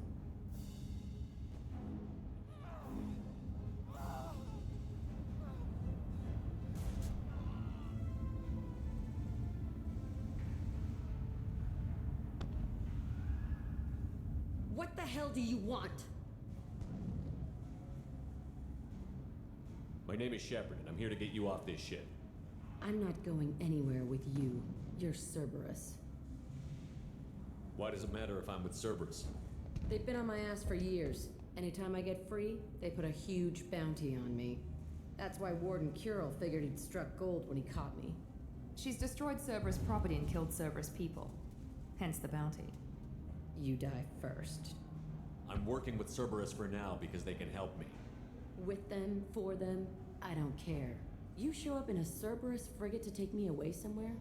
What the hell do you want? My name is Shepard, and I'm here to get you off this ship. I'm not going anywhere with you. You're Cerberus. Why does it matter if I'm with Cerberus? They've been on my ass for years. Anytime I get free, they put a huge bounty on me. That's why Warden Curel figured he'd struck gold when he caught me. She's destroyed Cerberus property and killed Cerberus people. Hence the bounty. You die first. I'm working with Cerberus for now because they can help me. With them, for them, I don't care. You show up in a Cerberus frigate to take me away somewhere?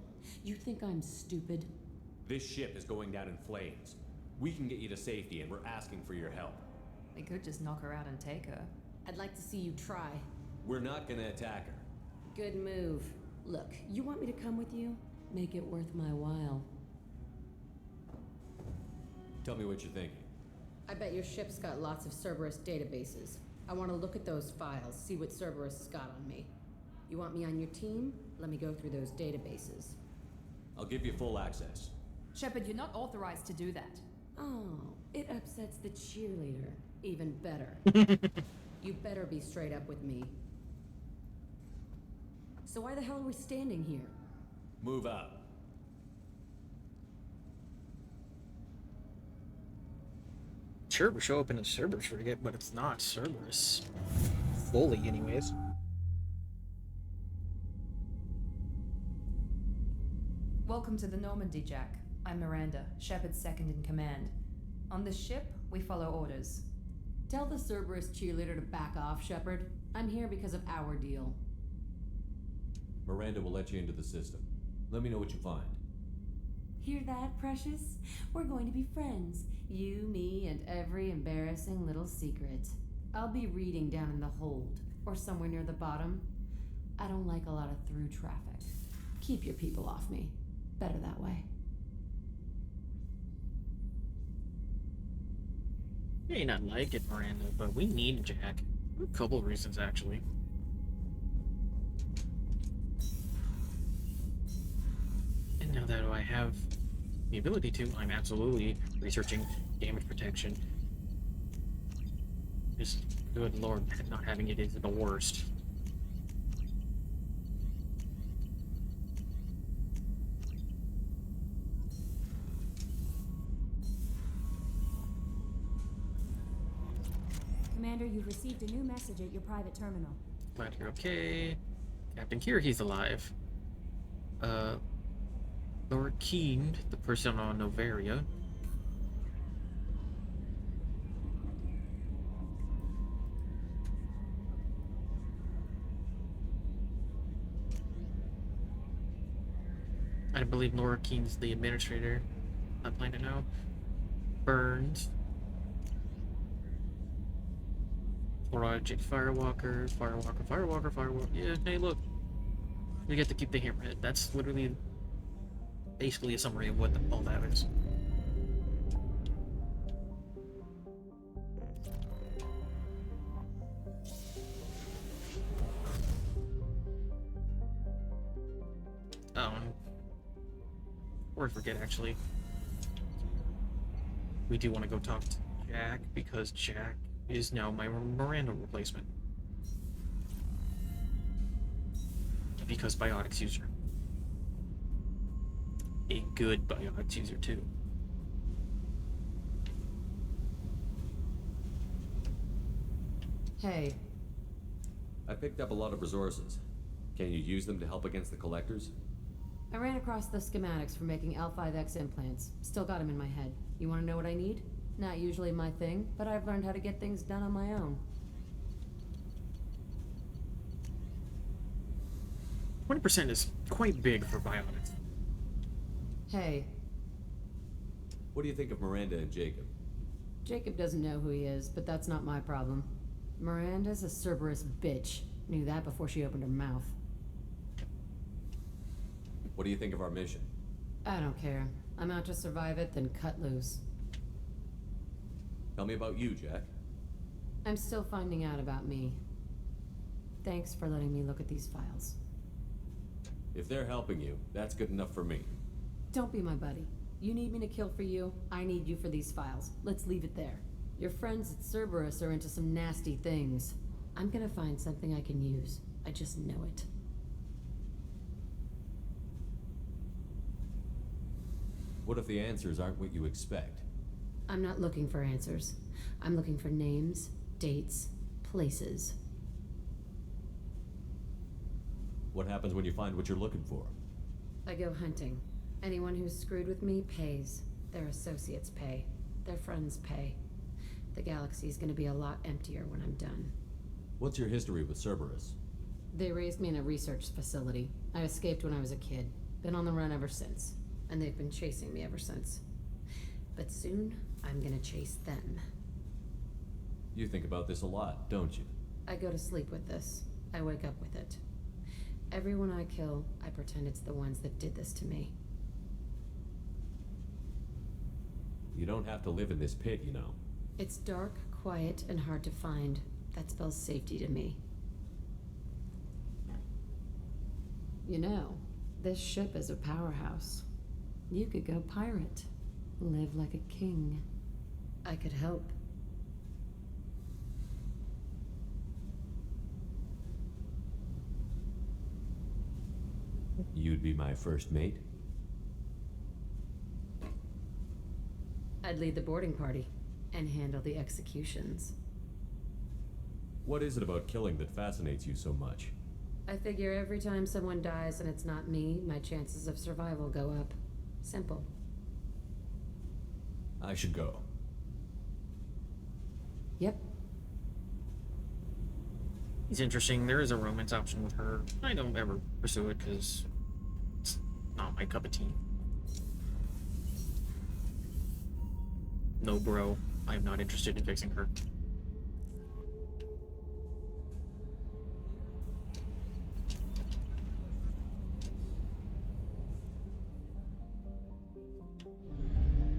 You think I'm stupid? This ship is going down in flames. We can get you to safety, and we're asking for your help. They could just knock her out and take her. I'd like to see you try. We're not gonna attack her. Good move. Look, you want me to come with you? Make it worth my while. Tell me what you're thinking. I bet your ship's got lots of Cerberus databases. I want to look at those files, see what Cerberus has got on me. You want me on your team? Let me go through those databases. I'll give you full access. Shepard, you're not authorized to do that. Oh, it upsets the cheerleader. Even better. You better be straight up with me. So why the hell are we standing here? Move out. Sure, we show up in a Cerberus frigate, but it's not Cerberus. Fully, anyways. Welcome to the Normandy, Jack. I'm Miranda, Shepard's second in command. On this ship, we follow orders. Tell the Cerberus cheerleader to back off, Shepard. I'm here because of our deal. Miranda will let you into the system. Let me know what you find. Hear that, precious? We're going to be friends. You, me, and every embarrassing little secret. I'll be reading down in the hold, or somewhere near the bottom. I don't like a lot of through traffic. Keep your people off me. Better that way. May not like it, Miranda, but we need Jack. For a couple of reasons, actually. And now that I have the ability to, I'm absolutely researching damage protection. Just, good lord, not having it is the worst. Commander, you've received a new message at your private terminal. Glad you're okay. Captain Kirih's alive. Lord Keen, the person on Novaria. I believe Laura Keen's the administrator. Not planning to know. Burns. Project Firewalker. Yeah, hey, look. We get to keep the hammerhead. That's literally basically a summary of what all that is. Or I forget, actually. We do want to go talk to Jack, because Jack is now my Miranda replacement. Because Biotics user. A good Biotics user, too. Hey. I picked up a lot of resources. Can you use them to help against the collectors? I ran across the schematics for making L5X implants. Still got them in my head. You want to know what I need? Not usually my thing, but I've learned how to get things done on my own. 20% is quite big for Biotics. Hey. What do you think of Miranda and Jacob? Jacob doesn't know who he is, but that's not my problem. Miranda's a Cerberus bitch. Knew that before she opened her mouth. What do you think of our mission? I don't care. I'm out to survive it, then cut loose. Tell me about you, Jack. I'm still finding out about me. Thanks for letting me look at these files. If they're helping you, that's good enough for me. Don't be my buddy. You need me to kill for you, I need you for these files. Let's leave it there. Your friends at Cerberus are into some nasty things. I'm gonna find something I can use. I just know it. What if the answers aren't what you expect? I'm not looking for answers. I'm looking for names, dates, places. What happens when you find what you're looking for? I go hunting. Anyone who's screwed with me pays. Their associates pay. Their friends pay. The galaxy's gonna be a lot emptier when I'm done. What's your history with Cerberus? They raised me in a research facility. I escaped when I was a kid. Been on the run ever since. And they've been chasing me ever since. But soon, I'm gonna chase them. You think about this a lot, don't you? I go to sleep with this. I wake up with it. Everyone I kill, I pretend it's the ones that did this to me. You don't have to live in this pit, you know. It's dark, quiet, and hard to find. That spells safety to me. You know, this ship is a powerhouse. You could go pirate. Live like a king. I could help. You'd be my first mate? I'd lead the boarding party and handle the executions. What is it about killing that fascinates you so much? I figure every time someone dies and it's not me, my chances of survival go up. Simple. I should go. Yep. It's interesting. There is a romance option with her. I don't ever pursue it because it's not my cup of tea. No, bro. I am not interested in fixing her.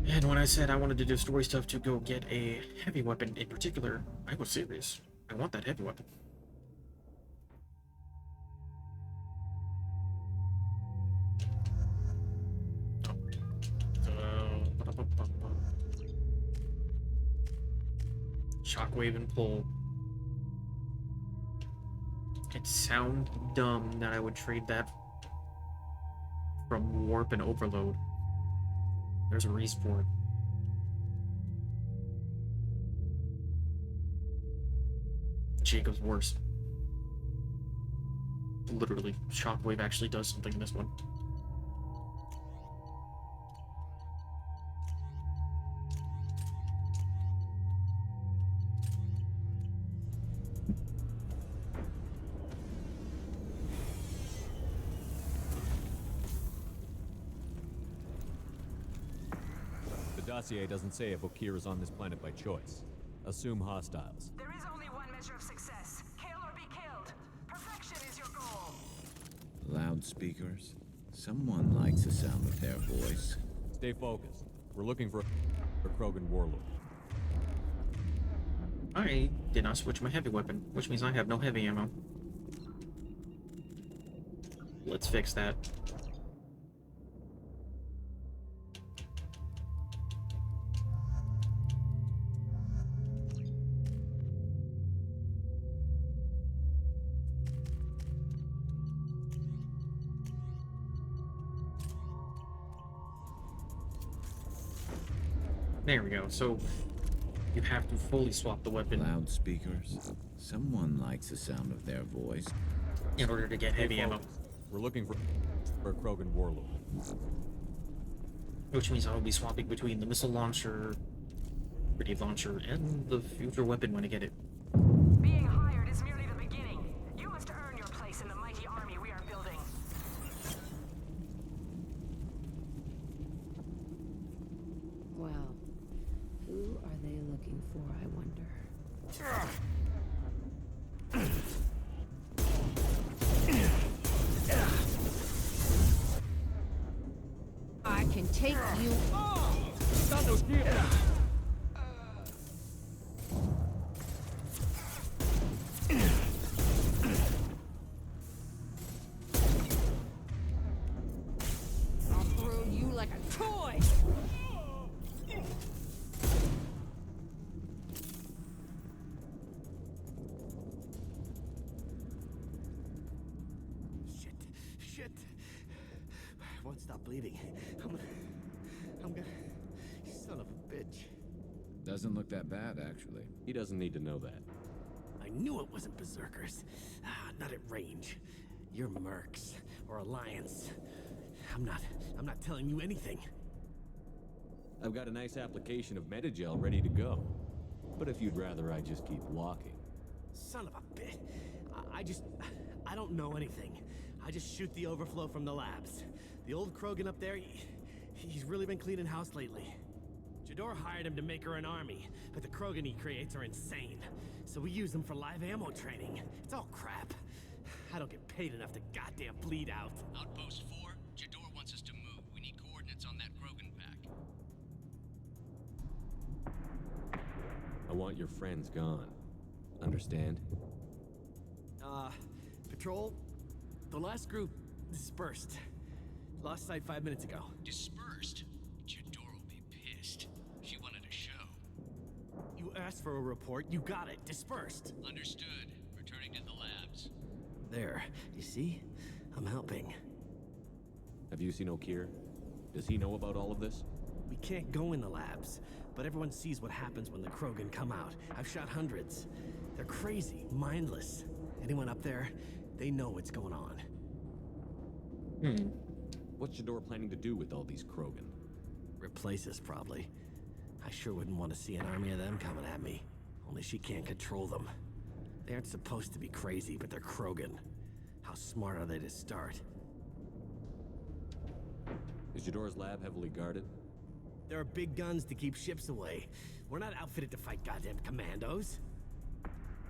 And when I said I wanted to do story stuff to go get a heavy weapon in particular, I was serious. I want that heavy weapon. Shockwave and pull. It sounds dumb that I would trade that from warp and overload. There's a reason for it. Jacob's worse. Literally, Shockwave actually does something in this one. The dossier doesn't say if Okir is on this planet by choice. Assume hostiles. There is only one measure of success. Kill or be killed. Perfection is your goal. Loudspeakers? Someone likes the sound of their voice. Stay focused. We're looking for Krogan warlord. I did not switch my heavy weapon, which means I have no heavy ammo. Let's fix that. There we go. So you have to fully swap the weapon. Loudspeakers? Someone likes the sound of their voice. In order to get heavy ammo. We're looking for a Krogan warlord. Which means I will be swapping between the missile launcher, grenade launcher, and the future weapon when I get it. Being hired is merely the beginning. You must earn your place in the mighty army we are building. Well, who are they looking for, I wonder? I can take you. I'll throw you like a toy. Shit. I won't stop bleeding. I'm gonna... You son of a bitch. Doesn't look that bad, actually. He doesn't need to know that. I knew it wasn't Berserkers. Not at range. You're Mercs or Alliance. I'm not telling you anything. I've got a nice application of Metagel ready to go. But if you'd rather I just keep walking. Son of a bitch. I don't know anything. I just shoot the overflow from the labs. The old Krogan up there, he's really been cleaning house lately. Jador hired him to make her an army, but the Krogan he creates are insane. So we use them for live ammo training. It's all crap. I don't get paid enough to goddamn bleed out. Outpost 4, Jador wants us to move. We need coordinates on that Krogan pack. I want your friends gone. Understand? Patrol, the last group dispersed. Lost sight 5 minutes ago. Dispersed? Jador will be pissed. She wanted a show. You asked for a report, you got it. Dispersed. Understood. Returning to the labs. There, you see? I'm helping. Have you seen Okir? Does he know about all of this? We can't go in the labs, but everyone sees what happens when the Krogan come out. I've shot hundreds. They're crazy, mindless. Anyone up there, they know what's going on. What's Jador planning to do with all these Krogan? Replace us, probably. I sure wouldn't want to see an army of them coming at me. Only she can't control them. They aren't supposed to be crazy, but they're Krogan. How smart are they to start? Is Jador's lab heavily guarded? There are big guns to keep ships away. We're not outfitted to fight goddamn commandos.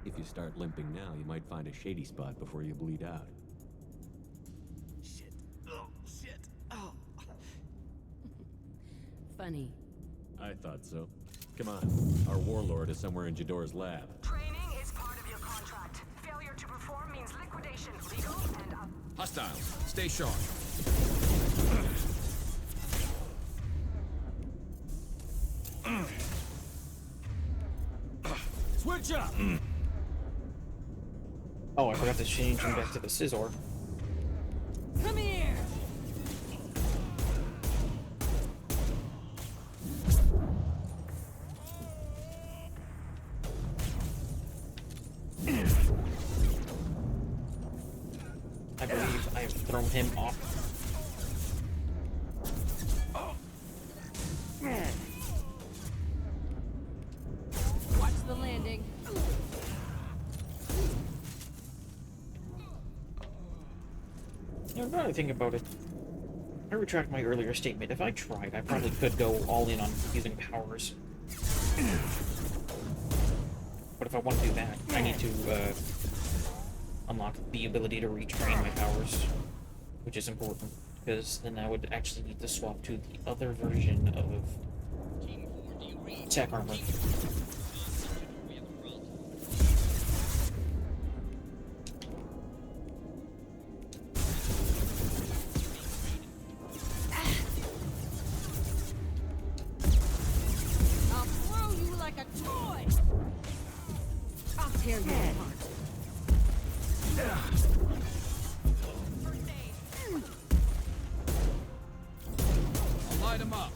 If you start limping now, you might find a shady spot before you bleed out. Shit. Oh, shit. Oh. Funny. I thought so. Come on. Our warlord is somewhere in Jador's lab. Training is part of your contract. Failure to perform means liquidation, legal and Hostiles, stay sharp. Switch up! Oh, I forgot to change him back to the scissor. Come here! I believe I have thrown him off. Watch the landing. You know, now that I think about it, I retract my earlier statement. If I tried, I probably could go all in on using powers. But if I want to do that, I need to unlock the ability to retrain my powers, which is important, because then I would actually need to swap to the other version of tech armor. I'll throw you like a toy! I'll tear you apart. I'll light him up.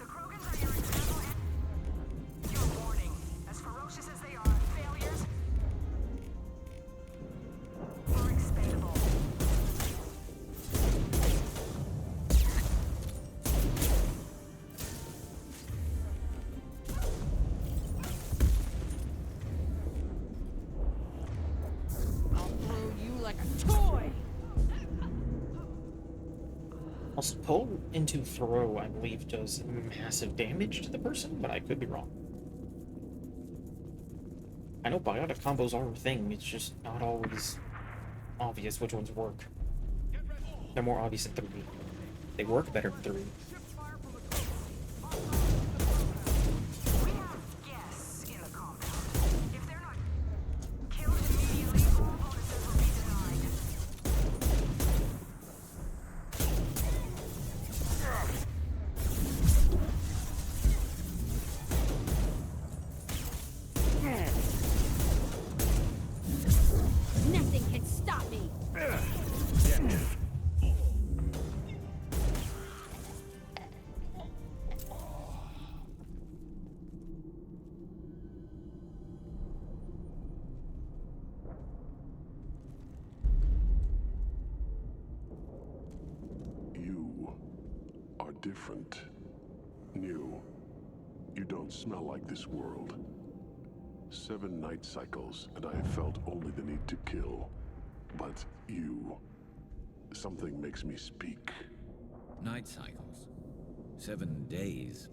the Krogans are your example and your warning. As ferocious as they are, failures are expendable. I'll throw you like a toy! Also, pull into throw, I believe, does massive damage to the person, but I could be wrong. I know biotic combos are a thing, it's just not always obvious which ones work. They're more obvious in 3. They work better in 3. We have guests in the compound. If they're not killed immediately, all bonuses will be denied. Nothing can stop me! You are different. New. You don't smell like this world. 7 night cycles, and I have felt only the need to kill. But you... something makes me speak. Night cycles. 7 days.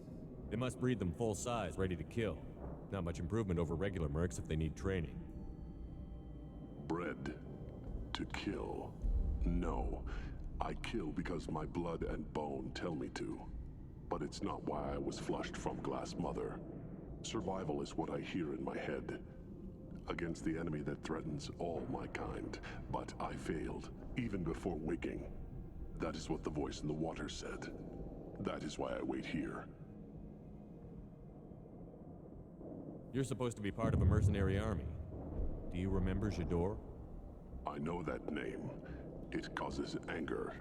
They must breed them full size, ready to kill. Not much improvement over regular mercs if they need training. Bred to kill. No. I kill because my blood and bone tell me to. But it's not why I was flushed from Glass Mother. Survival is what I hear in my head. Against the enemy that threatens all my kind. But I failed, even before waking. That is what the voice in the water said. That is why I wait here. You're supposed to be part of a mercenary army. Do you remember Jador? I know that name. It causes anger,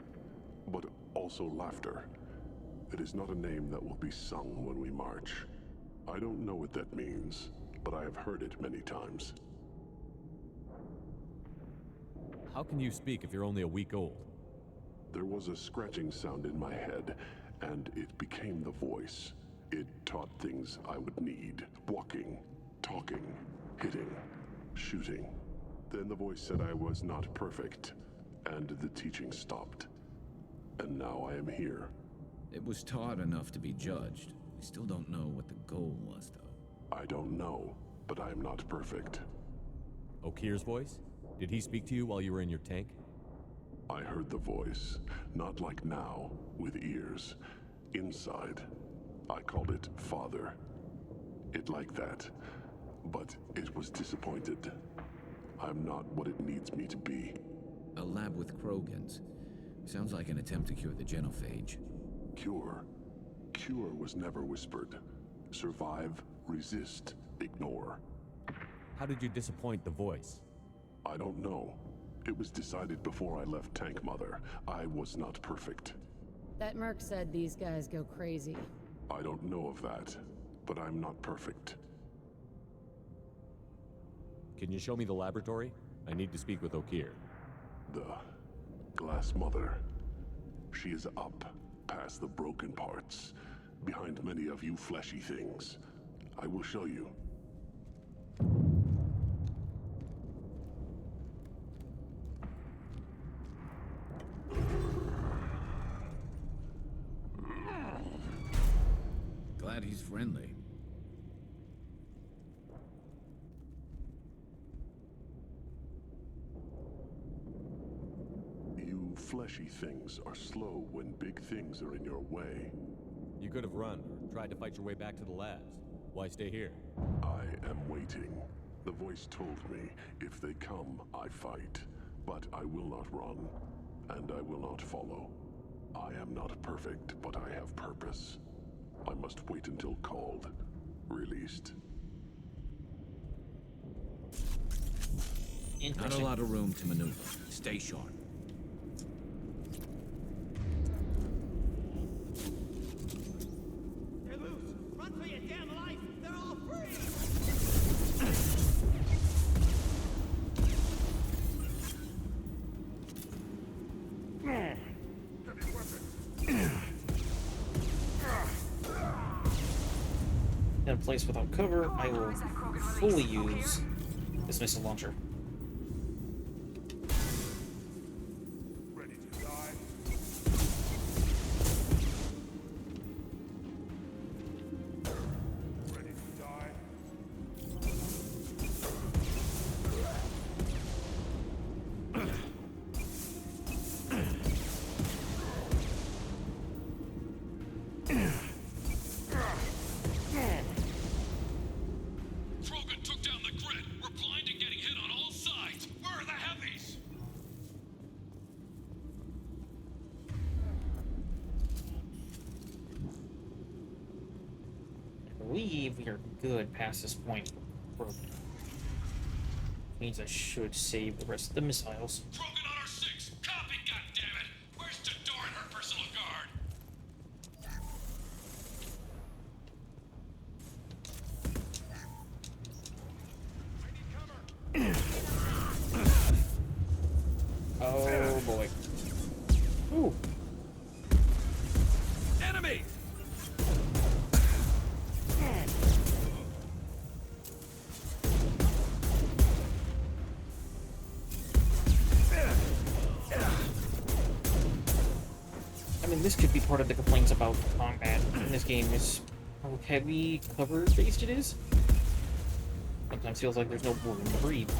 but also laughter. It is not a name that will be sung when we march. I don't know what that means, but I have heard it many times. How can you speak if you're only a week old? There was a scratching sound in my head, and it became the voice. It taught things I would need. Walking, talking, hitting, shooting. Then the voice said I was not perfect, and the teaching stopped. And now I am here. It was taught enough to be judged. We still don't know what the goal was, though. I don't know, but I am not perfect. Okir's voice? Did he speak to you while you were in your tank? I heard the voice, not like now, with ears. Inside. I called it Father. It liked that, but it was disappointed. I'm not what it needs me to be. A lab with Krogans. Sounds like an attempt to cure the genophage. Cure? Cure was never whispered. Survive, resist, ignore. How did you disappoint the voice? I don't know. It was decided before I left Tank Mother. I was not perfect. That merc said these guys go crazy. I don't know of that, but I'm not perfect. Can you show me the laboratory? I need to speak with Okir. The Glass Mother. She is up, past the broken parts, behind many of you fleshy things. I will show you. Glad he's friendly. You fleshy things are slow when big things are in your way. You could have run or tried to fight your way back to the labs. Why stay here? I am waiting. The voice told me, if they come, I fight. But I will not run, and I will not follow. I am not perfect, but I have purpose. I must wait until called, released. Not a lot of room to maneuver. Stay sharp. They're loose! Run for your damn life! They're all free! In a place without cover, I will fully use this missile launcher. Ready to die? Ready to die? Krogan took down the grid. We're blind and getting hit on all sides. Where are the heavies? I believe we are good past this point. Means I should save the rest of the missiles. Krogan on our 6. Copy, goddammit. Where's Jador and her personal guard? Oh boy. Ooh. Enemy! I mean, this could be part of the complaints about combat in this game is how heavy cover-based it is. Sometimes feels like there's no room to breathe.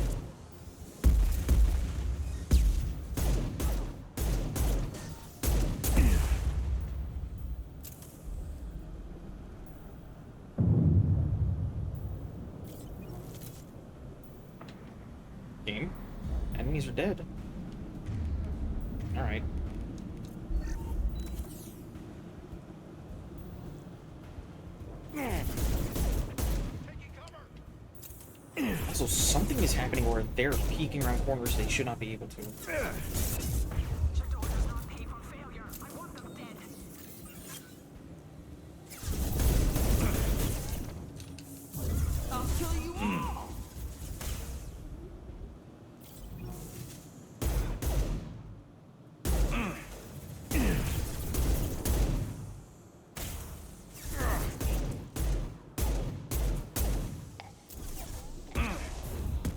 Game. Enemies are dead. Alright. So something is happening where they're peeking around corners they should not be able to. I'll kill you all!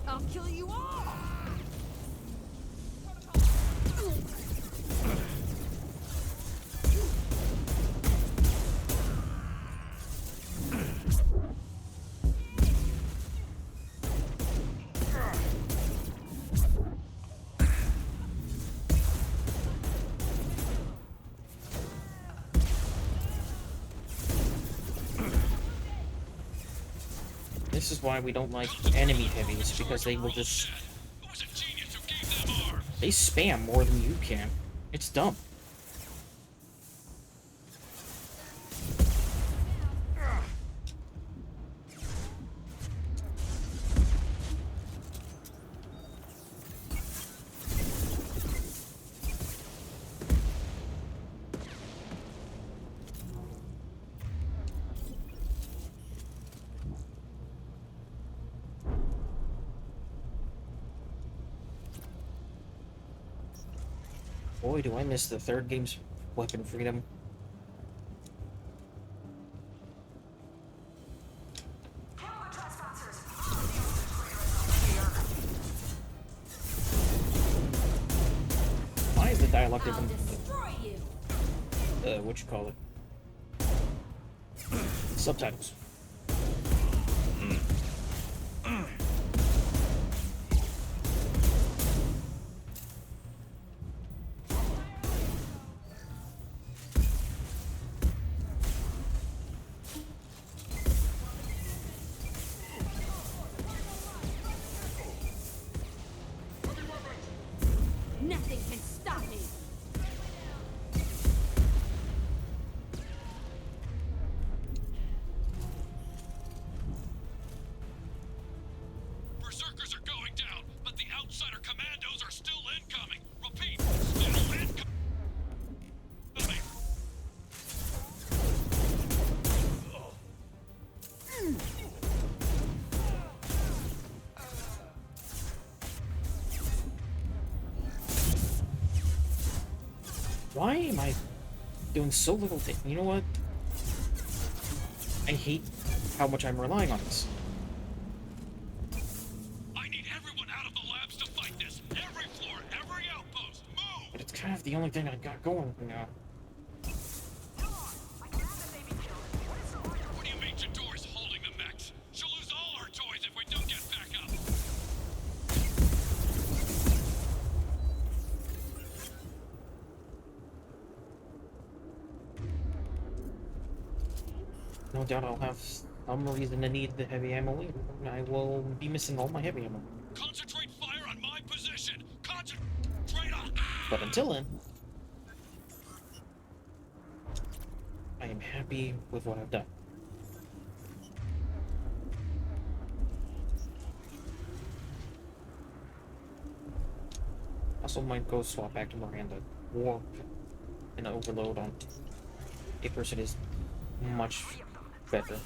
I'll kill you all! This is why we don't like enemy heavies, because they will just... They spam more than you can. It's dumb. Boy, do I miss the third game's weapon freedom. Why is the dialogue different? What you call it? Subtitles. Nothing can stop me. Berserkers are going down, but the outsider commandos are still incoming. Repeat, still incoming. Why am I doing so little thing? You know what? I hate how much I'm relying on this. I need everyone out of the labs to fight this. Every floor, every outpost, move! But it's kind of the only thing I got going now. What do you mean Jador's holding the mechs? She'll lose all her toys if we don't get back up. No doubt I'll have some reason to need the heavy ammo later. I will be missing all my heavy ammo. Concentrate fire on my position. Concentrate on. But until then, I am happy with what I've done. Also might go swap back to Miranda or an overload on a person is much better.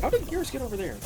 How did Gears get over there?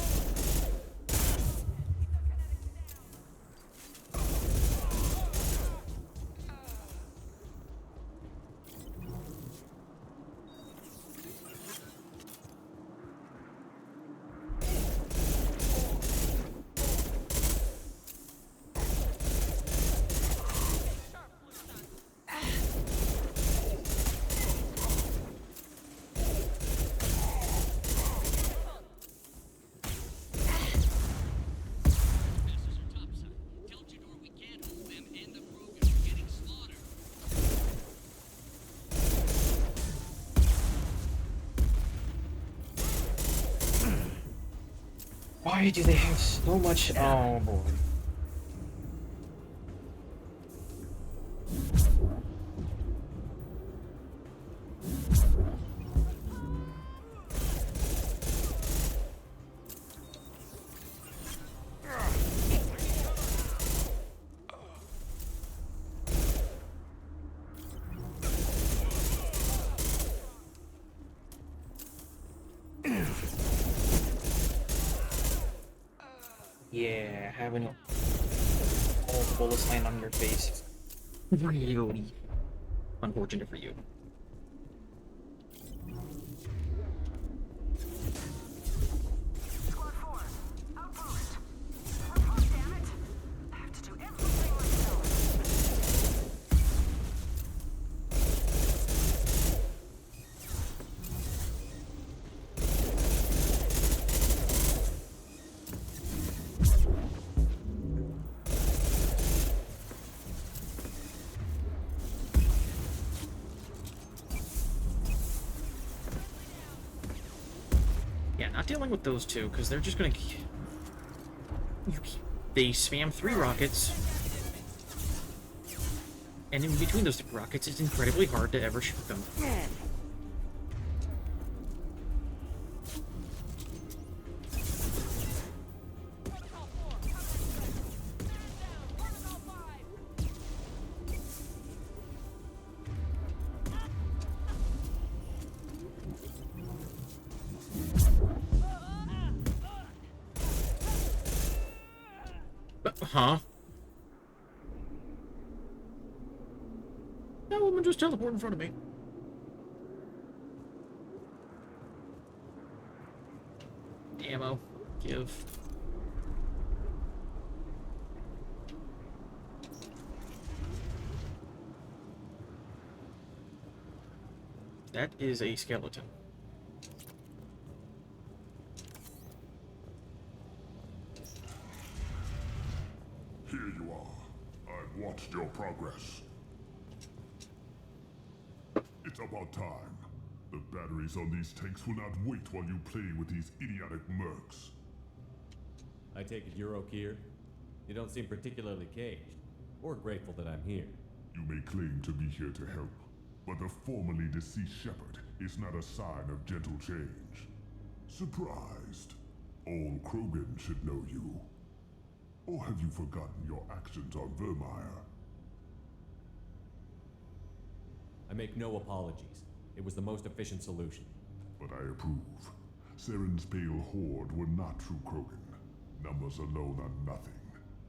Why do they have so much? Oh boy. Yeah, having all the bullets land on your face. Really unfortunate for you. Squad 4, outpost. Oh, damn it. I have to do everything myself. not dealing with those two, because they're just gonna... They spam 3 rockets. And in between those 3 rockets, it's incredibly hard to ever shoot them. Huh? That woman just teleported in front of me. Ammo. Give. That is a skeleton. Here you are. I've watched your progress. It's about time. The batteries on these tanks will not wait while you play with these idiotic mercs. I take it you're Okeer? You don't seem particularly caged, or grateful that I'm here. You may claim to be here to help, but the formerly deceased Shepard is not a sign of gentle change. Surprised? All Krogan should know you. Or have you forgotten your actions on Vermeer? I make no apologies. It was the most efficient solution. But I approve. Saren's pale horde were not true Krogan. Numbers alone are nothing.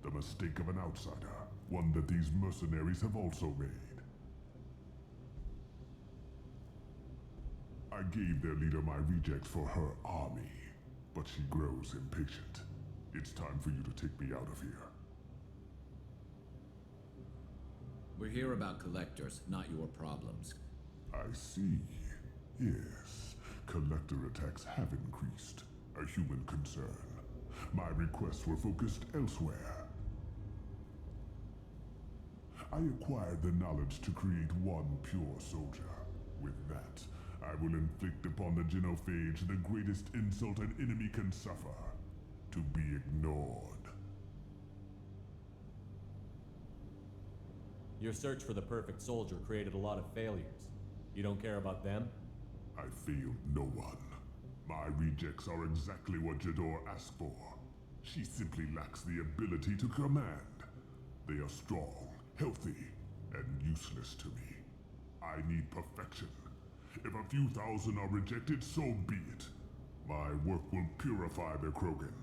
The mistake of an outsider. One that these mercenaries have also made. I gave their leader my rejects for her army, but she grows impatient. It's time for you to take me out of here. We're here about collectors, not your problems. I see. Yes, collector attacks have increased. A human concern. My requests were focused elsewhere. I acquired the knowledge to create one pure soldier. With that, I will inflict upon the Genophage the greatest insult an enemy can suffer. To be ignored. Your search for the perfect soldier created a lot of failures. You don't care about them? I failed no one. My rejects are exactly what Jador asked for. She simply lacks the ability to command. They are strong, healthy, and useless to me. I need perfection. If a few thousand are rejected, so be it. My work will purify the Krogan.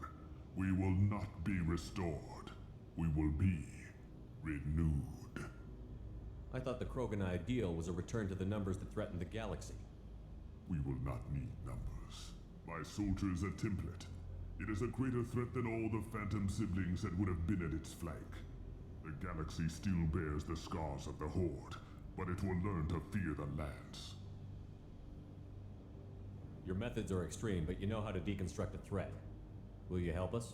We will not be restored. We will be renewed. I thought the Krogan ideal was a return to the numbers that threatened the galaxy. We will not need numbers. My soldier is a template. It is a greater threat than all the Phantom siblings that would have been at its flank. The galaxy still bears the scars of the Horde, but it will learn to fear the Lance. Your methods are extreme, but you know how to deconstruct a threat. Will you help us?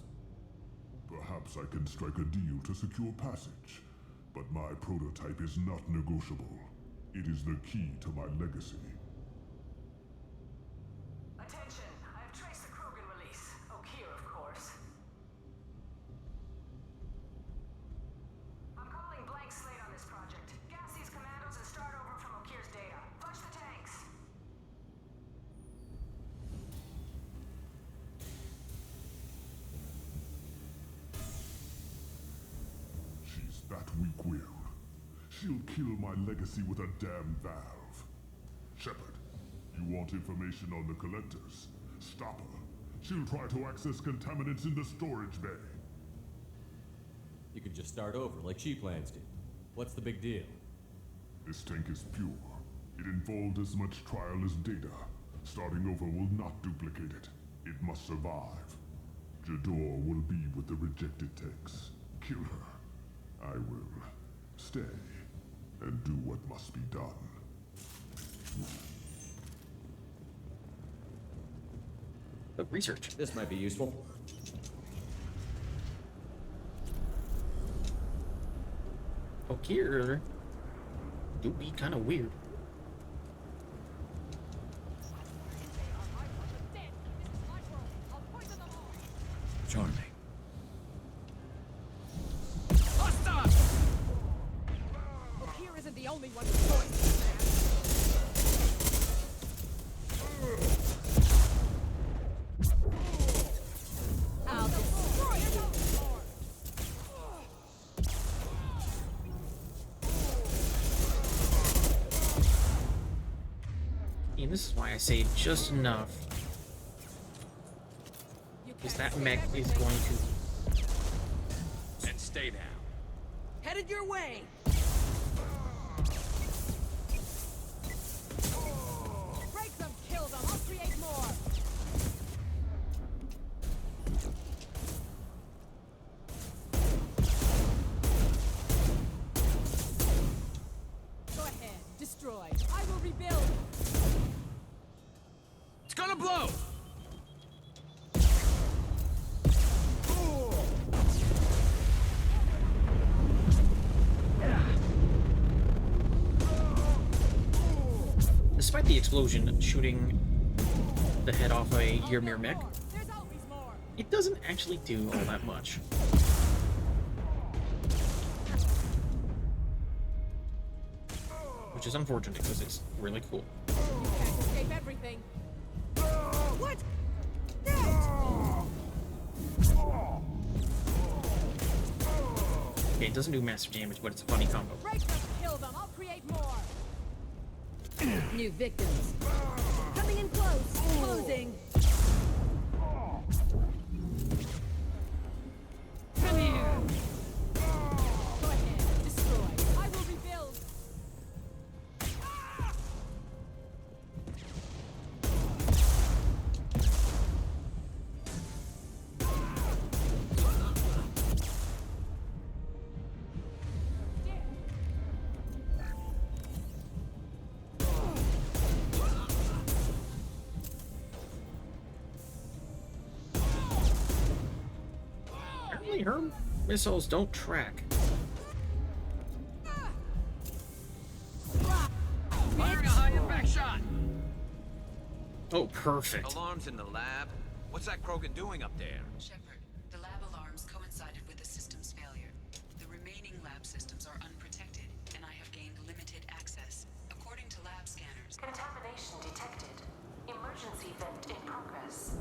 Perhaps I can strike a deal to secure passage, but my prototype is not negotiable. It is the key to my legacy. Attention! I have traced the Krogan release. Okeer, of course. I'm calling blank slate on this project. Gas these commandos and start over from Okeer's data. Flush the tanks! She's that weak-willed. She'll kill my legacy with a damn valve. Shepard, you want information on the Collectors? Stop her. She'll try to access contaminants in the storage bay. You could just start over, like she plans to. What's the big deal? This tank is pure. It involved as much trial as data. Starting over will not duplicate it. It must survive. Jador will be with the rejected tanks. Kill her. I will stay and do what must be done. Research. This might be useful. Okeer do be kind of weird. only one with voice, man. I'll destroy you. And this is why I say just enough. Because that mech is going to... And stay down. Headed your way. Break them, kill them. I'll create more. Go ahead, destroy. I will rebuild. It's gonna blow! Despite the explosion shooting the head off a Ymir mech, it doesn't actually do all that much. Which is unfortunate because it's really cool. You can't escape everything. What? Okay, it doesn't do massive damage, but it's a funny combo. Break them, kill them. I'll create more. New victims. Coming in close. Closing. Come here. Go ahead, destroy. I will rebuild. Apparently her missiles don't track. Firing a high impact shot! Oh, perfect. Alarms in the lab? What's that Krogan doing up there? Shepard, the lab alarms coincided with the system's failure. The remaining lab systems are unprotected, and I have gained limited access. According to lab scanners, Contamination detected. Emergency vent in progress.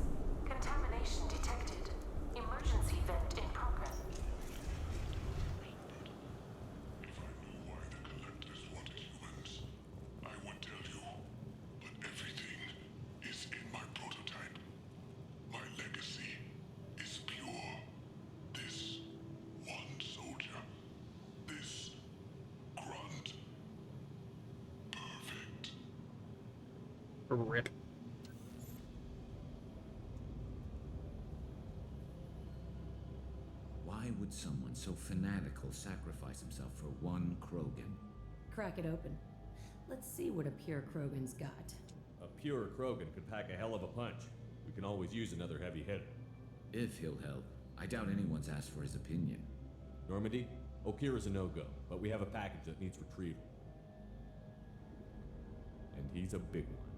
Contamination detected. Emergency vent in progress. If I knew why the Collectors wanted humans, I would tell you. But everything is in my prototype. My legacy is pure. This one soldier. This grunt. Perfect. Rip. Why would someone so fanatical sacrifice himself for one Krogan? Crack it open. Let's see what a pure Krogan's got. A pure Krogan could pack a hell of a punch. We can always use another heavy hitter. If he'll help. I doubt anyone's asked for his opinion. Normandy, Okira's a no-go, but we have a package that needs retrieval. And he's a big one.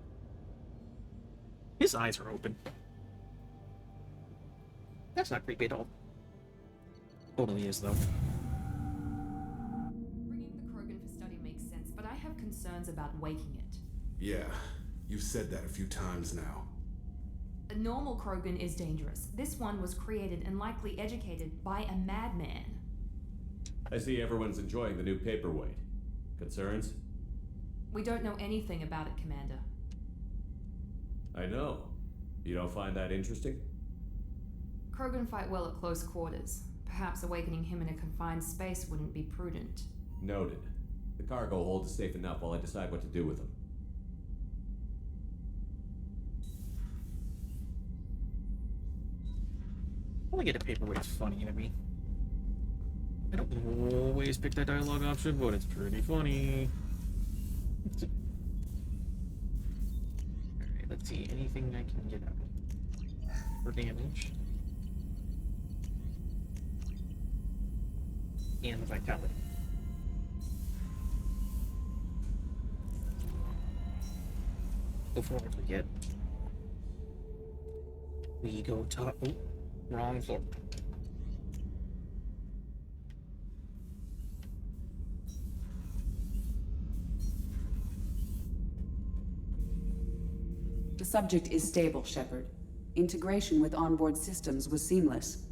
His eyes are open. That's not creepy at all. Totally is, though. Bringing the Krogan for study makes sense, but I have concerns about waking it. Yeah, you've said that a few times now. A normal Krogan is dangerous. This one was created and likely educated by a madman. I see everyone's enjoying the new paperweight. Concerns? We don't know anything about it, Commander. I know. You don't find that interesting? Krogan fight well at close quarters. Perhaps awakening him in a confined space wouldn't be prudent. Noted. The cargo hold is safe enough while I decide what to do with them. Only get a paperweight is funny to me. I don't always pick that dialogue option, but it's pretty funny. Alright, let's see. Anything I can get out for damage. And the vitality. Before I forget, we go top. Oh, wrong floor. subject is stable, Shepard. Integration with onboard systems was seamless.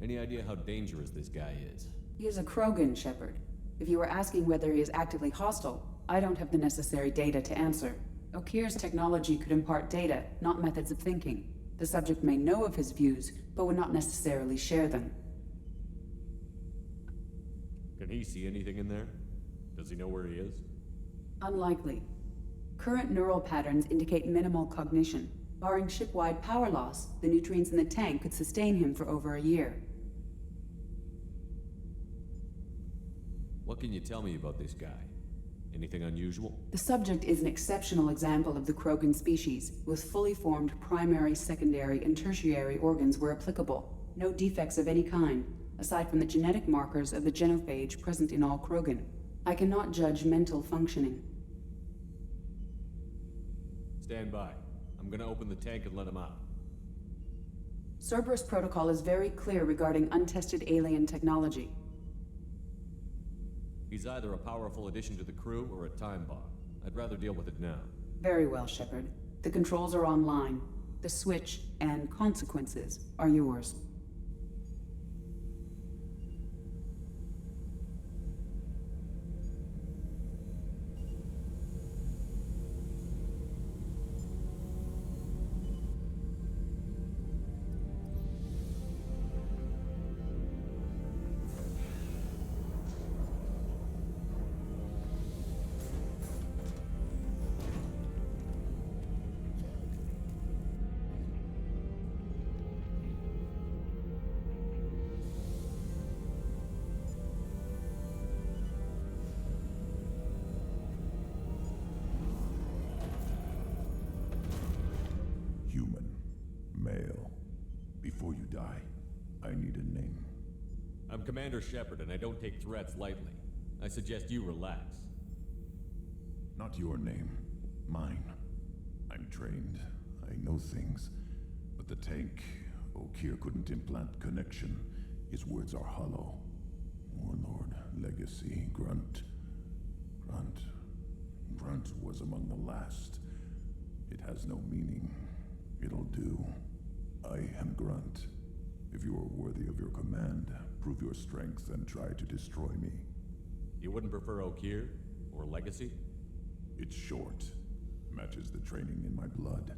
Any idea how dangerous this guy is? He is a Krogan, Shepard. If you were asking whether he is actively hostile, I don't have the necessary data to answer. Okeer's technology could impart data, not methods of thinking. The subject may know of his views, but would not necessarily share them. Can he see anything in there? Does he know where he is? Unlikely. Current neural patterns indicate minimal cognition. Barring ship-wide power loss, the nutrients in the tank could sustain him for over a year. What can you tell me about this guy? Anything unusual? The subject is an exceptional example of the Krogan species, with fully formed primary, secondary, and tertiary organs where applicable. No defects of any kind, aside from the genetic markers of the genophage present in all Krogan. I cannot judge mental functioning. Stand by. I'm gonna open the tank and let him out. Cerberus protocol is very clear regarding untested alien technology. He's either a powerful addition to the crew or a time bomb. I'd rather deal with it now. Very well, Shepard. The controls are online. The switch and consequences are yours. Male. Before you die, I need a name. I'm Commander Shepard, and I don't take threats lightly. I suggest you relax. Not your name. Mine. I'm trained. I know things. But the tank, Okeer couldn't implant connection. His words are hollow. Warlord, Legacy, Grunt. Grunt was among the last. It has no meaning. It'll do. I am Grunt. If you are worthy of your command, prove your strength and try to destroy me. You wouldn't prefer Okeer? Or Legacy? It's short. Matches the training in my blood.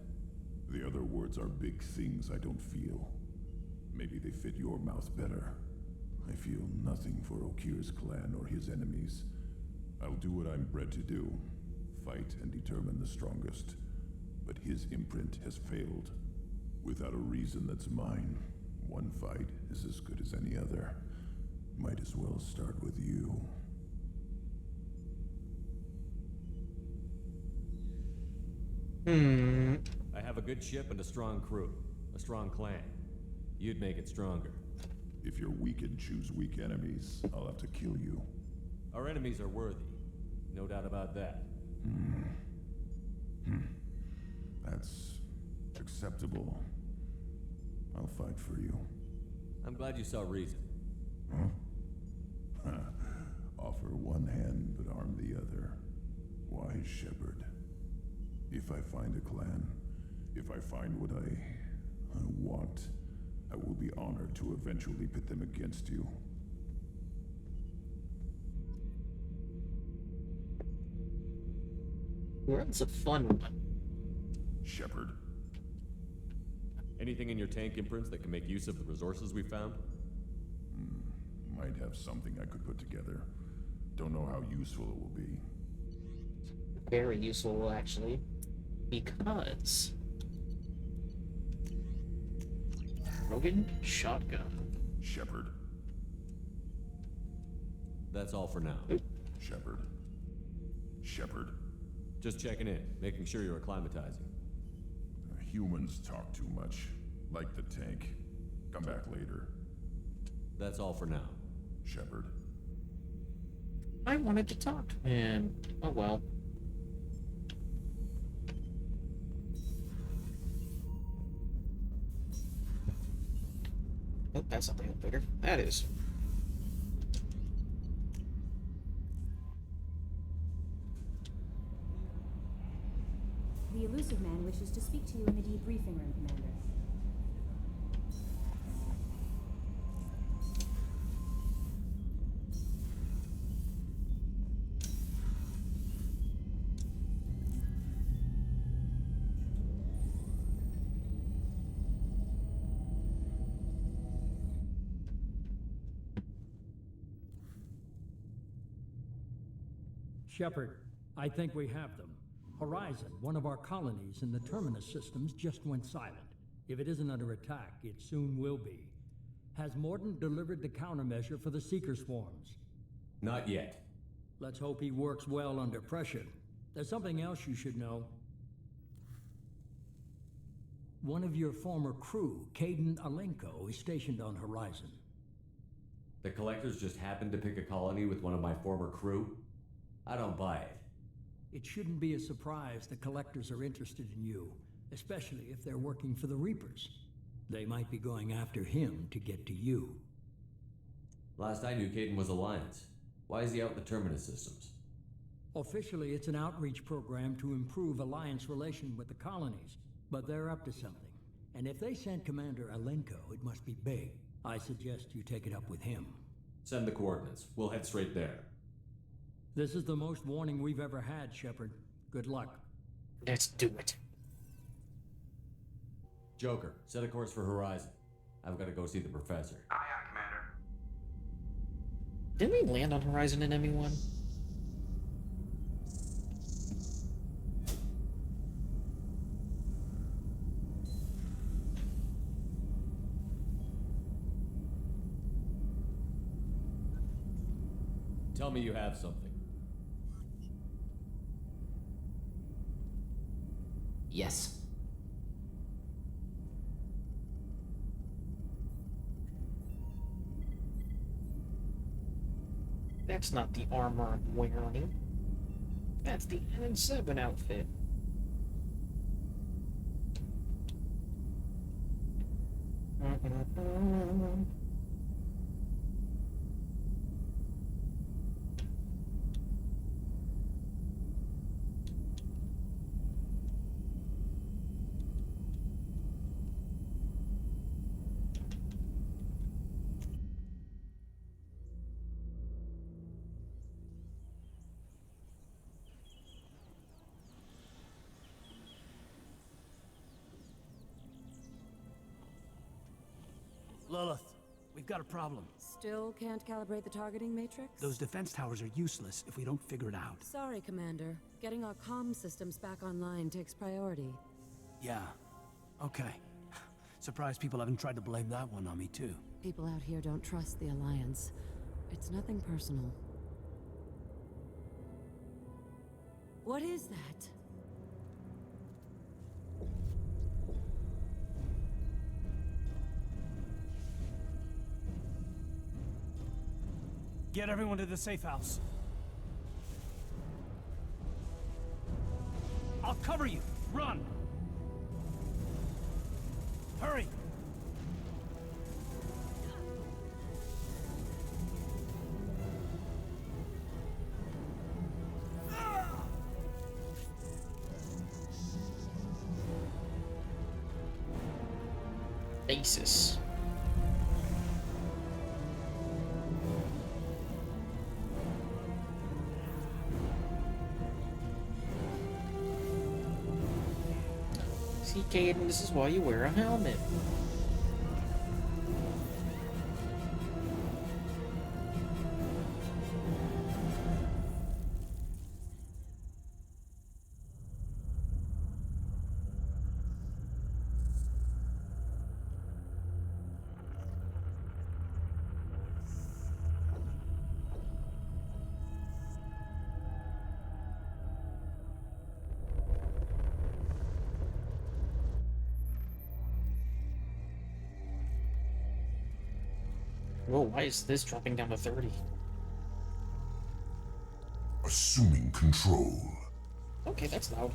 The other words are big things I don't feel. Maybe they fit your mouth better. I feel nothing for Okeer's clan or his enemies. I'll do what I'm bred to do. Fight and determine the strongest. But his imprint has failed. Without a reason that's mine, one fight is as good as any other. Might as well start with you. I have a good ship and a strong crew. A strong clan. You'd make it stronger. If you're weak and choose weak enemies, I'll have to kill you. Our enemies are worthy. No doubt about that. That's acceptable. I'll fight for you. I'm glad you saw reason. Huh? Offer one hand, but arm the other. Wise Shepard. If I find a clan, if I find what I want, I will be honored to eventually pit them against you. That's a fun one. Shepard. Anything in your tank imprints that can make use of the resources we found? Might have something I could put together. Don't know how useful it will be. Very useful, actually. Because... Krogan shotgun. Shepard. That's all for now. Shepard. Shepard. Just checking in, making sure you're acclimatizing. Humans talk too much. Like the tank. Come back later. That's all for now. Shepard. I wanted to talk to him. Oh well. Oh, that's not the elevator. That is. The elusive man wishes to speak to you in the debriefing room, Commander. Shepard, I think we have them. Horizon, one of our colonies in the Terminus systems, just went silent. If it isn't under attack, it soon will be. Has Mordant delivered the countermeasure for the Seeker swarms? Not yet. Let's hope he works well under pressure. There's something else you should know. One of your former crew, Caden Alenko, is stationed on Horizon. The Collectors just happened to pick a colony with one of my former crew? I don't buy it. It shouldn't be a surprise the Collectors are interested in you, especially if they're working for the Reapers. They might be going after him to get to you. Last I knew, Caden was Alliance. Why is he out in the Terminus systems? Officially, it's an outreach program to improve Alliance relation with the colonies, but they're up to something. And if they sent Commander Alenko, it must be big. I suggest you take it up with him. Send the coordinates. We'll head straight there. This is the most warning we've ever had, Shepard. Good luck. Let's do it. Joker, set a course for Horizon. I've got to go see the professor. Aye, aye, Commander. Didn't we land on Horizon in ME1? Tell me you have something. Yes. That's not the armor I'm wearing. That's the N7 outfit. Lilith, we've got a problem. Still can't calibrate the targeting matrix? Those defense towers are useless if we don't figure it out. Sorry, Commander. Getting our comm systems back online takes priority. Yeah. Okay. Surprised people haven't tried to blame that one on me, too. People out here don't trust the Alliance. It's nothing personal. What is that? Get everyone to the safe house. I'll cover you. Run! Hurry! Asus. See, Caden, this is why you wear a helmet. Whoa, why is this dropping down to 30? Assuming control. Okay, that's loud.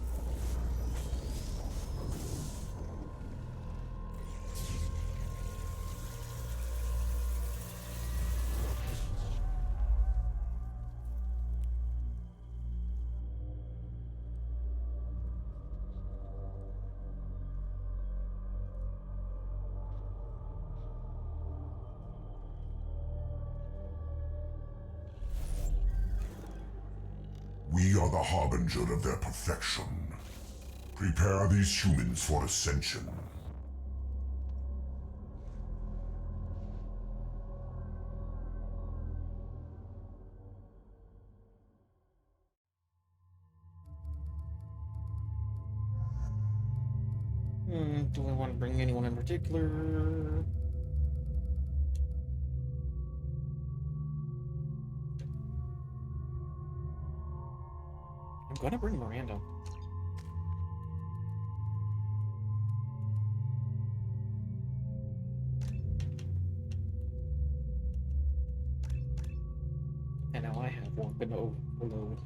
We are the harbinger of their perfection. Prepare these humans for ascension. Do I want to bring anyone in particular? I'm gonna bring Miranda. And now I have one, but no overload.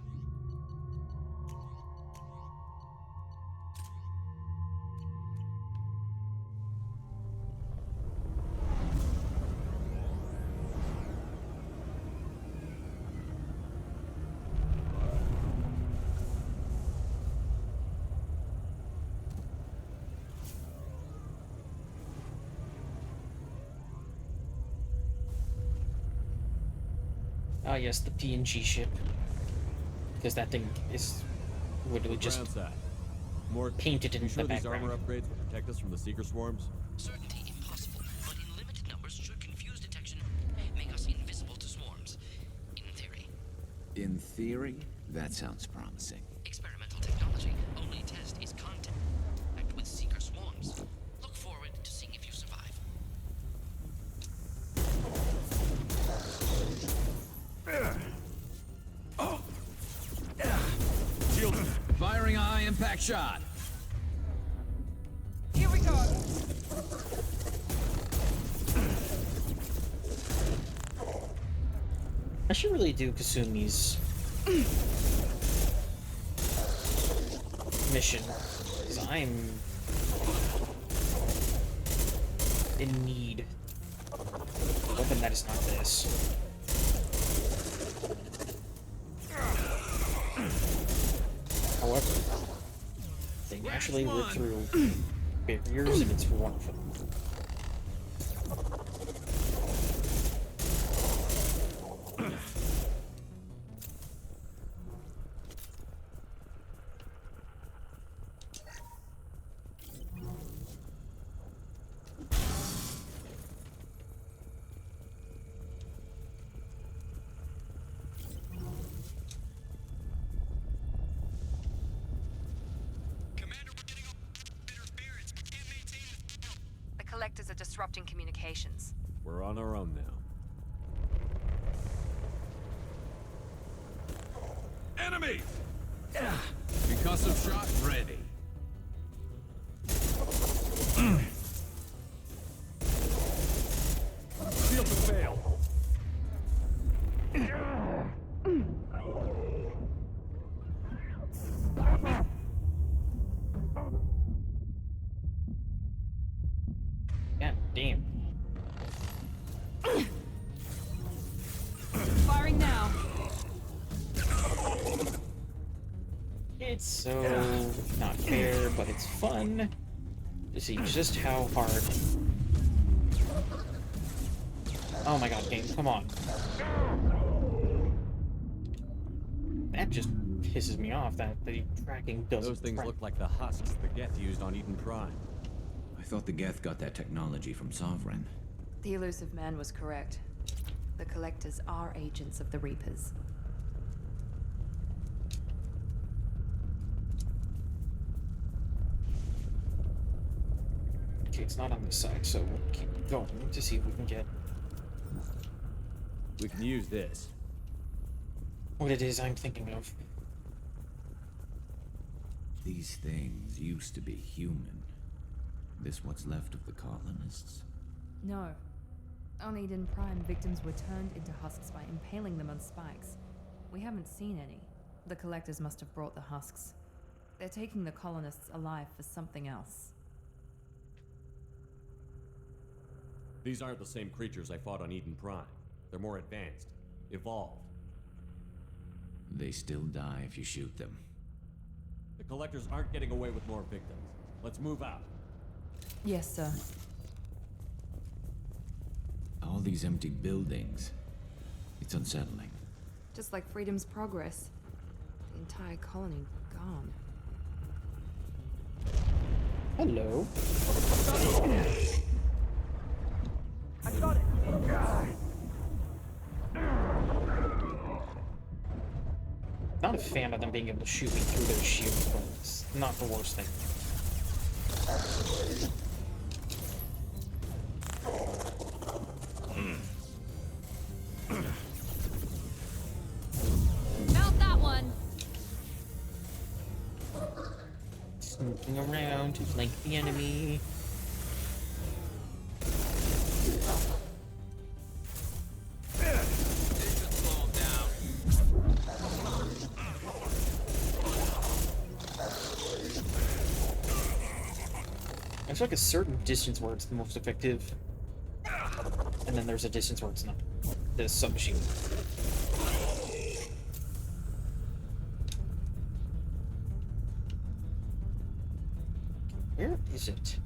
Ah, yes, the PNG ship. Because that thing is literally just More painted in the these background. armor upgrades will protect us from the seeker swarms? Certainty impossible, but in limited numbers should confuse detection, make us invisible to swarms. In theory. In theory, that sounds promising. Experimental technology. Only test is contact with seeker swarms. Look forward to seeing if you survive. Shield. Firing a high impact shot. Here we go. I should really do Kasumi's mission, because I'm in need of a weapon that is not this. However, they actually work through barriers, and it's wonderful. The Collectors are disrupting communications. We're on our own now. Enemies! Concussive shot ready. Shield to fail. God damn. Firing now. It's so not fair, but it's fun to see just how hard. Oh my god, game, come on. That just pisses me off that the tracking doesn't. Those things track. look like the husks the Geth used on Eden Prime. I thought the Geth got that technology from Sovereign. The elusive man was correct. The Collectors are agents of the Reapers. Okay, it's not on this side, so we'll keep going to see if we can get We can use this. what it is I'm thinking of. These things used to be human. This what's left of the colonists? No. On Eden Prime, victims were turned into husks by impaling them on spikes. We haven't seen any. The Collectors must have brought the husks. They're taking the colonists alive for something else. These aren't the same creatures I fought on Eden Prime. They're more advanced, evolved. They still die if you shoot them. The Collectors aren't getting away with more victims. Let's move out. Yes, sir. All these empty buildings. It's unsettling. Just like Freedom's Progress. The entire colony gone. Hello. I got it! Not a fan of them being able to shoot me through their shields, but it's not the worst thing. Mount that one. Snooping around to flank the enemy. There's like a certain distance where it's the most effective, and then there's a distance where it's not. The submachine. Where is it?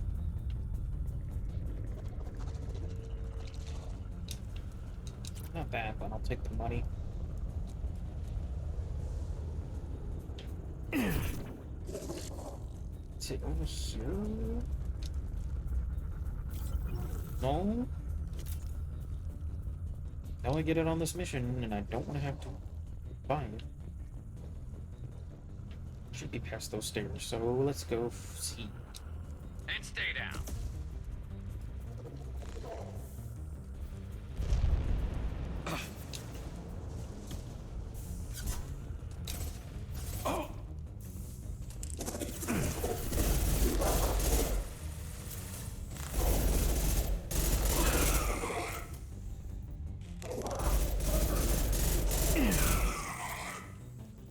Not bad, but I'll take the money. Is it over here? No. Now I get it on this mission, and I don't want to have to buy it. Should be past those stairs, so let's go see. And stay down.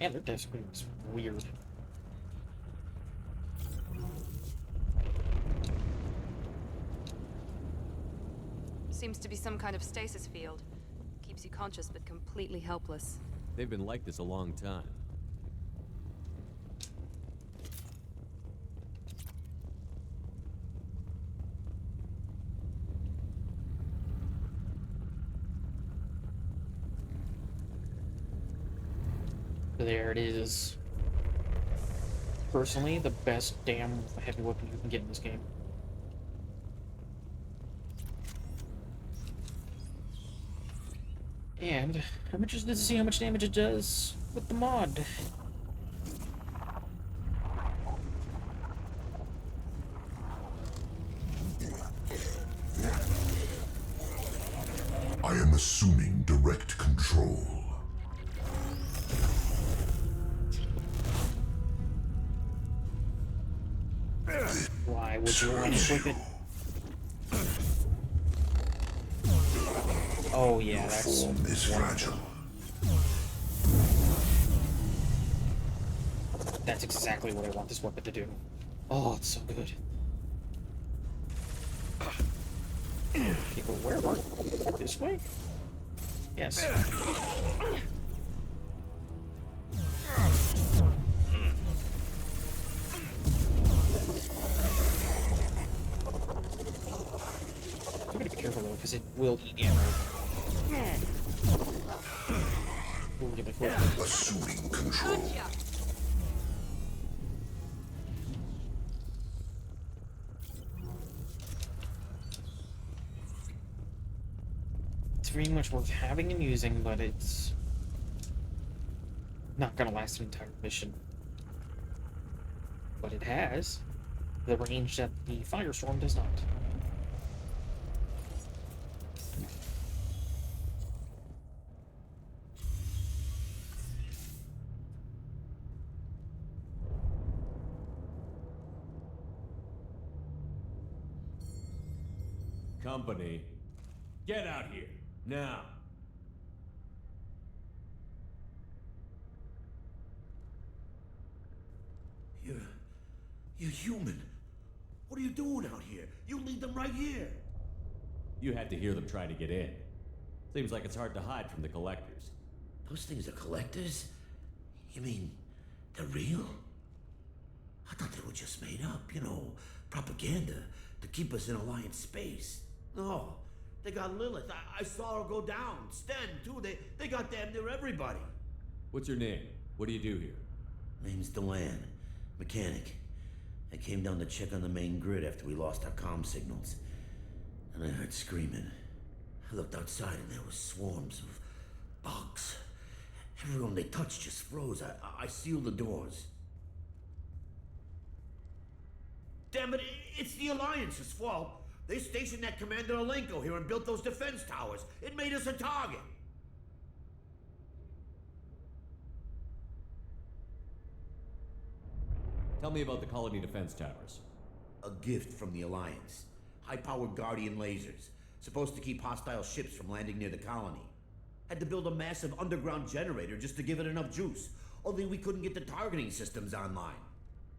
Man, their death screen is weird. Seems to be some kind of stasis field. Keeps you conscious but completely helpless. They've been like this a long time. There it is. Personally, the best damn heavy weapon you can get in this game. And I'm interested to see how much damage it does with the mod. I am assuming direct control. Why would you want to equip it? Oh yeah, that's Form is fragile. That's exactly what I want this weapon to do. Oh, it's so good. People, where are you? This way? Yes. I'm gonna be careful though, because it will eat ammo. Ooh, get my foot. Assuming control. It's very much worth having and using, but it's not gonna last an entire mission. But it has the range that the Firestorm does not. Company, get out here, now. You're human. What are you doing out here? You lead them right here. You had to hear them try to get in. Seems like it's hard to hide from the collectors. Those things are collectors? You mean, they're real? I thought they were just made up, you know, propaganda to keep us in Alliance space. No, they got Lilith. I saw her go down. Sten, too. They got damn near everybody. What's your name? What do you do here? Name's Delan, mechanic. I came down to check on the main grid after we lost our comm signals. And I heard screaming. I looked outside and there were swarms of bugs. Everyone they touched just froze. I sealed the doors. Damn it, it's the Alliance's fault. They stationed that Commander Alenko here and built those defense towers. It made us a target. Tell me about the colony defense towers. A gift from the Alliance. High-powered Guardian lasers. Supposed to keep hostile ships from landing near the colony. Had to build a massive underground generator just to give it enough juice. Only we couldn't get the targeting systems online.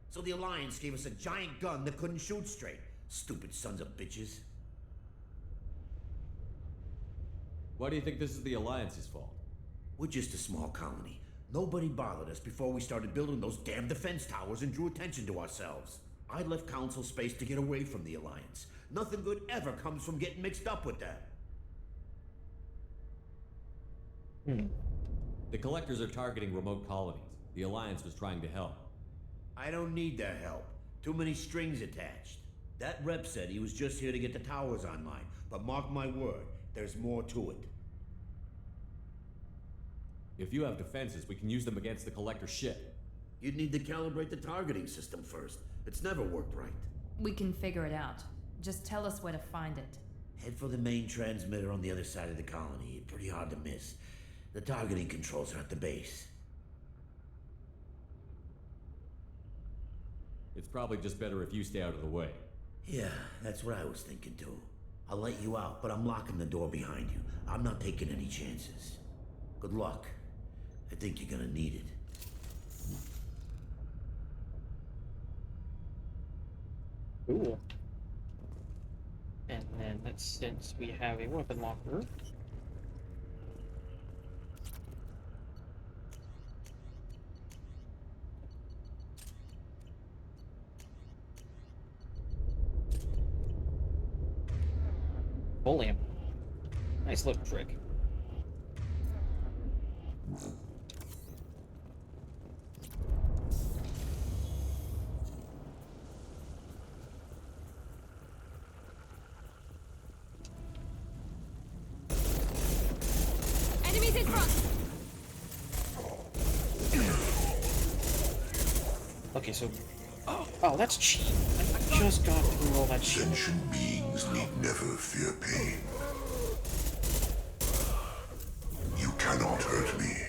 So the Alliance gave us a giant gun that couldn't shoot straight. Stupid sons of bitches. Why do you think this is the Alliance's fault? We're just a small colony. Nobody bothered us before we started building those damn defense towers and drew attention to ourselves. I left Council space to get away from the Alliance. Nothing good ever comes from getting mixed up with them. The Collectors are targeting remote colonies. The Alliance was trying to help. I don't need their help. Too many strings attached. That rep said he was just here to get the towers online, but mark my word, there's more to it. If you have defenses, we can use them against the Collector ship. You'd need to calibrate the targeting system first. It's never worked right. We can figure it out. Just tell us where to find it. Head for the main transmitter on the other side of the colony. Pretty hard to miss. The targeting controls are at the base. It's probably just better if you stay out of the way. Yeah, that's what I was thinking too. I'll let you out, but I'm locking the door behind you. I'm not taking any chances. Good luck. I think you're gonna need it. Cool. And then since we have a weapon locker. Full amp. Nice little trick. Enemies in front! Okay, so... Oh, that's cheap. I just got through all that shit. Sentient beings need never fear pain. You cannot hurt me.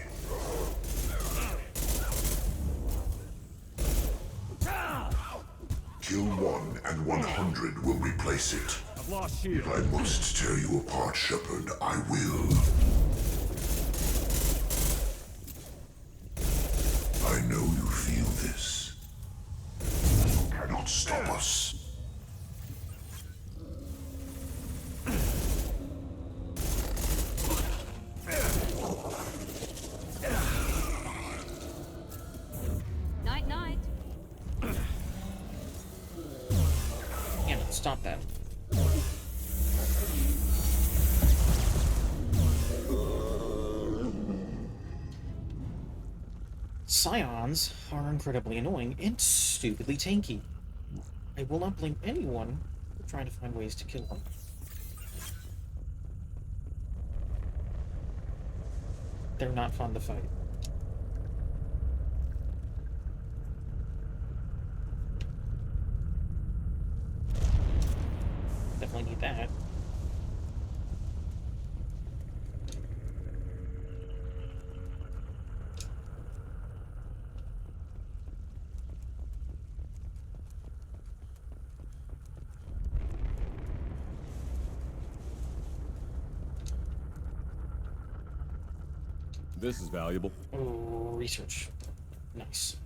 Kill one and 100 will replace it. I've lost shield. If I must tear you apart, Shepard, I will. I know you feel this. You cannot stop us. Night, night. Can't stop that. Scions are incredibly annoying and stupidly tanky. I will not blame anyone for trying to find ways to kill them. They're not fun to fight. Definitely need that. This is valuable. Oh, research. Nice.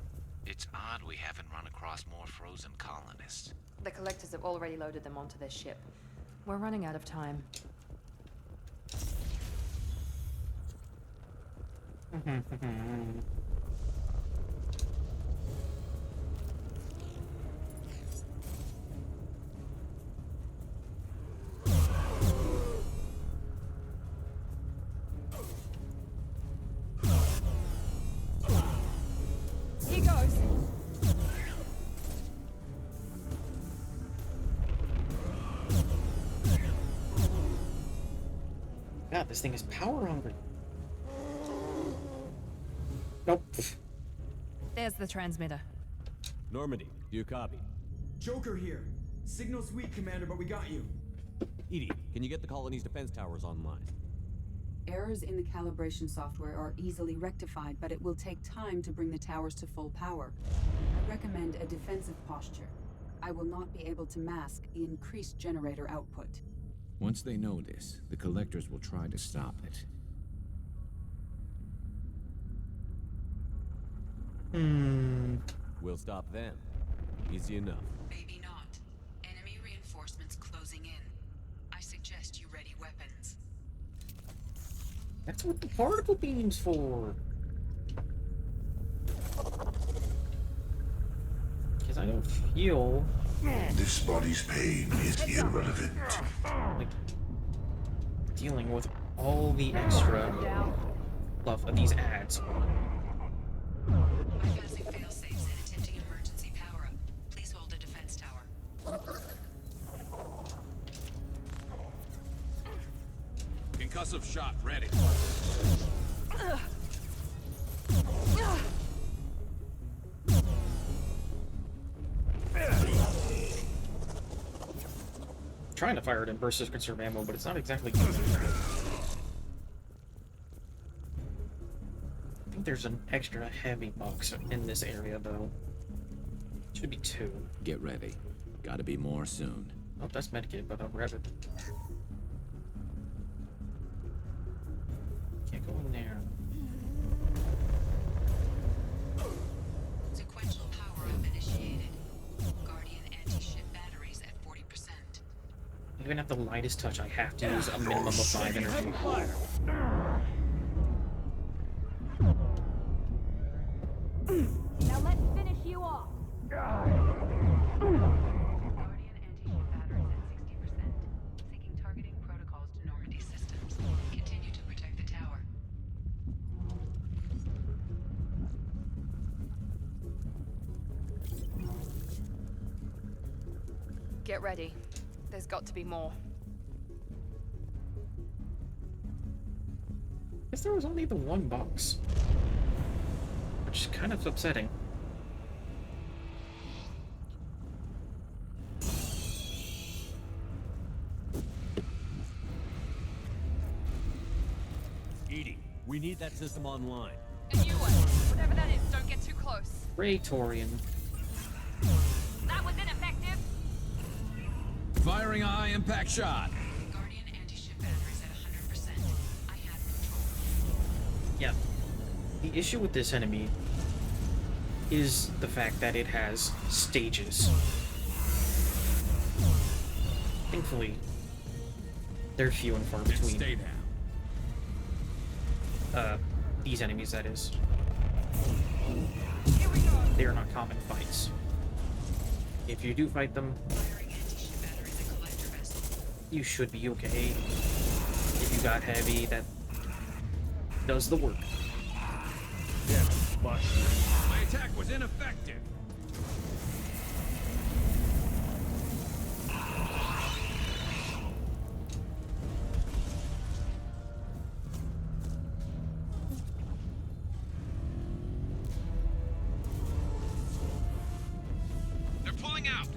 It's odd we haven't run across more frozen colonists. The Collectors have already loaded them onto their ship. We're running out of time. God, this thing is power hungry. Nope. There's the transmitter. Normandy, do you copy? Joker here. Signal's weak, Commander, but we got you. EDI, can you get the colony's defense towers online? Errors in the calibration software are easily rectified, but it will take time to bring the towers to full power. I recommend a defensive posture. I will not be able to mask the increased generator output. Once they know this, the Collectors will try to stop it. We'll stop them. Easy enough. Maybe not. Enemy reinforcements closing in. I suggest you ready weapons. That's what the particle beam's for. Because I don't feel This body's pain is irrelevant. like dealing with all the extra fluff of these ads. Bypassing failsafes and attempting emergency power-up. Please hold a defense tower. Concussive shot ready. Trying to fire it in bursts to conserve ammo, but it's not exactly. I think there's an extra heavy box in this area, though. Should be 2. Get ready. Gotta be more soon. Oh, that's medkit, but I'll grab it. Can't go in there. Sequential power-up initiated. Guardian anti-ship batteries at 40%. Even at the lightest touch, I have to use a minimum of 5 energy. Now let's finish you off. Guardian anti-ship batteries at 60%. Syncing targeting protocols to Normandy systems. Continue to protect the tower. Get ready. There's got to be more. Guess there was only the 1 box. Which is kind of upsetting. EDI, we need that system online. And you, whatever that is, don't get too close. Praetorian. That was ineffective. Firing a high impact shot. Guardian anti-ship batteries at 100%. I have control. Yeah. The issue with this enemy is the fact that it has stages. Thankfully, they're few and far between. Stay down. These enemies, that is. They are not common fights. If you do fight them, you should be okay. If you got heavy, that does the work. Yeah, my attack was ineffective. They're pulling out.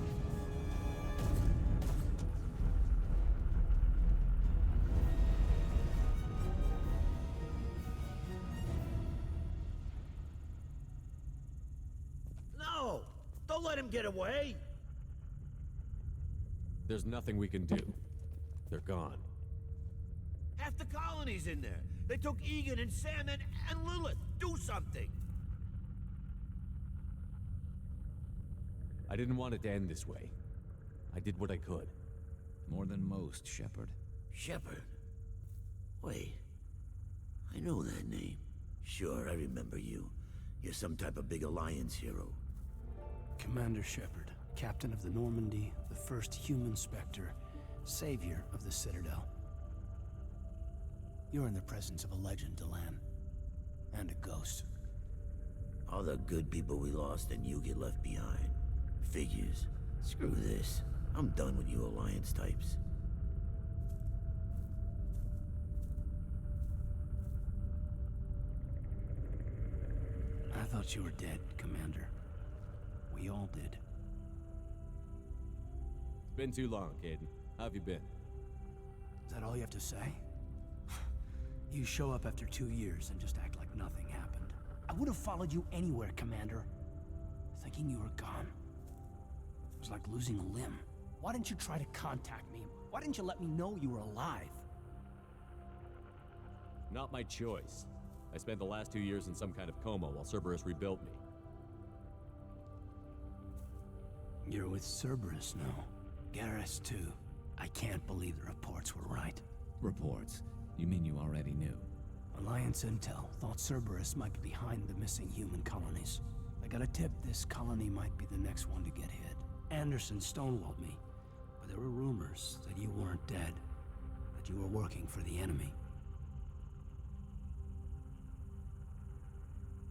No! Don't let him get away! There's nothing we can do. They're gone. Half the colony's in there. They took Egan and Sam and Lilith. Do something! I didn't want it to end this way. I did what I could. More than most, Shepard. Shepard? Wait. I know that name. Sure, I remember you. You're some type of big Alliance hero. Commander Shepard, captain of the Normandy, the first human Spectre, savior of the Citadel. You're in the presence of a legend, Delan. And a ghost. All the good people we lost and you get left behind. Figures. Screw this. I'm done with you Alliance types. thought you were dead, Commander. We all did. It's been too long, Caden. How have you been? Is that all you have to say? You show up after 2 years and just act like nothing happened. I would have followed you anywhere, Commander. Thinking you were gone. It was like losing a limb. Why didn't you try to contact me? Why didn't you let me know you were alive? Not my choice. I spent the last 2 years in some kind of coma while Cerberus rebuilt me. You're with Cerberus now. Garrus too. I can't believe the reports were right. Reports? You mean you already knew? Alliance intel thought Cerberus might be behind the missing human colonies. I got a tip this colony might be the next one to get hit. Anderson stonewalled me, but there were rumors that you weren't dead, that you were working for the enemy.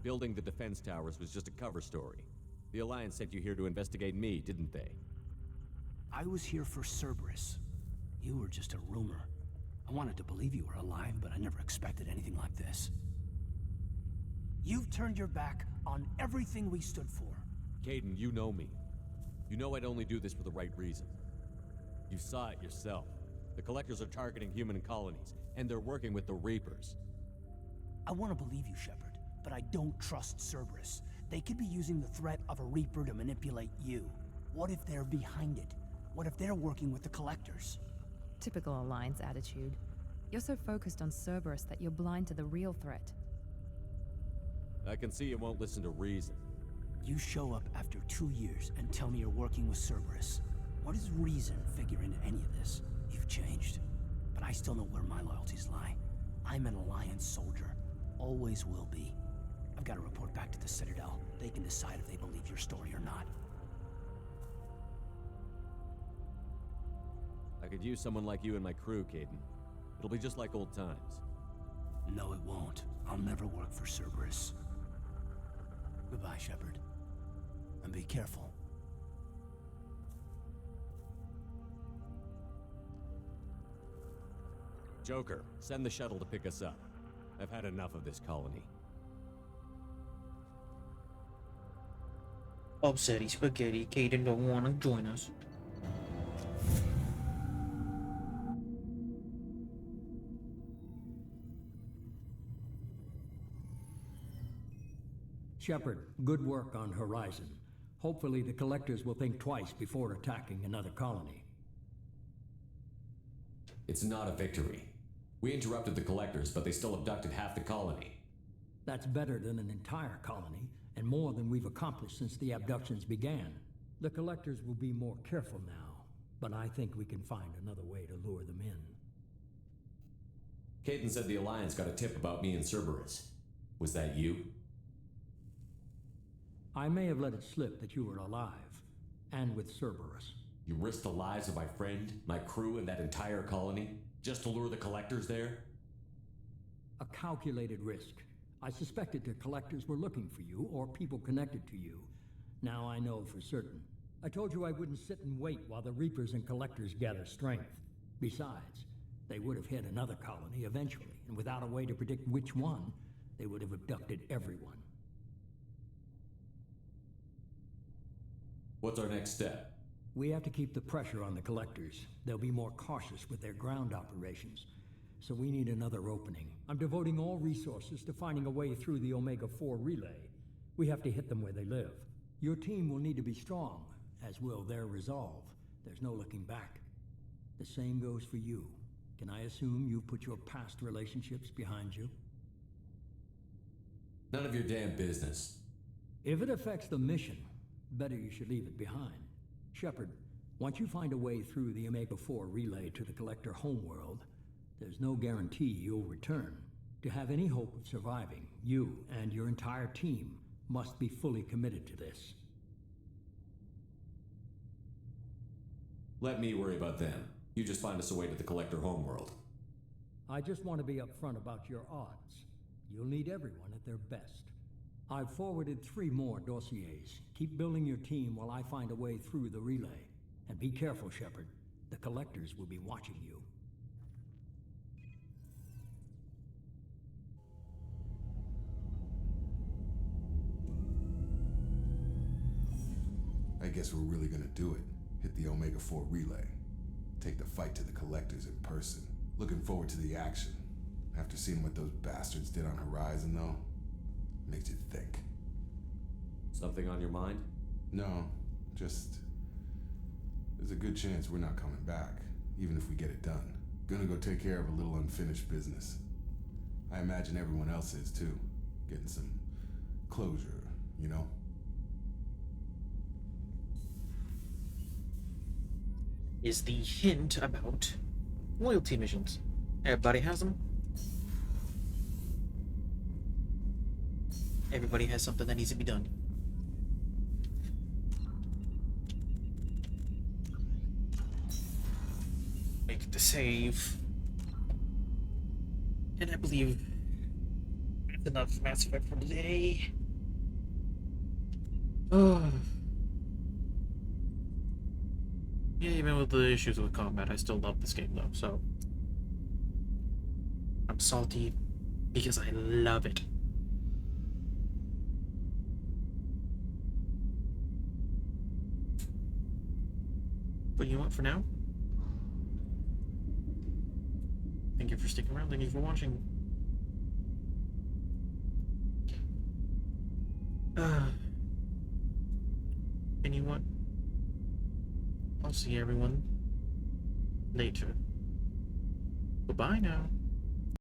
Building the defense towers was just a cover story. The Alliance sent you here to investigate me, didn't they? I was here for Cerberus. You were just a rumor. I wanted to believe you were alive, but I never expected anything like this. You've turned your back on everything we stood for. Caden, you know me. You know I'd only do this for the right reason. You saw it yourself. The Collectors are targeting human colonies, and they're working with the Reapers. I want to believe you, Shepard, but I don't trust Cerberus. They could be using the threat of a Reaper to manipulate you. What if they're behind it? What if they're working with the Collectors? Typical Alliance attitude. You're so focused on Cerberus that you're blind to the real threat. I can see you won't listen to reason. You show up after 2 years and tell me you're working with Cerberus. What does reason figure into any of this? You've changed, but I still know where my loyalties lie. I'm an Alliance soldier. Always will be. I've got to report back to the Citadel. They can decide if they believe your story or not. I could use someone like you in my crew, Caden. It'll be just like old times. No, it won't. I'll never work for Cerberus. Goodbye, Shepard. And be careful. Joker, send the shuttle to pick us up. I've had enough of this colony. Upsetty spaghetti, Caden don't want to join us. Shepard, good work on Horizon. Hopefully the Collectors will think twice before attacking another colony. It's not a victory. We interrupted the Collectors, but they still abducted half the colony. That's better than an entire colony, and more than we've accomplished since the abductions began. The Collectors will be more careful now, but I think we can find another way to lure them in. Caden said the Alliance got a tip about me and Cerberus. Was that you? I may have let it slip that you were alive, and with Cerberus. You risked the lives of my friend, my crew, and that entire colony, just to lure the Collectors there? A calculated risk. I suspected the Collectors were looking for you, or people connected to you. Now I know for certain. I told you I wouldn't sit and wait while the Reapers and Collectors gather strength. Besides, they would have hit another colony eventually, and without a way to predict which one, they would have abducted everyone. What's our next step? We have to keep the pressure on the Collectors. They'll be more cautious with their ground operations. So we need another opening. I'm devoting all resources to finding a way through the Omega-4 relay. We have to hit them where they live. Your team will need to be strong, as will their resolve. There's no looking back. The same goes for you. Can I assume you've put your past relationships behind you? None of your damn business. If it affects the mission, better you should leave it behind. Shepard, once you find a way through the Omega-4 relay to the Collector homeworld, there's no guarantee you'll return. To have any hope of surviving, you and your entire team must be fully committed to this. Let me worry about them. You just find us a way to the Collector homeworld. I just want to be upfront about your odds. You'll need everyone at their best. I've forwarded 3 more dossiers. Keep building your team while I find a way through the relay. And be careful, Shepard. The Collectors will be watching you. guess we're really gonna do it. Hit the Omega 4 relay. Take the fight to the Collectors in person. Looking forward to the action. After seeing what those bastards did on Horizon, though, makes you think. Something on your mind? No, just... there's a good chance we're not coming back, even if we get it done. Gonna go take care of a little unfinished business. I imagine everyone else is, too. Getting some closure, you know? Is the hint about loyalty missions. Everybody has them. Everybody has something that needs to be done. Make the save. And I believe that's enough Mass Effect for today. Oh. Yeah, even with the issues with combat, I still love this game though, so I'm salty because I love it. But you know what, for now, thank you for sticking around, thank you for watching. And you know what? I'll see everyone later. Goodbye now.